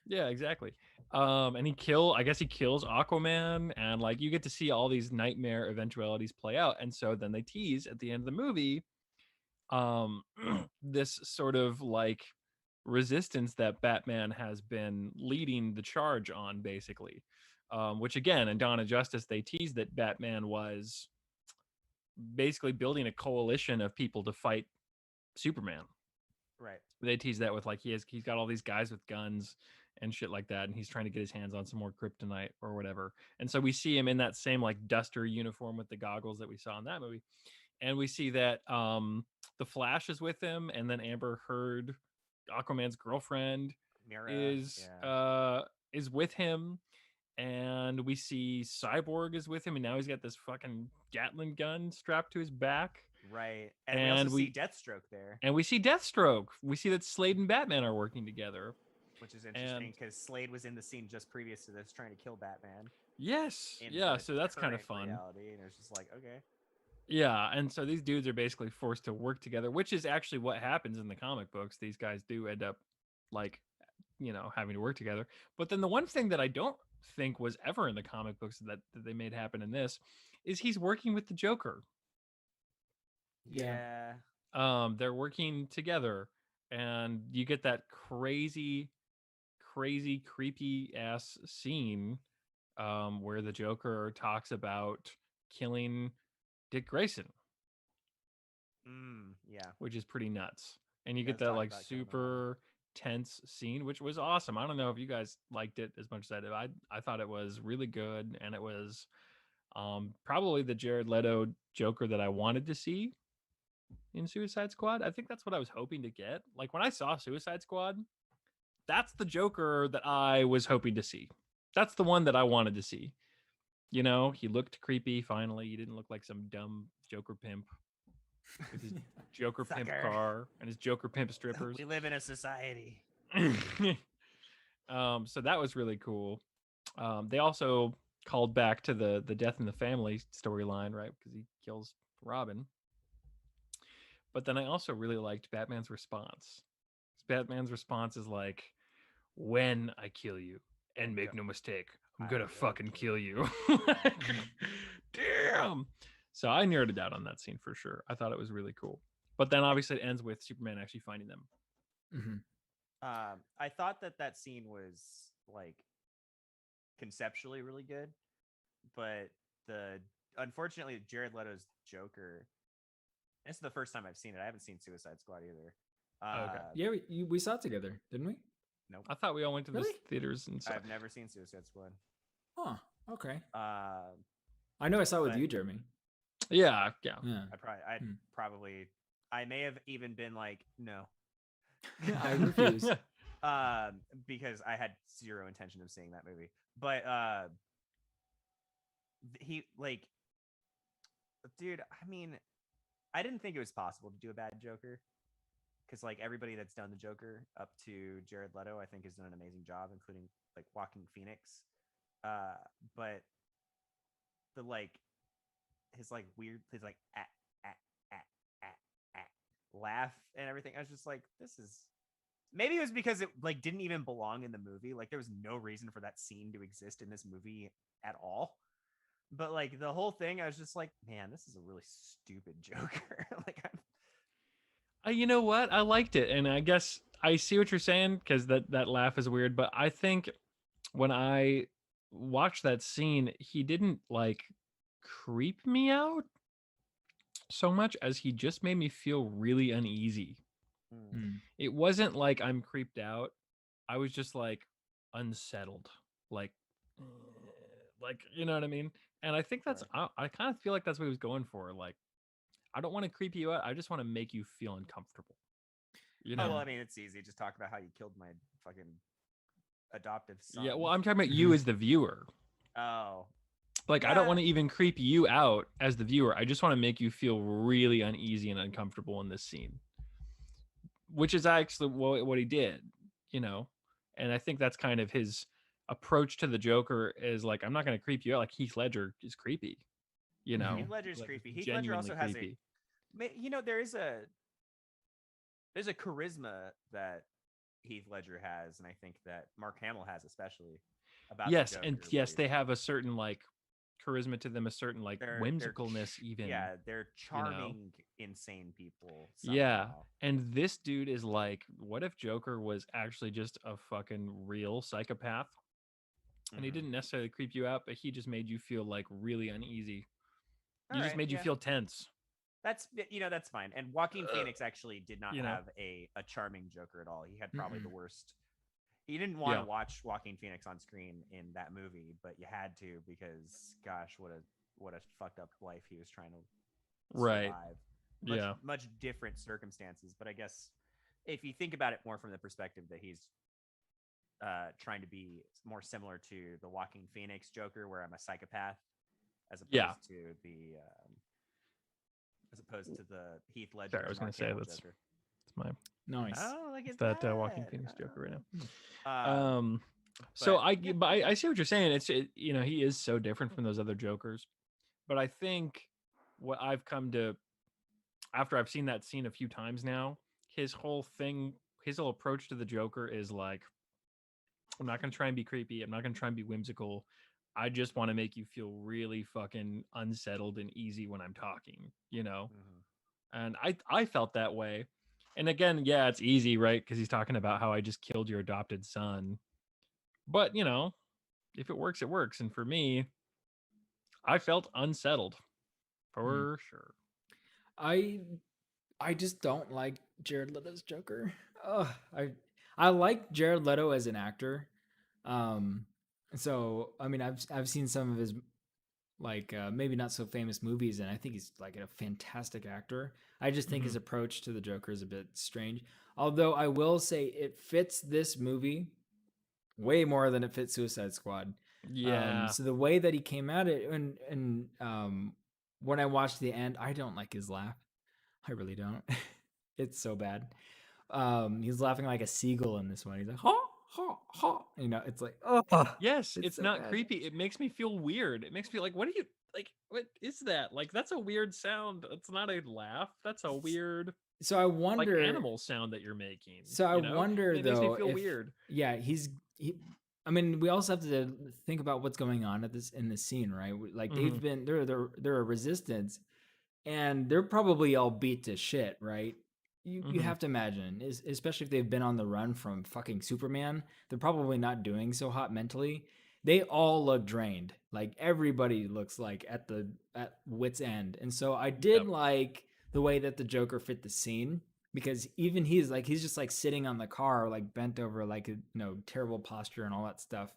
Yeah, exactly. And I guess he kills Aquaman, and like you get to see all these nightmare eventualities play out. And so then they tease at the end of the movie, this sort of like resistance that Batman has been leading the charge on, basically. Which again, in Dawn of Justice, they teased that Batman was basically building a coalition of people to fight Superman. Right. They tease that with like he's got all these guys with guns, and shit like that, and he's trying to get his hands on some more kryptonite or whatever. And so we see him in that same like duster uniform with the goggles that we saw in that movie, and we see that the Flash is with him, and then Amber Heard, Aquaman's girlfriend, Mira, is yeah, with him, and we see Cyborg is with him, and now he's got this fucking Gatling gun strapped to his back, right. And we also and see Deathstroke there, we see Deathstroke. We see that Slade and Batman are working together. which is And interesting because Slade was in the scene just previous to this trying to kill Batman yes, in yeah, the so that's kind of current fun. reality, and it's just like, okay, Yeah, and so these dudes are basically forced to work together, which is actually what happens in the comic books. These guys do end up like, having to work together. But then the one thing that I don't think was ever in the comic books that they made happen in this is he's working with the Joker. Yeah. They're working together, and you get that crazy, creepy ass scene where the Joker talks about killing Dick Grayson, Yeah, which is pretty nuts. And you he get does that talk like about killing the Robin. super tense scene, which was awesome. I don't know if you guys liked it as much as I did. I thought it was really good, and it was probably the Jared Leto Joker that I wanted to see in Suicide Squad. I think that's what I was hoping to get. Like when I saw Suicide Squad, that's the Joker that I was hoping to see. That's the one that I wanted to see. He looked creepy finally. He didn't look like some dumb Joker pimp with his Joker pimp Sucker. car and his Joker pimp strippers. We live in a society. So that was really cool. They also called back to the death in the family storyline, right? Because he kills Robin. But then I also really liked Batman's response. Batman's response is like, when I kill you, and make no mistake, I'm I gonna will fucking kill kill you. Damn. So I nerded out on that scene for sure. I thought it was really cool. But then obviously it ends with Superman actually finding them. Mm-hmm. I thought that scene was like conceptually really good, but unfortunately Jared Leto's Joker. This is the first time I've seen it. I haven't seen Suicide Squad either. Okay. Yeah, we saw it together, didn't we? Nope. I thought we all went to the Really? theaters and stuff. I've never seen Suicide Squad. Oh, okay. Uh, I know I saw it with but- you, Jeremy. Yeah. Yeah. I may have even been like, no, I refuse. because I had zero intention of seeing that movie. But he like, dude, I mean, I didn't think it was possible to do a bad Joker, because like everybody that's done the Joker up to Jared Leto, I think has done an amazing job, including like Joaquin Phoenix. But the like his like weird, his like laugh and everything, I was just like, this is, maybe it was because it like didn't even belong in the movie. Like there was no reason for that scene to exist in this movie at all. But like the whole thing, I was just like, man, this is a really stupid Joker. Like You know what? I liked it, and I guess I see what you're saying because that laugh is weird. But I think when I watched that scene, he didn't like creep me out so much as he just made me feel really uneasy. Mm. It wasn't like I'm creeped out. I was just like unsettled, like you know what I mean. And I think that's I kind of feel like that's what he was going for. Like, I don't want to creep you out. I just want to make you feel uncomfortable. You know? Oh, well, I mean, it's easy. Just talk about how you killed my fucking adoptive son. Yeah. Well, I'm talking about you as the viewer. Oh. Like, I don't want to even creep you out as the viewer. I just want to make you feel really uneasy and uncomfortable in this scene, which is actually what he did, And I think that's kind of his approach to the Joker is like, I'm not going to creep you out. Like Heath Ledger is creepy, Heath Ledger's like, creepy. Heath Ledger also creepy. has there's a charisma that Heath Ledger has, and I think that Mark Hamill has especially. About yes, the Joker, and yes, they have a certain like charisma to them, a certain like whimsicalness, even. Yeah, they're charming, insane people. Somehow. Yeah, and this dude is like, what if Joker was actually just a fucking real psychopath, and he didn't necessarily creep you out, but he just made you feel like really uneasy. Just made you feel tense. That's that's fine. And Joaquin Phoenix actually did not have a charming Joker at all. He had probably the worst. You didn't want to Yeah. watch Joaquin Phoenix on screen in that movie, but you had to because, gosh, what a fucked up life he was trying to Right. survive. Yeah. Much different circumstances, but I guess if you think about it more from the perspective that he's trying to be more similar to the Joaquin Phoenix Joker, where I'm a psychopath, as Yeah. opposed to the Heath Ledger Sorry, I or was going Mark to say Hamill that's Joker. my Nice. Oh, look it's at that Joaquin that! Phoenix Joker right now. Um, So but, I yeah, but okay. I see what you're saying. You know, he is so different from those other Jokers. But I think what I've come to after I've seen that scene a few times now, his whole thing, his whole approach to the Joker is like, I'm not going to try and be creepy. I'm not going to try and be whimsical. I just want to make you feel really fucking unsettled and easy when I'm talking, you know? Mhm. And I felt that way. And again, yeah, it's easy, right? Because he's talking about how I just killed your adopted son. But, you know, if it works, it works. And for me, I felt unsettled Hmm. for sure. I I just don't like Jared Leto's Joker. Ugh, I like Jared Leto as an actor. Um, so I mean, I've seen some of his like maybe not so famous movies, and I think he's like a fantastic actor. I just think Hmm. his approach to the Joker is a bit strange. Although I will say it fits this movie way more than it fits Suicide Squad. Yeah. So the way that he came at it, and when I watched the end, I don't like his laugh. I really don't. It's so bad. He's laughing like a seagull in this one. He's like, ha, ha, ha. You know, it's like, oh, Yes, it's it's so not bad. creepy. It makes me feel weird. It makes me like, what are you like? What is that? Like, that's a weird sound. It's not a laugh. That's a weird, So I like, wonder. animal sound that you're making, So I you know? wonder And it makes me though feel if, weird. yeah, he. I mean, we also have to think about what's going on at this in this scene, right? Like Hmm. they've been they're a resistance, and they're probably all beat to shit, right? You Hmm. have to imagine, especially if they've been on the run from fucking Superman, they're probably not doing so hot mentally. They all look drained. Like everybody looks like at wit's end. And so I did Yep. like the way that the Joker fit the scene because even he's just like sitting on the car like bent over like a terrible posture and all that stuff.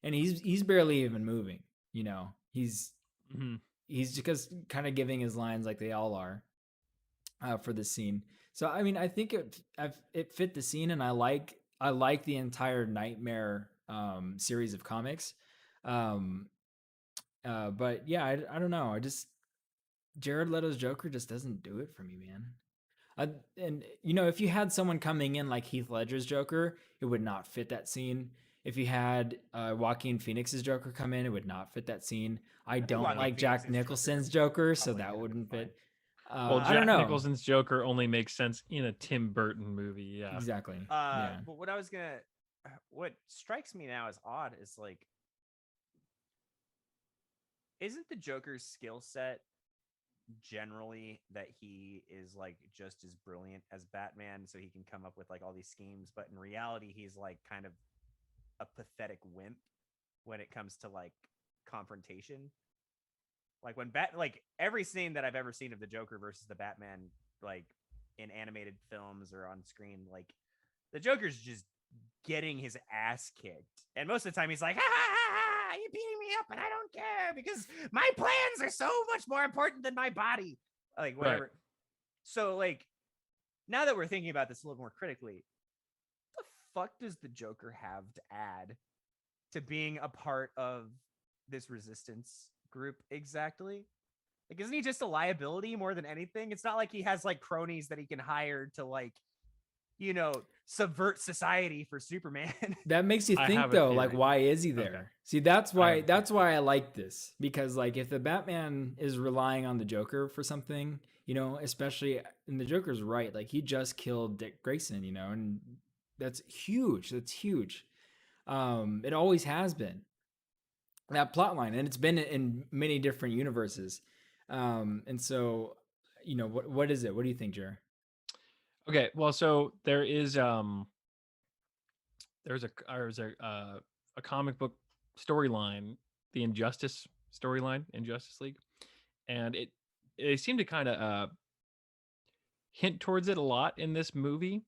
And he's barely even moving, you know. Hmm. He's just kind of giving his lines like they all are for the scene. So I mean, I think it fit the scene, and I like the entire Nightmare series of comics. Um, but yeah, I don't know. I just Jared Leto's Joker just doesn't do it for me, man. And if you had someone coming in like Heath Ledger's Joker, it would not fit that scene. If you had Joaquin Phoenix's Joker come in, it would not fit that scene. I I think don't Joaquin like Jack Phoenix's Joker Nicholson's Joker, so probably that could have been wouldn't fine. fit. Well, I don't Jack know. Nicholson's Joker only makes sense in a Tim Burton movie. Yeah. Exactly. Yeah. But what strikes me now as odd is like, isn't the Joker's skill set generally that he is like just as brilliant as Batman, so he can come up with like all these schemes, but in reality, he's like kind of a pathetic wimp when it comes to like confrontation. Like like every scene that I've ever seen of the Joker versus the Batman, like in animated films or on screen, like the Joker's just getting his ass kicked. And most of the time he's like, ha ha ha ha, you're beating me up and I don't care because my plans are so much more important than my body. Like Right. whatever. So like now that we're thinking about this a little more critically, what the fuck does the Joker have to add to being a part of this resistance group exactly? Like, isn't he just a liability more than anything? It's not like he has like cronies that he can hire to like, subvert society for Superman. That makes you I think have a though, like theory. why is he Okay. there? See, that's I have why a that's theory. why I like this because like if the Batman is relying on the Joker for something, especially and the Joker's right, like he just killed Dick Grayson, and that's huge. That's huge. It always has been that plot line, and it's been in many different universes. And so, what is it? What do you think, Jer? Okay. Well, so there's a comic book storyline, the Injustice storyline in Justice League, and they seem to kind of hint towards it a lot in this movie,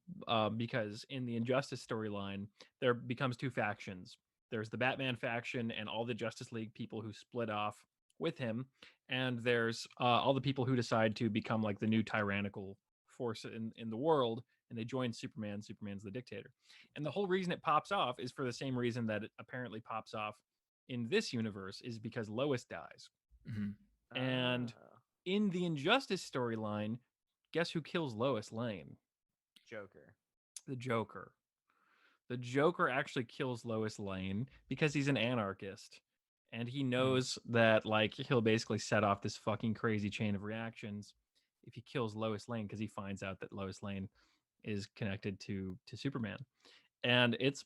because in the Injustice storyline, there becomes two factions. There's the Batman faction and all the Justice League people who split off with him, and there's all the people who decide to become like the new tyrannical force in the world, and they join Superman. Superman's the dictator. And the whole reason it pops off is for the same reason that it apparently pops off in this universe, is because Lois dies. Mhm. And Ah, in the Injustice storyline, guess who kills Lois Lane? Joker. The Joker. The Joker actually kills Lois Lane because he's an anarchist. And he knows that like he'll basically set off this fucking crazy chain of reactions if he kills Lois Lane, because he finds out that Lois Lane is connected to Superman. And it's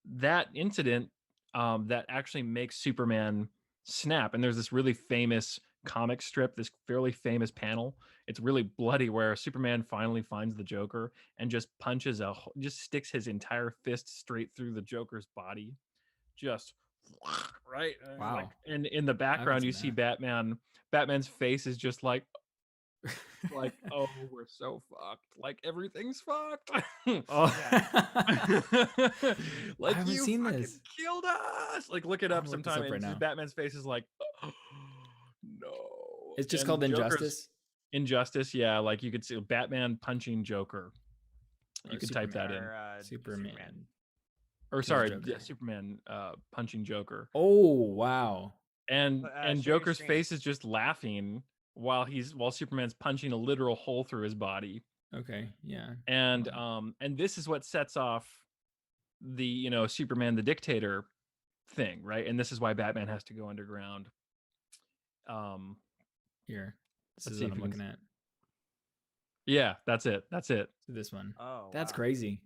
that incident that actually makes Superman snap. And there's this really famous comic strip, this fairly famous panel. It's really bloody, where Superman finally finds the Joker and just just sticks his entire fist straight through the Joker's body, just right. Wow. And in the I haven't background, you seen see that. Batman. Batman's face is just like, oh, we're so fucked. Like everything's fucked. Oh. Like, haven't you seen fucking this. killed us. Like, look it I'm up gonna look this sometime. up right And now. Batman's face is like, no. It's just And called Joker's Injustice. Injustice. Yeah, like you could see Batman punching Joker. You Or could type that in. Or Superman. Or kills sorry, Joker. yeah, Superman punching Joker. Oh wow. And But, and share your Joker's screen. face is just laughing while Superman's punching a literal hole through his body. Okay. Yeah. And Wow. and this is what sets off the Superman the dictator thing, right? And this is why Batman has to go underground. Here. This Let's is see what if I'm we can looking at. Yeah, that's it. This one. Oh, That's wow. crazy.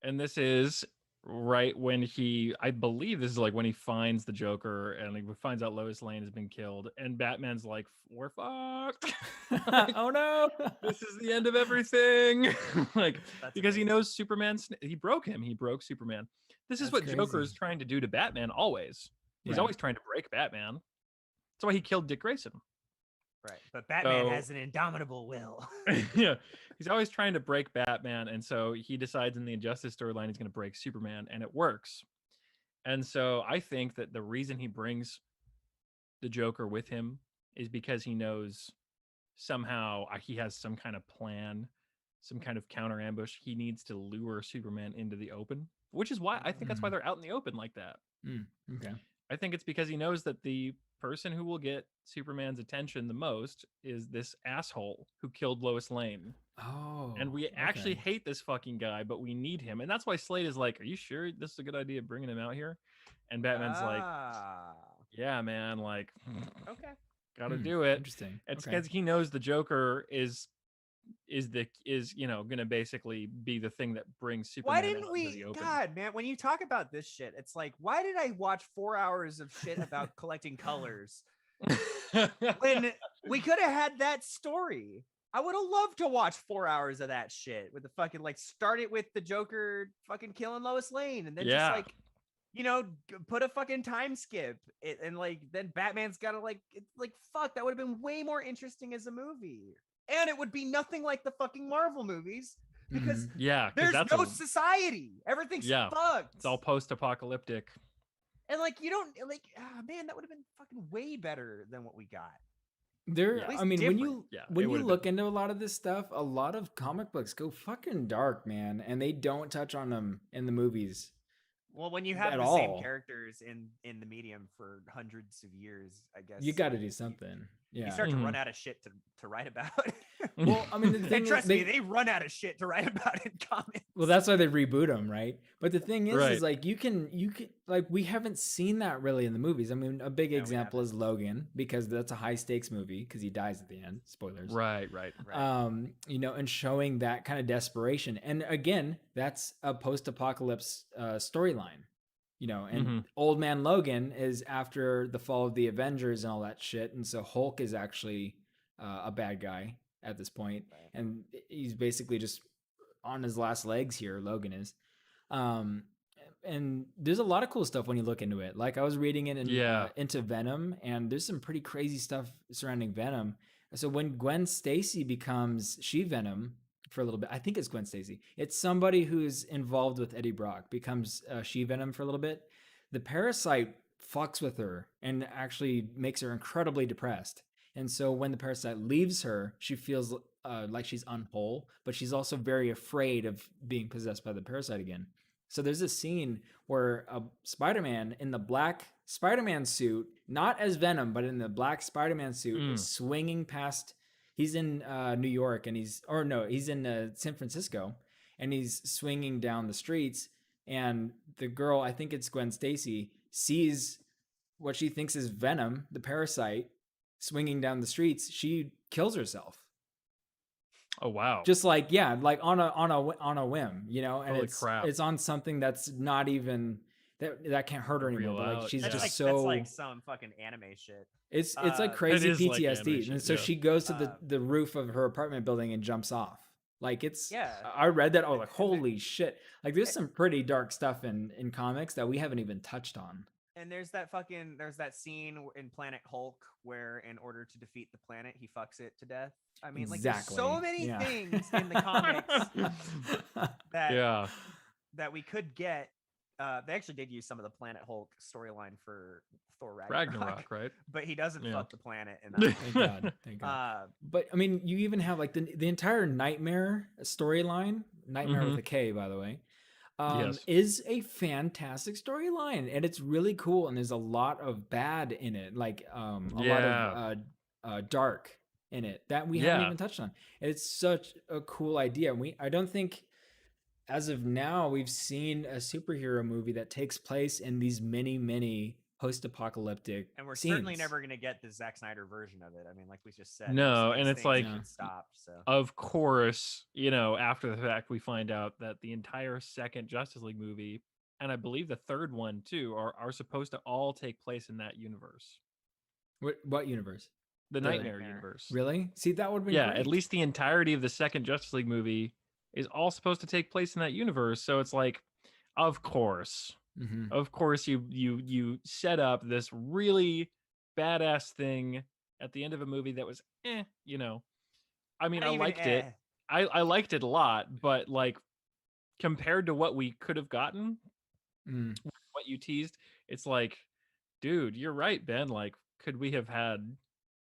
And this is right when I believe this is like when he finds the Joker and like finds out Lois Lane has been killed, and Batman's like, we're fucked. Like, Oh no. this is the end of everything. Like, That's because he amazing. knows he broke him. He broke Superman. This is That's what Joker is crazy. trying to do to Batman always. He's Right. always trying to break Batman. That's why he killed Dick Grayson. Right. But Batman So- has an indomitable will. Yeah, he's always trying to break Batman, and so he decides in the Injustice storyline he's going to break Superman, and it works. And so I think that the reason he brings the Joker with him is because he knows somehow he has some kind of plan, some kind of counter ambush. He needs to lure Superman into the open, which is why I think that's why they're out in the open like that. Okay. I think it's because he knows that the person who will get Superman's attention the most is this asshole who killed Lois Lane. Oh. And we actually okay. hate this fucking guy, but we need him. And that's why Slade is like, are you sure this is a good idea bringing him out here? And Batman's like, yeah, man, like, Okay. gotta do it. Interesting. It's Okay. because he knows the Joker is gonna basically be the thing that brings Superman Why didn't out into we? the open. God, man, when you talk about this shit, it's like, why did I watch 4 hours of shit about collecting colors when we could have had that story? I would have loved to watch 4 hours of that shit with the fucking like start it with the Joker fucking killing Lois Lane and then Yeah. just like put a fucking time skip and like then Batman's gotta like fuck, that would have been way more interesting as a movie. And it would be nothing like the fucking Marvel movies because Yeah, because there's that's no society. Everything's Yeah, fucked. it's all post-apocalyptic. And like you don't like man, that would have been fucking way better than what we got. There, At least I mean, when different. you Yeah, when it you would've look into a lot of this stuff, a lot of comic books go fucking dark, man, and they don't touch on them in the movies. Well, when you have At the all. same characters in the medium for hundreds of years, I guess You got to do something. Yeah. You start to Mhm. run out of shit to write about. Well, I mean, the thing And is, trust me, they run out of shit to write about in comics. well, that's why they reboot them, right? But the thing is Right. like you can like we haven't seen that really in the movies. I mean, a big No, we example haven't. is Logan because that's a high stakes movie because he dies at the end. Spoilers. Right. Right. And showing that kind of desperation. And again, that's a post-apocalypse storyline. And Mhm. Old Man Logan is after the fall of the Avengers and all that shit, and so Hulk is actually a bad guy at this point, Right. and he's basically just on his last legs here. Logan is, and there's a lot of cool stuff when you look into it. Like I was reading it into Venom, and there's some pretty crazy stuff surrounding Venom. So when Gwen Stacy becomes She-Venom, for a little bit. I think it's Gwen Stacy. It's somebody who's involved with Eddie Brock, becomes She-Venom for a little bit. The parasite fucks with her and actually makes her incredibly depressed. And so when the parasite leaves her, she feels like she's unwhole, but she's also very afraid of being possessed by the parasite again. So there's this scene where Spider-Man in the black Spider-Man suit, not as Venom, but in the black Spider-Man suit, is swinging past. He's in New York, and he's in San Francisco, and he's swinging down the streets. And the girl, I think it's Gwen Stacy, sees what she thinks is Venom, the parasite, swinging down the streets. She kills herself. Oh wow! Just like on a whim, you know, and Holy crap. it's on something that's not even that can't hurt her anymore. But like she's that's just like, so that's like some fucking anime shit. It's like crazy is like PTSD, animation, and so yeah. she goes to the roof of her apartment building and jumps off. Like it's Yeah. I read that. Oh, like holy shit! Like there's some pretty dark stuff in comics that we haven't even touched on. And there's that scene in Planet Hulk where in order to defeat the planet, he fucks it to death. I mean, like there's so many things in the comics that we could get. They actually did use some of the Planet Hulk storyline for Thor Ragnarok, right? But he doesn't fuck the planet in that. Thank God, thank God. But I mean, you even have like the entire Nightmare storyline, Nightmare with a K, by the way. Is a fantastic storyline, and it's really cool, and there's a lot of bad in it, like a lot of dark in it that we haven't even touched on. It's such a cool idea. I don't think as of now we've seen a superhero movie that takes place in these many post-apocalyptic and we're scenes. certainly never going to get the Zack Snyder version of it. I mean, like we just said, no, and it's like stopped. So of course, you know, after the fact we find out that the entire second Justice League movie, and I believe the third one too, are supposed to all take place in that universe. What universe? The Nightmare universe. Really? See, that would be great. At least the entirety of the second Justice League movie is all supposed to take place in that universe. So it's like, of course. Of course, you set up this really badass thing at the end of a movie that was, you know. I mean, I liked it. I liked it a lot, but like compared to what we could have gotten, what you teased, it's like, dude, you're right, Ben. Like, could we have had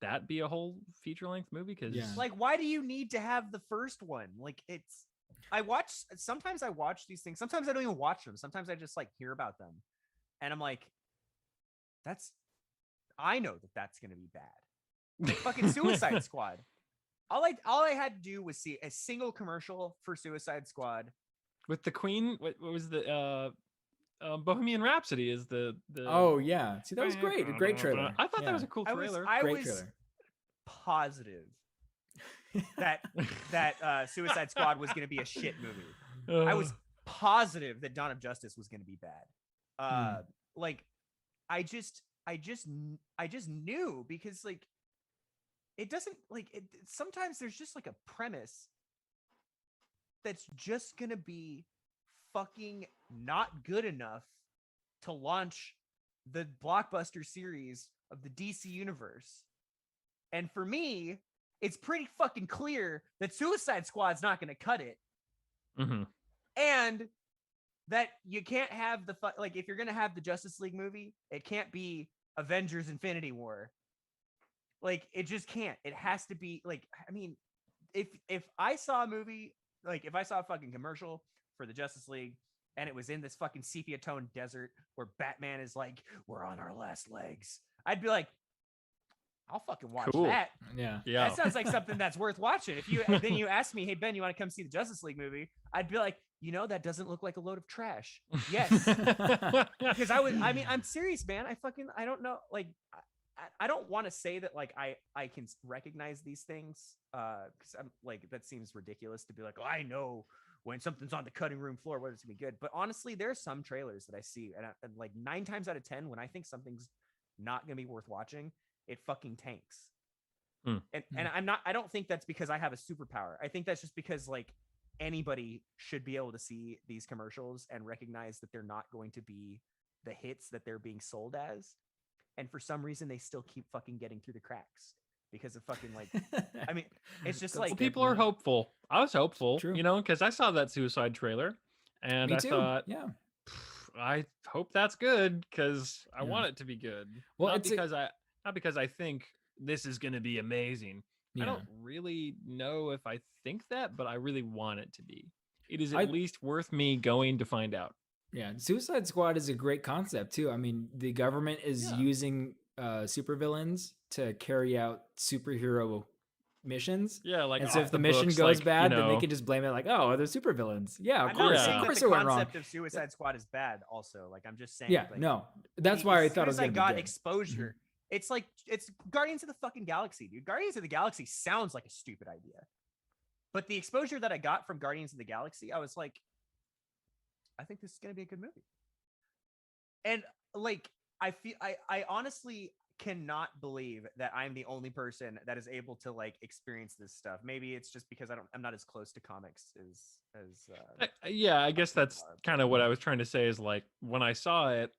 that be a whole feature-length movie? Because like, why do you need to have the first one? Like, sometimes I watch these things. Sometimes I don't even watch them. Sometimes I just like hear about them. And I'm like, I know that's going to be bad. Like fucking Suicide Squad. All I had to do was see a single commercial for Suicide Squad. With the Queen, what was the Bohemian Rhapsody is the Oh yeah. See, that was great. A great trailer. I thought that was a cool trailer. I was positive that Suicide Squad was going to be a shit movie. I was positive that Dawn of Justice was going to be bad. Like I just knew, because like it doesn't like it, sometimes there's just like a premise that's just going to be fucking not good enough to launch the blockbuster series of the DC universe. And for me, it's pretty fucking clear that Suicide Squad's not going to cut it. And that you can't have like, if you're going to have the Justice League movie, it can't be Avengers Infinity War. Like, it just can't. It has to be like, I mean, if I saw a movie, like if I saw a fucking commercial for the Justice League and it was in this fucking sepia toned desert where Batman is like, we're on our last legs, I'd be like, I'll fucking watch that. Yeah. That sounds like something that's worth watching. If you then you ask me, hey Ben, you want to come see the Justice League movie? I'd be like, you know, that doesn't look like a load of trash. Yes. Because I'm serious, man. I don't know. Like, I don't want to say that like I can recognize these things. Because I'm like, that seems ridiculous to be like, oh, I know when something's on the cutting room floor, whether it's gonna be good. But honestly, there are some trailers that I see, and like 9 times out of 10, when I think something's not gonna be worth watching, it fucking tanks. And I don't think that's because I have a superpower. I think that's just because like anybody should be able to see these commercials and recognize that they're not going to be the hits that they're being sold as. And for some reason, they still keep fucking getting through the cracks. because of fucking like. I mean, it's just That's like Well, good, people are yeah. hopeful. I was hopeful, True. you know, because I saw that Suicide trailer, and Me I too. thought, Yeah. I hope that's good because I Yeah. want it to be good. Well, Not it's a because I think this is going to be amazing. I yeah. don't really know if I think that, but I really want it to be. It is at I least worth me going to find out. Yeah, Suicide Squad is a great concept too. I mean, the government is Yeah. using supervillains to carry out superhero missions. Yeah, like And so if off the the mission books, goes like, bad, then they can just blame it like, oh, they're supervillains. Yeah, I'm not Yeah. of saying that course the it went wrong. concept of Suicide Squad is bad. Also, like I'm just saying, Yeah, like no, that's why I as thought soon it was as I gonna be got good. exposure, it's like it's Guardians of the fucking Galaxy, dude. Guardians of the Galaxy sounds like a stupid idea, but the exposure that I got from Guardians of the Galaxy, I was like, I think this is gonna be a good movie. And like I honestly cannot believe that I'm the only person that is able to like experience this stuff. Maybe it's just because I'm not as close to comics as Yeah, I guess people that's are, kind of what I was trying to say is like when I saw it,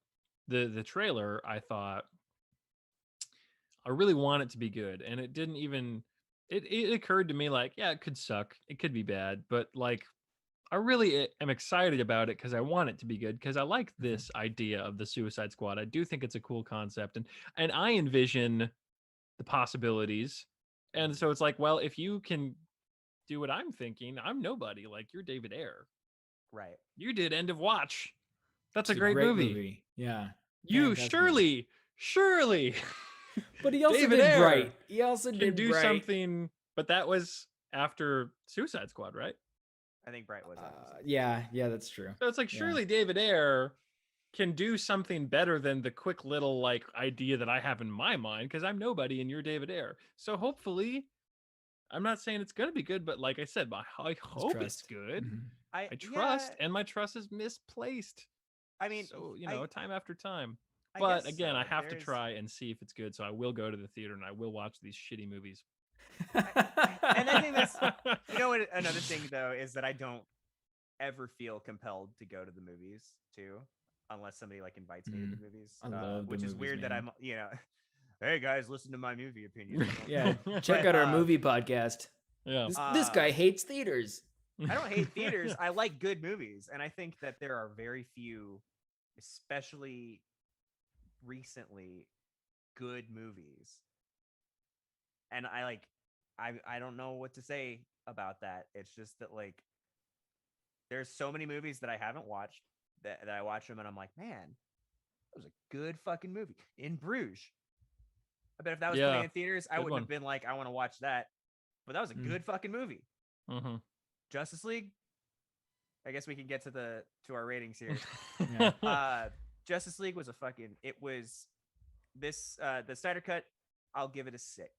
the trailer, I thought I really want it to be good. And it didn't even it occurred to me like, yeah, it could suck. It could be bad, but like I really am excited about it because I want it to be good because I like this idea of the Suicide Squad. I do think it's a cool concept and I envision the possibilities. And so it's like, well, if you can do what I'm thinking, I'm nobody. Like you're David Ayer. right. You did End of Watch. That's It's a great movie. Yeah, You fantastic movie. surely But he also David did Ayer Bright. He also can did do Bright. something, but that was after Suicide Squad, right? I think Bright was Yeah, that's true. So it's like Yeah. surely David Ayer can do something better than the quick little like idea that I have in my mind because I'm nobody and you're David Ayer. So hopefully, I'm not saying it's gonna be good, but like I said, I hope it's trust. good. Mhm. I trust, and my trust is misplaced. I mean, So time after time. I But guess again, I so. have to There's- try and see if it's good. So I will go to the theater and I will watch these shitty movies. And I think that's you know what another thing though is that I don't ever feel compelled to go to the movies too, unless somebody like invites me to the movies. I love the which is movies, weird that man. I'm hey guys, listen to my movie opinions. Yeah, check But, out our movie podcast. Yeah. This guy hates theaters. I don't hate theaters. I like good movies, and I think that there are very few, especially recently, good movies. And I don't know what to say about that. It's just that like there's so many movies that I haven't watched that I watch them and I'm like, man, that was a good fucking movie. In Bruges. I bet if that was playing in theaters, I wouldn't have been like, I want to watch that. But that was a good fucking movie. Mm-hmm. Justice League. I guess we can get to our ratings here. Yeah. Justice League was the Snyder cut. I'll give it a 6.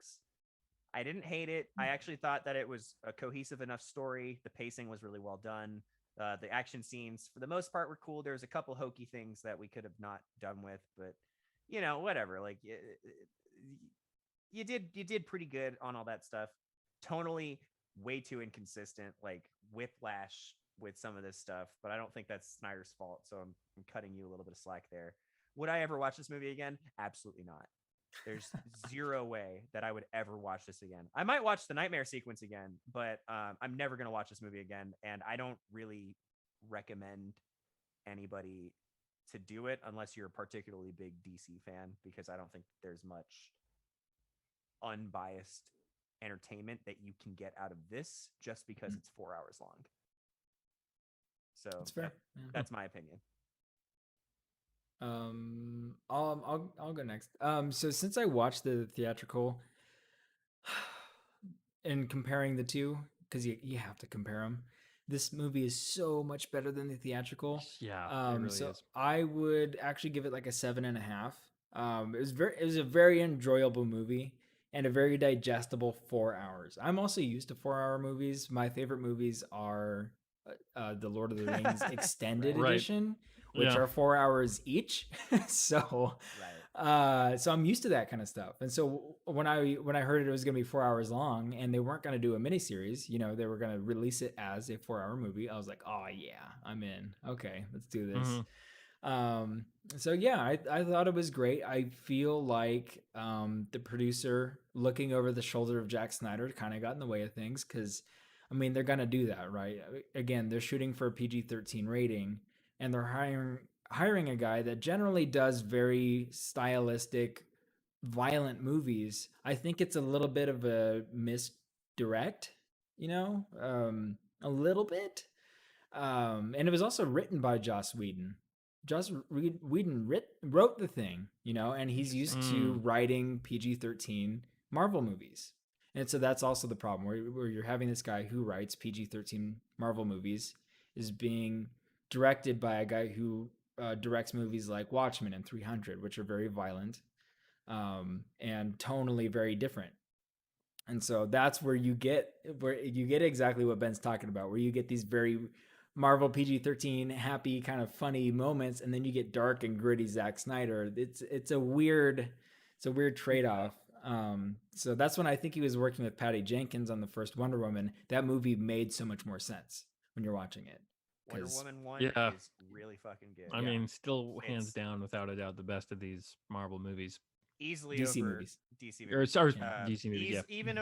I didn't hate it. I actually thought that it was a cohesive enough story. The pacing was really well done. The action scenes, for the most part, were cool. There was a couple hokey things that we could have not done with, but whatever. Like you did pretty good on all that stuff. Tonally, way too inconsistent. Like whiplash with some of this stuff, but I don't think that's Snyder's fault. So I'm cutting you a little bit of slack there. Would I ever watch this movie again? Absolutely not. There's zero way that I would ever watch this again. I might watch the nightmare sequence again, but I'm never going to watch this movie again. And I don't really recommend anybody to do it unless you're a particularly big DC fan, because I don't think there's much unbiased entertainment that you can get out of this just because it's 4 hours long. So That's fair. That's my opinion. I'll go next. So since I watched the theatrical, and comparing the two, because you have to compare them, this movie is so much better than the theatrical. Yeah, it really is. I would actually give it like a 7.5. It was a very enjoyable movie and a very digestible 4 hours. I'm also used to 4 hour movies. My favorite movies are the Lord of the Rings extended Right. edition, which Yeah. are 4 hours each. So so I'm used to that kind of stuff. And so when I heard it was going to be 4 hours long and they weren't going to do a miniseries, they were going to release it as a 4 hour movie, I was like, oh yeah, I'm in. Okay, let's do this. Um, so yeah, I thought it was great. I feel like the producer looking over the shoulder of Jack Snyder kind of got in the way of things because, I mean, they're gonna do that, right? Again, they're shooting for a PG-13 rating, and they're hiring a guy that generally does very stylistic, violent movies. I think it's a little bit of a misdirect, a little bit. And it was also written by Joss Whedon. Whedon wrote the thing, and he's used to Mm. writing PG-13 Marvel movies. And so that's also the problem where you're having this guy who writes PG-13 Marvel movies is being directed by a guy who directs movies like Watchmen and 300, which are very violent and tonally very different. And so that's where you get exactly what Ben's talking about, where you get these very Marvel PG-13 happy kind of funny moments, and then you get dark and gritty Zack Snyder. It's a weird trade-off. So that's when I think he was working with Patty Jenkins on the first Wonder Woman. That movie made so much more sense when you're watching it. Wonder Because Woman 1 Yeah. is really fucking good. I Yeah. mean, still hands It's down, without a doubt, the best of these Marvel movies. easily DC over movies. DC Or movies. sorry, Yeah. DC movies. Yeah. Even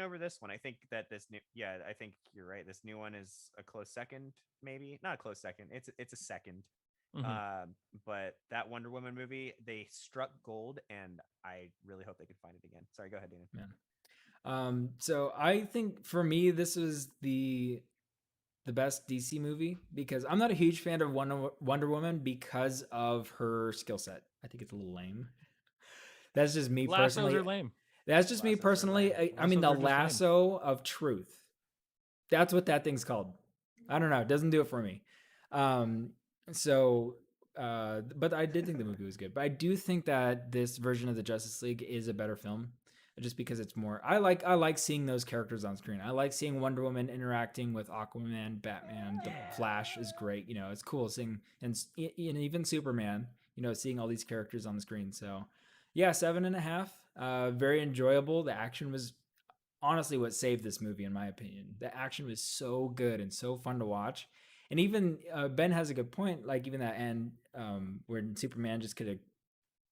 over this one. I think that this new I think you're right. This new one is a close second, maybe. Not a close second. It's a second. Mhm. But that Wonder Woman movie, they struck gold, and I really hope they can find it again. Sorry, go ahead, Dana. Man. So I think for me, this was the best DC movie because I'm not a huge fan of Wonder Woman because of her skill set. I think it's a little lame. That's just me Lassos personally. are lame. That's just me Lassos are personally. lame. I mean, Lassos the are just lame. lasso of truth. That's what that thing's called. I don't know. It doesn't do it for me. Um, so, but I did think the movie was good. But I do think that this version of the Justice League is a better film, just because it's more. I like seeing those characters on screen. I like seeing Wonder Woman interacting with Aquaman, Batman. The Flash is great. It's cool seeing and even Superman. Seeing all these characters on the screen. So, yeah, 7.5. Very enjoyable. The action was honestly what saved this movie in my opinion. The action was so good and so fun to watch. And even Ben has a good point, like even that end where Superman just could have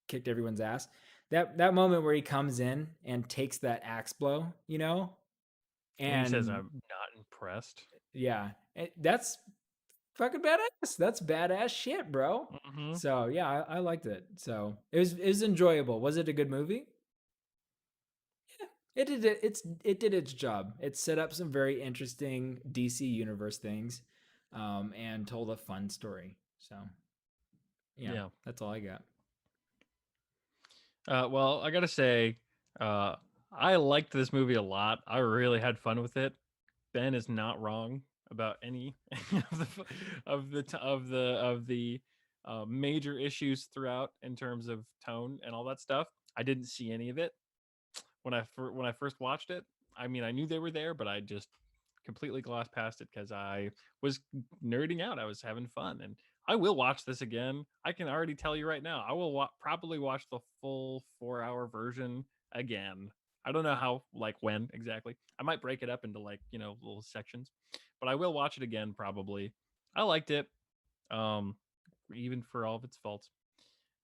kicked everyone's ass. That moment where he comes in and takes that axe blow, And he says, and "I'm not impressed." yeah, that's fucking badass. That's badass shit, bro. Mm-hmm. So yeah, I liked it. So it was enjoyable. Was it a good movie? It did its job. It set up some very interesting DC universe things, and told a fun story. So, yeah, that's all I got. Well, I gotta say, uh, I liked this movie a lot. I really had fun with it. Ben is not wrong about any of the major issues throughout in terms of tone and all that stuff. I didn't see any of it when I first watched it. I mean, I knew they were there, but I just completely glossed past it because I was nerding out. I was having fun, and I will watch this again. I can already tell you right now, I will probably watch the full 4-hour version again. I don't know how, like when exactly. I might break it up into little sections, but I will watch it again probably. I liked it, um, even for all of its faults.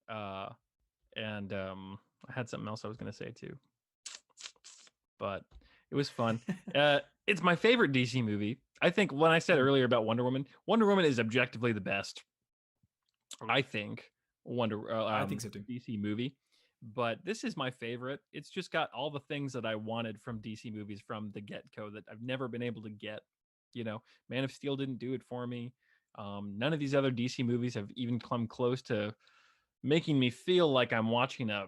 Uh, and I had something else I was going to say too, but it was fun. It's my favorite DC movie. I think when I said earlier about Wonder Woman is objectively the best. I think I think so too. DC movie, but this is my favorite. It's just got all the things that I wanted from DC movies from the get-go that I've never been able to get. Man of Steel didn't do it for me. None of these other DC movies have even come close to making me feel like I'm watching a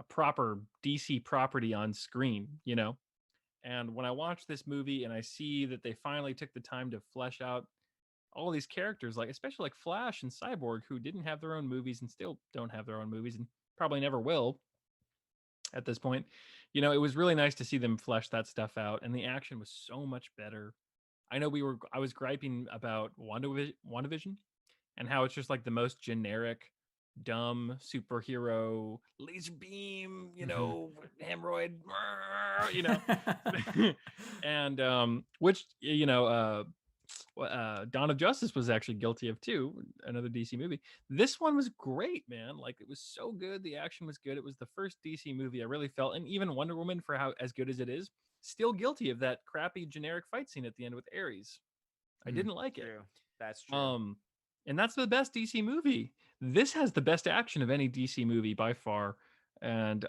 proper DC property on screen. And when I watch this movie and I see that they finally took the time to flesh out all these characters, like especially like Flash and Cyborg, who didn't have their own movies and still don't have their own movies and probably never will at this point, it was really nice to see them flesh that stuff out. And the action was so much better. I was griping about WandaVision and how it's just like the most generic, dumb superhero laser beam, hemorrhoid, and which Dawn of Justice was actually guilty of too, another DC movie. This one was great, man. Like it was so good. The action was good. It was the first DC movie I really felt, and even Wonder Woman, for how as good as it is, still guilty of that crappy generic fight scene at the end with Ares. I didn't like it. True. That's true. And that's the best DC movie. This has the best action of any DC movie by far. And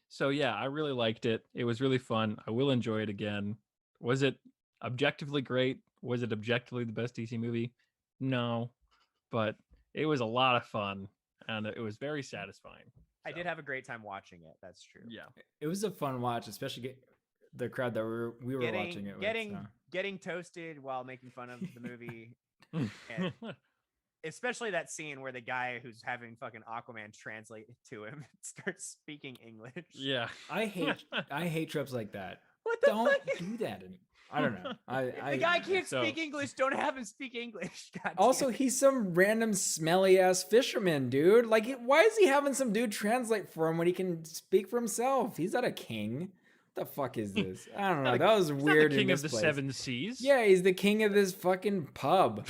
so yeah, I really liked it. It was really fun. I will enjoy it again. Was it objectively great? Was it objectively the best DC movie? No, but it was a lot of fun and it was very satisfying. I did have a great time watching it. That's true. Yeah. It was a fun watch, especially the crowd that we were watching it with. Getting toasted while making fun of the movie. And especially that scene where the guy who's having fucking Aquaman translate to him starts speaking English. Yeah. I hate tropes like that. What the Don't fuck? do that anymore. I don't know. The guy can't speak English. Don't have him speak English. God Also, damn it. he's some random smelly ass fisherman, dude. Like, why is he having some dude translate for him when he can speak for himself? He's not a king. What the fuck is this? I don't know. That was He's weird. Not the king in of this the place. seven seas. Yeah, he's the king of this fucking pub.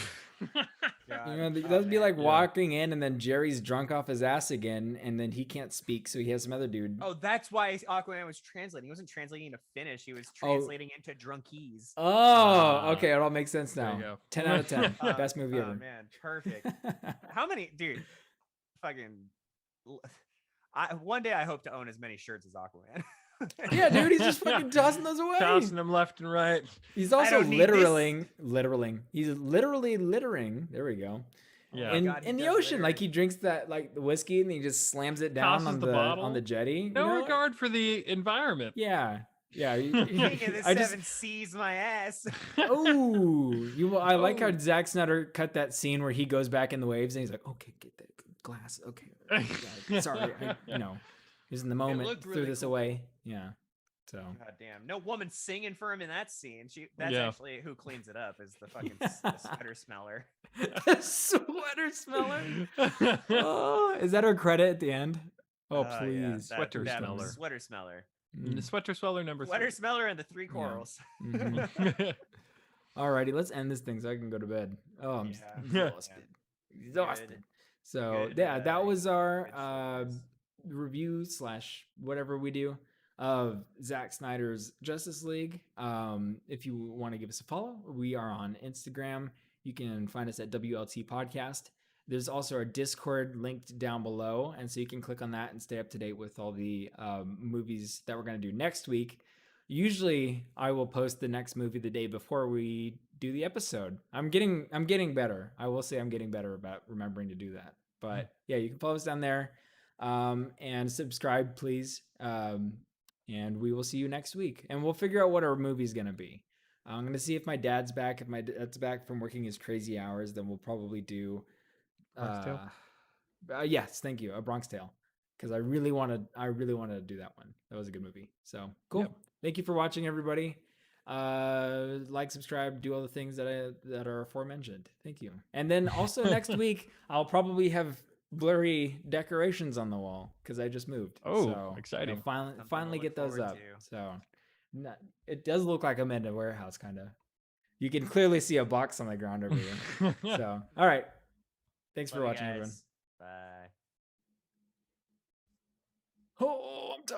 God. You know, Oh, that'd be man. like walking in and then Jerry's drunk off his ass again, and then he can't speak, so he has some other dude. Oh, that's why Aquaman was translating. He wasn't translating into Finnish. He was translating into drunkies. Oh, okay, it all makes sense there you now. go. 10 out of 10. Best movie Oh ever. man, perfect. How many, dude? Fucking. One day I hope to own as many shirts as Aquaman. Yeah, dude, he's just fucking tossing those away. Tossing them left and right. He's also don't need this. littering. He's literally littering. There we go. Yeah. Oh my In God, he in the does ocean, like littering. he drinks that like the whiskey and he just slams it down Tosses on the the bottle. on the jetty. No you know? regard for the environment. Yeah, yeah. King of the I just seven seas, my ass. I like how Oh. Zack Snyder cut that scene where he goes back in the waves and he's like, okay, get that glass. Okay, sorry, he's in the moment. looked Threw really this cool. away. Yeah. So God damn, no woman singing for him in that scene. That's Yeah. actually who cleans it up is the fucking the sweater smeller. the sweater smeller. Oh, is that her credit at the end? Oh, Yeah, please. Sweater that smeller. Sweater smeller. The sweater sweller number Sweater three. smeller and the three corals. Mhm. Alrighty, let's end this thing so I can go to bed. Oh, I'm Yeah. exhausted. Exhausted. Good. So Good, yeah, that was good our choice. review / whatever we do of Zack Snyder's Justice League. If you want to give us a follow, we are on Instagram. You can find us at WLT Podcast. There's also our Discord linked down below, and so you can click on that and stay up to date with all the movies that we're going to do next week. Usually, I will post the next movie the day before we do the episode. I'm getting better. I will say I'm getting better about remembering to do that. But yeah, you can follow us down there, and subscribe, please. And we will see you next week, and we'll figure out what our movie's going to be. I'm going to see if my dad's back. If my dad's back from working his crazy hours, then we'll probably do. Bronx Tale? Yes, thank you, A Bronx Tale, because I really want to do that one. That was a good movie. So cool. Yep. Thank you for watching, everybody. Like, subscribe, do all the things that are aforementioned. Thank you. And then also next week, I'll probably have blurry decorations on the wall because I just moved. Oh, so, exciting. Finally Something to get look those forward up. to. So it does look like I'm in a warehouse, kind of. You can clearly see a box on the ground over here. So, all right. Thanks for Love you watching, everyone. guys. Bye. Oh, I'm tired.